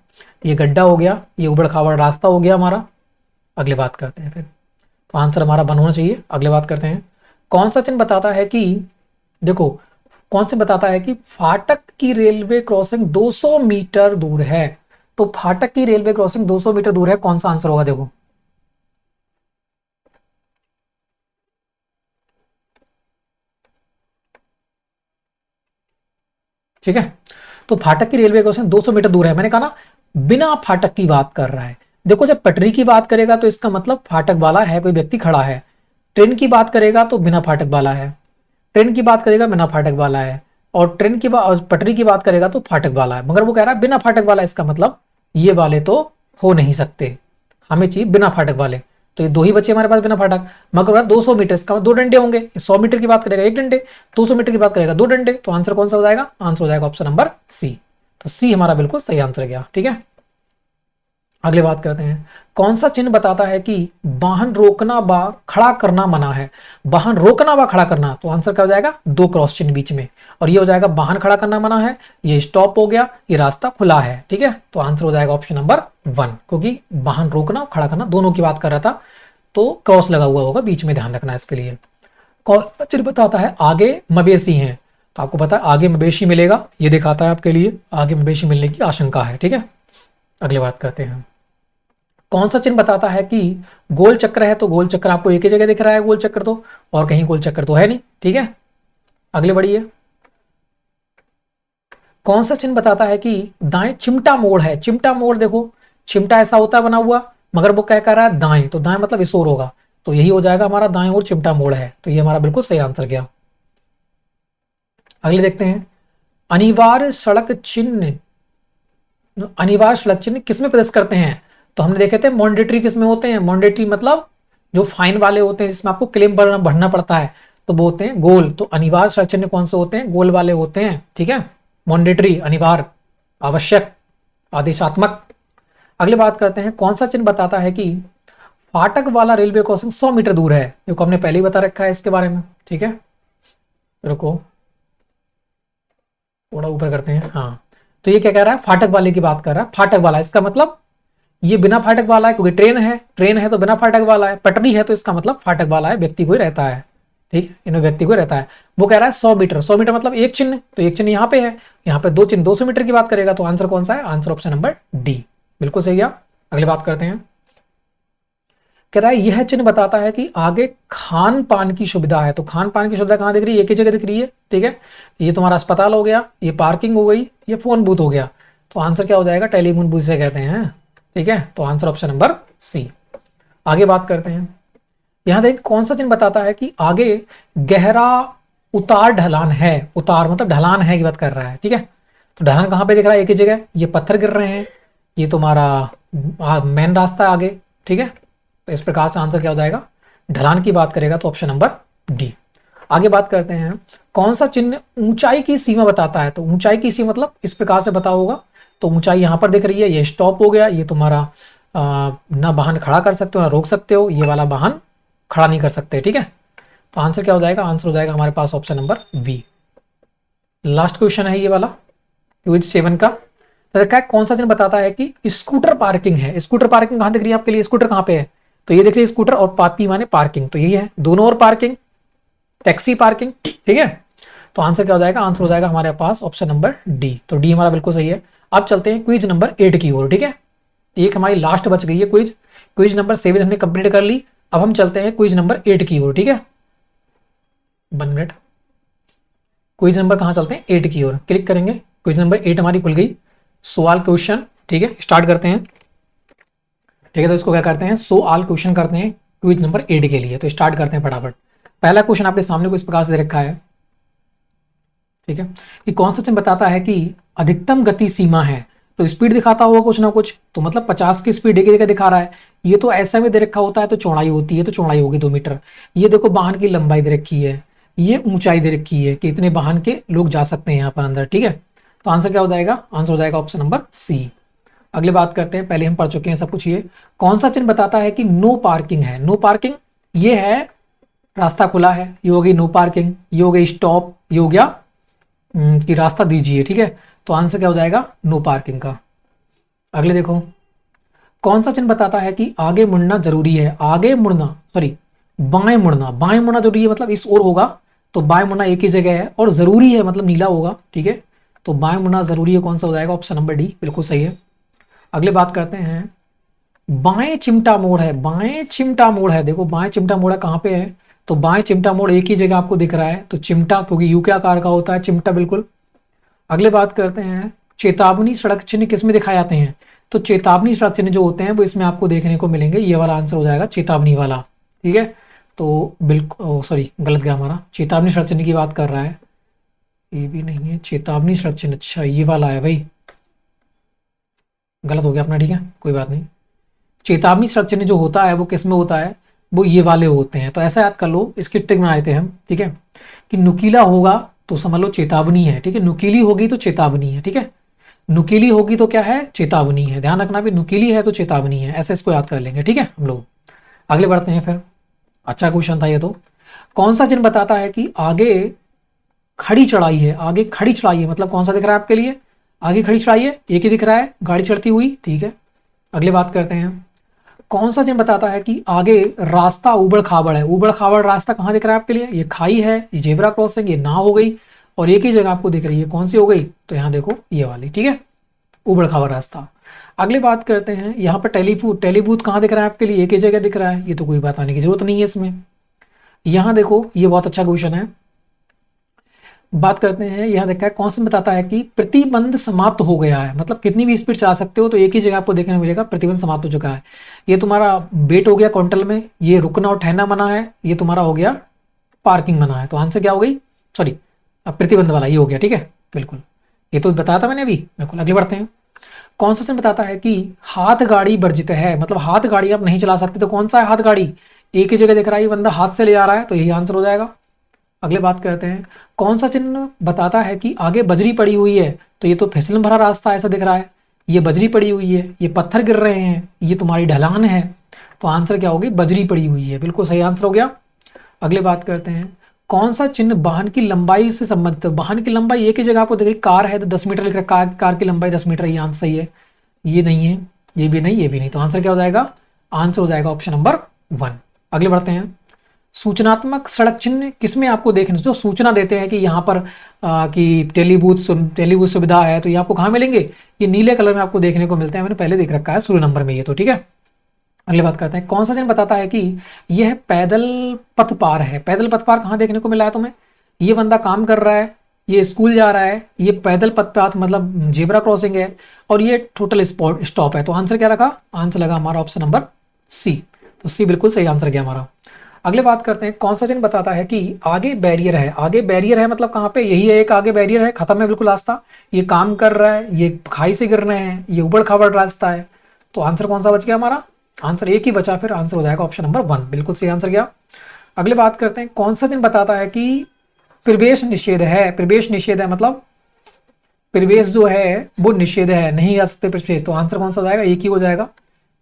ये गड्ढा हो गया, ये उबड़ खाबड़ रास्ता हो गया हमारा। अगले बात करते हैं फिर, तो आंसर हमारा 1 होना चाहिए। अगले बात करते हैं, कौन सा चिन्ह बताता है कि देखो, कौन से बताता है कि फाटक की रेलवे क्रॉसिंग 200 मीटर दूर है, तो फाटक की रेलवे क्रॉसिंग 200 मीटर दूर है, कौन सा आंसर होगा देखो, ठीक है, तो फाटक की रेलवे क्रॉसिंग 200 मीटर दूर है, मैंने कहा ना बिना फाटक की बात कर रहा है। देखो जब पटरी की बात करेगा तो इसका मतलब फाटक वाला है, कोई व्यक्ति खड़ा है, ट्रेन की बात करेगा तो बिना फाटक वाला है, ट्रेन की बात करेगा बिना फाटक वाला है, और ट्रेन की बात पटरी की बात करेगा तो फाटक वाला है, मगर वो कह रहा है बिना फाटक वाला, इसका मतलब ये वाले तो हो नहीं सकते, हमें चाहिए बिना फाटक वाले, तो ये 2 ही बचे हमारे पास बिना फाटक, मगर 200 मीटर इसका 2 डंडे होंगे, 100 मीटर की बात करेगा 1 डंडे, 200 मीटर की बात करेगा 2 डंडे, तो आंसर कौन सा हो जाएगा, आंसर हो जाएगा ऑप्शन नंबर सी, तो सी हमारा बिल्कुल सही आंसर गया। ठीक है, अगले बात करते हैं, कौन सा चिन्ह बताता है कि वाहन रोकना व खड़ा करना मना है, वाहन रोकना व खड़ा करना, तो आंसर क्या हो जाएगा, 2 क्रॉस चिन्ह बीच में, और ये हो जाएगा वाहन खड़ा करना मना है, ये स्टॉप हो गया, ये रास्ता खुला है। ठीक है, तो आंसर हो जाएगा ऑप्शन नंबर 1, क्योंकि वाहन रोकना खड़ा करना दोनों की बात कर रहा था, तो क्रॉस लगा हुआ होगा बीच में, ध्यान रखना इसके लिए। कौन सा चिन्ह बताता है आगे मवेशी हैं, तो आपको पता है आगे मवेशी मिलेगा, ये दिखाता है आपके लिए आगे मवेशी मिलने की आशंका है। ठीक है, अगली बात करते हैं, कौन सा चिन्ह बताता है कि गोल चक्र है, तो गोल चक्र आपको एक ही जगह दिख रहा है, गोल चक्र तो, और कहीं गोल चक्र तो है नहीं। ठीक है, अगले बढ़िए, कौन सा चिन्ह बताता है कि दाएं चिमटा मोड़ है, चिमटा मोड़ देखो चिमटा ऐसा होता है बना हुआ, मगर वो क्या कर रहा है दाएं, तो दाएं मतलब इस ओर होगा, तो यही हो जाएगा हमारा दाएं ओर चिमटा मोड़ है, तो ये हमारा बिल्कुल सही आंसर गया। अगले देखते हैं, अनिवार्य सड़क चिन्ह, अनिवार्य सड़क चिन्ह किसमें प्रदर्शित करते हैं? तो हमने देखे थे मॉन्डेटरी किसमें होते हैं, मॉन्डेटरी मतलब जो फाइन वाले होते हैं जिसमें आपको क्लेम भरना पड़ता है, तो वो होते हैं गोल। तो अनिवार्य सड़क चिन्ह कौन से होते हैं? गोल वाले होते हैं, ठीक है। मॉन्डेटरी अनिवार्य, आवश्यक, आदेशात्मक। अगली बात करते हैं, कौन सा चिन्ह बताता है कि फाटक वाला रेलवे क्रॉसिंग 100 मीटर दूर है? जो हमने पहले ही बता रखा है इसके बारे में, ठीक है। रुको थोड़ा ऊपर करते हैं, हाँ। तो ये क्या कह रहा है? फाटक वाले की बात कर रहा है, फाटक वाला, इसका मतलब ये बिना फाटक वाला है, क्योंकि ट्रेन है तो बिना फाटक वाला है, पटरी है तो इसका मतलब फाटक वाला है, व्यक्ति को ही रहता है, ठीक है, इन्हें व्यक्ति को रहता है। वो कह रहा है 100 मीटर, 100 मीटर मतलब एक चिन्ह, तो एक चिन्ह यहाँ पे है, यहाँ पे दो चिन्ह, 200 मीटर की बात करेगा, तो आंसर कौन सा है? आंसर ऑप्शन नंबर डी, बिल्कुल सही है। अगली बात करते हैं, कह रहा है यह चिन्ह बताता है कि आगे खान पान की सुविधा है। तो खान पान की सुविधा कहाँ दिख रही है? एक ही जगह दिख रही है, ठीक है। ये तुम्हारा अस्पताल हो गया, ये पार्किंग हो गई, ये फोन बूथ हो गया, तो आंसर क्या हो जाएगा? टेलीफोन बूथ से कहते हैं, ठीक है। तो आंसर ऑप्शन नंबर सी। आगे बात करते हैं, यहां देख कौन सा चिन्ह बताता है कि आगे गहरा उतार ढलान है। उतार मतलब ढलान है की बात कर रहा है, ठीक है। तो ढलान कहाँ पे दिख रहा है? एक ही जगह, ये पत्थर गिर रहे हैं, ये तुम्हारा मेन रास्ता है आगे, ठीक है। तो इस प्रकार से आंसर क्या हो जाएगा? ढलान की बात करेगा तो ऑप्शन नंबर डी। आगे बात करते हैं, कौन सा चिन्ह ऊंचाई की सीमा बताता है? तो ऊंचाई की सीमा मतलब इस प्रकार से बता होगा, तो ऊंचाई यहां पर दिख रही है, ये स्टॉप हो गया, ये तुम्हारा ना वाहन खड़ा कर सकते हो ना रोक सकते हो, ये वाला वाहन खड़ा नहीं कर सकते, ठीक है। तो आंसर क्या हो जाएगा? आंसर हो जाएगा हमारे पास option number V. Last question है ये वाला, क्विज 7 का। तो क्या कौन सा चिन्ह बताता है कि स्कूटर पार्किंग है? स्कूटर पार्किंग कहां दिख रही है आपके लिए? स्कूटर कहां पे है? तो ये दिख रही है स्कूटर, और पापी माने पार्किंग, तो यही है, दोनों और पार्किंग, टैक्सी पार्किंग, ठीक है। तो आंसर क्या हो जाएगा? आंसर हो जाएगा हमारे पास ऑप्शन नंबर डी। तो डी हमारा बिल्कुल सही है। अब चलते हैं क्विज नंबर 8 की ओर, ठीक है। एक हमारी लास्ट बच गई है क्विज, क्विज नंबर 7 हमने कंप्लीट कर ली। अब हम चलते हैं क्विज नंबर 8 की ओर, ठीक है। 1 मिनट, क्विज नंबर कहां चलते हैं? 8 की ओर क्लिक करेंगे, क्विज नंबर 8 हमारी खुल गई। सवाल क्वेश्चन, ठीक है, स्टार्ट करते हैं, ठीक है। तो इसको क्या करते हैं? सवाल क्वेश्चन करते हैं क्विज नंबर 8 के लिए। तो स्टार्ट करते हैं फटाफट। पहला क्वेश्चन आपके सामने को इस प्रकार से दे रखा है, ठीक है, कि कौन सा चिन्ह बताता है कि अधिकतम गति सीमा है? तो स्पीड दिखाता होगा कुछ ना कुछ, तो मतलब 50 की स्पीड एक जगह दिखा रहा है। ये तो ऐसा में दे रखा होता है तो चौड़ाई होती है, तो चौड़ाई होगी 2 मीटर। ये देखो वाहन की लंबाई दे रखी है, ये ऊंचाई दे रखी है कि इतने वाहन के लोग जा सकते हैं यहाँ पर अंदर, ठीक है। तो आंसर क्या हो जाएगा? आंसर हो जाएगा ऑप्शन नंबर सी। अगली बात करते हैं, पहले हम पढ़ चुके हैं सब कुछ। ये कौन सा चिन्ह बताता है कि नो पार्किंग है? नो पार्किंग ये है रास्ता खुला है, ये हो गई नो पार्किंग, ये हो गई स्टॉप, ये हो गया कि रास्ता दीजिए, ठीक है। तो आंसर क्या हो जाएगा? नो पार्किंग का। अगले देखो, कौन सा चिन्ह बताता है कि आगे मुड़ना जरूरी है? आगे मुड़ना, सॉरी, बाएं मुड़ना, बाएं मुड़ना जरूरी है मतलब इस ओर होगा, तो बाएं मुड़ना एक ही जगह है, और जरूरी है मतलब नीला होगा, ठीक है। तो बाएं मुड़ना जरूरी है, कौन सा हो जाएगा? ऑप्शन नंबर डी, बिल्कुल सही है। अगले बात करते हैं, बाएं चिमटा मोड़ है, बाएं चिमटा मोड़ है, देखो बाएं चिमटा मोड़ कहाँ पे है? तो बाएं चिमटा मोड़ एक ही जगह आपको दिख रहा है, तो चिमटा, क्योंकि यू के आकार का होता है चिमटा, बिल्कुल। अगले बात करते हैं, चेतावनी सड़क चिन्ह किसमें दिखाए जाते हैं? तो चेतावनी सड़क चिन्ह जो होते हैं वो इसमें आपको देखने को मिलेंगे, ये वाला आंसर हो जाएगा चेतावनी वाला, ठीक है। तो बिल्कुल, सॉरी गलत गया हमारा, चेतावनी सड़क चिन्ह की बात कर रहा है, ये भी नहीं है चेतावनी सड़क चिन्ह, अच्छा ये वाला है भाई, गलत हो गया अपना, ठीक है, कोई बात नहीं। चेतावनी सड़क चिन्ह जो होता है वो किस में होता है? वो ये वाले होते हैं। तो ऐसा याद कर लो, इसकी ट्रिक बनाए थे हम, ठीक है, कि नुकीला होगा तो समझ लो चेतावनी है, ठीक है, नुकीली होगी तो चेतावनी है, ठीक है, नुकीली होगी तो क्या है? चेतावनी है, ध्यान रखना भी, नुकीली है तो चेतावनी है, ऐसे इसको याद कर लेंगे, ठीक है हम लोग। आगे बढ़ते हैं फिर, अच्छा क्वेश्चन था ये। तो कौन सा चिन्ह बताता है कि आगे खड़ी चढ़ाई है? आगे खड़ी चढ़ाई है मतलब कौन सा दिख रहा है आपके लिए? आगे खड़ी चढ़ाई है, एक ही दिख रहा है, गाड़ी चढ़ती हुई, ठीक है। अगले बात करते हैं, कौन सा चिन्ह बताता है कि आगे रास्ता उबड़ खाबड़ है? उबड़ खाबड़ रास्ता कहाँ दिख रहा है आपके लिए? ये खाई है, ये जेब्रा क्रॉसिंग, ये नाव हो गई, और एक ही जगह आपको दिख रही है, कौन सी हो गई? तो यहाँ देखो ये वाली, ठीक है, उबड़ खाबड़ रास्ता। अगली बात करते हैं, यहाँ पर टेलीबूथ, टेलीबूथ कहाँ दिख रहा है आपके लिए? एक ही जगह दिख रहा है, ये तो कोई बताने की जरूरत नहीं है इसमें। यहाँ देखो, ये बहुत अच्छा क्वेश्चन है, बात करते हैं, यहाँ देखा है कौन सा बताता है कि प्रतिबंध समाप्त हो गया है, मतलब कितनी भी स्पीड चला सकते हो, तो एक ही जगह आपको देखने को मिलेगा प्रतिबंध समाप्त हो चुका है। ये तुम्हारा वेट हो गया क्वांटल में, ये रुकना और ठहरना मना है, ये तुम्हारा हो गया पार्किंग मना है। तो आंसर क्या हो गई, सॉरी प्रतिबंध वाला ये हो गया, ठीक है बिल्कुल, ये तो बताया था मैंने अभी। बिल्कुल आगे बढ़ते हैं। कौन सा चिन्ह बताता है कि हाथ गाड़ी वर्जित है, मतलब हाथ गाड़ी आप नहीं चला सकते, तो कौन सा है हाथ गाड़ी, एक ही जगह दिख रहा है, ये बंदा हाथ से ले जा रहा है, तो यही आंसर हो जाएगा। अगले बात करते हैं, कौन सा चिन्ह बताता है कि आगे बजरी पड़ी हुई है, तो ये तो फिसलन भरा रास्ता ऐसा दिख रहा है, ये बजरी पड़ी हुई है, ये पत्थर गिर रहे हैं, ये तुम्हारी ढलान है, तो आंसर क्या होगी, बजरी पड़ी हुई है, बिल्कुल सही आंसर हो गया। अगले बात करते हैं, कौन सा चिन्ह वाहन की लंबाई से संबंधित है, वाहन की लंबाई एक ही जगह आपको देख रही, कार है तो 10 मीटर लिख रहा है, कार की लंबाई 10 मीटर, ये आंसर सही है। ये नहीं है, ये भी नहीं, ये भी नहीं, तो आंसर क्या हो जाएगा, आंसर हो जाएगा ऑप्शन नंबर 1। अगले बढ़ते हैं, सूचनात्मक सड़क चिन्ह किसमें आपको देखने, जो सूचना देते हैं कि यहाँ पर कि टेलीबूथ सुविधा है, तो ये आपको कहाँ मिलेंगे, ये नीले कलर में आपको देखने को मिलते हैं, मैंने पहले देख रखा है शुरू नंबर में ये, तो ठीक है। अगली बात करते हैं, कौन सा चिन्ह बताता है कि यह पैदल पथ पार है, पैदल पथ पार कहाँ देखने को मिला है तुम्हें, ये बंदा काम कर रहा है, ये स्कूल जा रहा है, ये पैदल पथ पाथ मतलब जेब्रा क्रॉसिंग है, और ये टोटल स्टॉप है, तो आंसर क्या रखा, आंसर लगा हमारा ऑप्शन नंबर सी, तो सी बिल्कुल सही आंसर गया हमारा। अगले बात करते हैं, कौन सा चिन्ह बताता है कि आगे बैरियर है, आगे बैरियर है मतलब कहाँ पे, यही है एक आगे बैरियर है, खत्म है बिल्कुल रास्ता, ये काम कर रहा है, ये खाई से गिर रहे हैं, ये उबड़ खाबड़ रास्ता है, तो आंसर कौन सा बच गया हमारा, आंसर एक ही बचा, फिर आंसर हो जाएगा ऑप्शन नंबर 1, बिल्कुल सही आंसर गया। अगले बात करते हैं, कौन सा चिन्ह बताता है कि प्रवेश निषेध है, प्रवेश निषेध है मतलब प्रवेश जो है वो निषेध है, नहीं जा सकते प्रवेश, तो आंसर कौन सा हो जाएगा, एक ही हो जाएगा,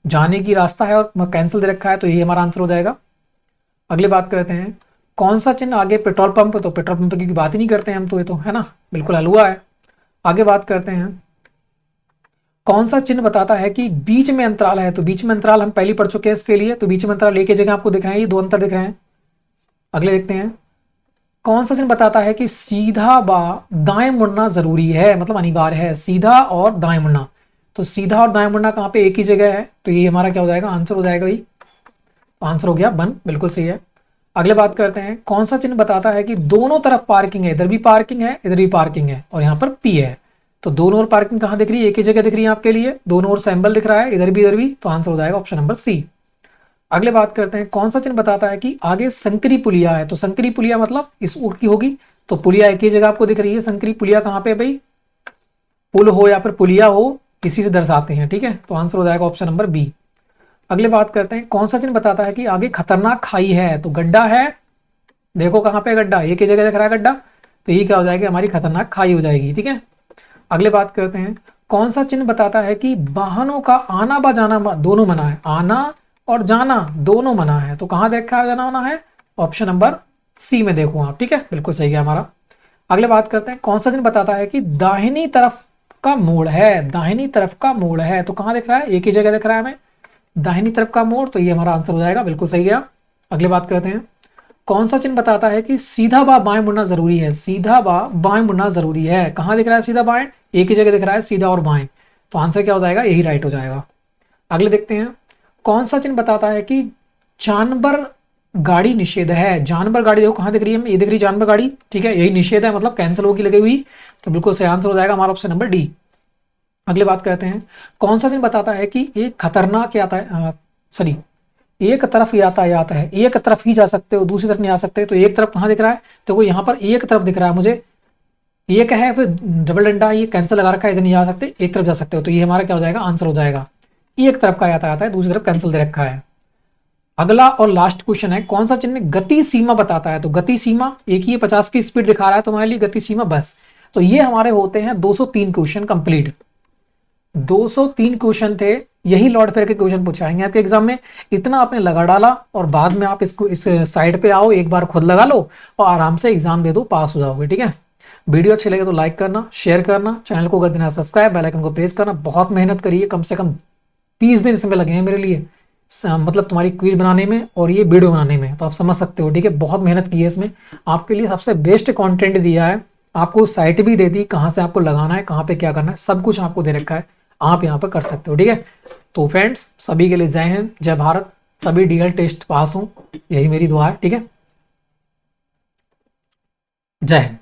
जाने की रास्ता है और कैंसिल दे रखा है, तो यही हमारा आंसर हो जाएगा। अगले बात करते हैं, कौन सा चिन्ह आगे पेट्रोल पंप, तो पेट्रोल पंप की बात ही नहीं करते हैं हम तो, ये तो है ना, बिल्कुल हलवा है। आगे बात करते हैं, कौन सा चिन्ह बताता है कि बीच में अंतराल है, तो बीच में अंतराल हम पहले पढ़ चुके हैं इसके लिए, तो बीच में अंतराल एक ही जगह आपको दिख रहे हैं, ये दो अंतर दिख रहे हैं। अगले देखते हैं, कौन सा चिन्ह बताता है कि सीधा व दाएं मुड़ना जरूरी है, मतलब अनिवार्य है, सीधा और दाएं मुड़ना, तो सीधा और दाएं मुड़ना कहाँ पे एक ही जगह है, तो ये हमारा क्या हो जाएगा, आंसर हो जाएगा भाई, आंसर हो गया 1, बिल्कुल सही है। अगले बात करते हैं, कौन सा चिन्ह बताता है कि दोनों तरफ पार्किंग है, इधर भी पार्किंग है, इधर भी पार्किंग है, और यहाँ पर पी है, तो दोनों ओर पार्किंग कहाँ दिख रही है, एक ही जगह दिख रही है आपके लिए, दोनों ओर सैंबल दिख रहा है, इधर भी, तो आंसर हो जाएगा ऑप्शन नंबर सी। अगले बात करते हैं, कौन सा चिन्ह बताता है कि आगे संकरी पुलिया है, तो संकरी पुलिया मतलब इस ऊट की होगी, तो पुलिया एक ही जगह आपको दिख रही है, संकरी पुलिया कहाँ पे भाई, पुल हो या फिर पुलिया हो, इसी से दर्शाते हैं, ठीक है, तो आंसर हो जाएगा ऑप्शन नंबर बी। अगले बात करते हैं, कौन सा चिन्ह बताता है कि आगे खतरनाक खाई है, तो गड्ढा है, देखो कहाँ पे गड्ढा, एक ही जगह दिख रहा है गड्ढा, तो ये क्या हो जाएगी, हमारी खतरनाक खाई हो जाएगी, ठीक है। अगले बात करते हैं, कौन सा चिन्ह बताता है कि वाहनों का आना व जाना दोनों मना है, आना और जाना दोनों मना है, तो कहाँ देखा जाना होना है, ऑप्शन नंबर सी में देखो आप, ठीक है, बिल्कुल सही है हमारा। अगले बात करते हैं, कौन सा चिन्ह बताता है कि दाहिनी तरफ का मोड़ है, दाहिनी तरफ का मोड़ है, तो कहाँ दिख रहा है, एक ही जगह दिख रहा है हमें, दाहिनी तरफ का मोड़, तो ये हमारा आंसर हो जाएगा, बिल्कुल सही गया। अगले बात करते हैं, कौन सा चिन्ह बताता है कि सीधा व बाएं मुड़ना जरूरी है, सीधा व बाएं मुड़ना जरूरी है, कहाँ दिख रहा है सीधा बाएं, एक ही जगह दिख रहा है सीधा और बाएं, तो आंसर क्या हो जाएगा, यही राइट हो जाएगा। अगले देखते हैं, कौन सा चिन्ह बताता है कि जानवर गाड़ी निषेध है, जानवर गाड़ी देखो कहाँ दिख रही है, ये दिख रही है जानवर गाड़ी, ठीक है, यही निषेध है मतलब कैंसिल होगी लगी हुई, तो बिल्कुल सही आंसर हो जाएगा हमारा ऑप्शन नंबर डी। अगले बात करते हैं, कौन सा चिन्ह बताता है कि एक खतरनाक सॉरी एक तरफ यातायात है, एक तरफ ही जा सकते हो, दूसरी तरफ नहीं आ सकते, तो एक तरफ कहाँ दिख रहा है, तो यहाँ पर एक तरफ दिख रहा है मुझे, एक है फिर डबल डंडा, ये कैंसिल लगा रखा है, इधर नहीं जा सकते, एक तरफ जा सकते हो, तो ये हमारा क्या हो जाएगा, आंसर हो जाएगा, एक तरफ का यातायात है, दूसरी तरफ कैंसिल दे रखा है। अगला और लास्ट क्वेश्चन है, कौन सा चिन्ह गति सीमा बताता है, तो गति सीमा एक ही 50 की स्पीड दिखा रहा है तुम्हारे लिए, गति सीमा बस, तो ये हमारे होते हैं 203 क्वेश्चन कंप्लीट, 203 क्वेश्चन थे, यही लॉर्ड फेयर के क्वेश्चन पूछाएंगे आपके एग्जाम में, इतना आपने लगा डाला, और बाद में आप इसको इस साइड पे आओ, एक बार खुद लगा लो और आराम से एग्जाम दे दो, पास हो जाओगे, ठीक है। वीडियो अच्छी लगे तो लाइक करना, शेयर करना, चैनल को कर देना सब्सक्राइब, बेल आइकन को प्रेस करना, बहुत मेहनत करिए, कम से कम 30 दिन इसमें लगे हैं मेरे लिए, मतलब तुम्हारी क्विज बनाने में और ये वीडियो बनाने में, तो आप समझ सकते हो, ठीक है, बहुत मेहनत की है इसमें, आपके लिए सबसे बेस्ट कंटेंट दिया है, आपको साइट भी दे दी, कहाँ से आपको लगाना है, कहाँ पे क्या करना है, सब कुछ आपको दे रखा है, आप यहाँ पर कर सकते हो, ठीक है। तो फ्रेंड्स सभी के लिए जय हिंद, जय भारत, सभी डीएल टेस्ट पास हों, यही मेरी दुआ है, ठीक है, जय हिंद।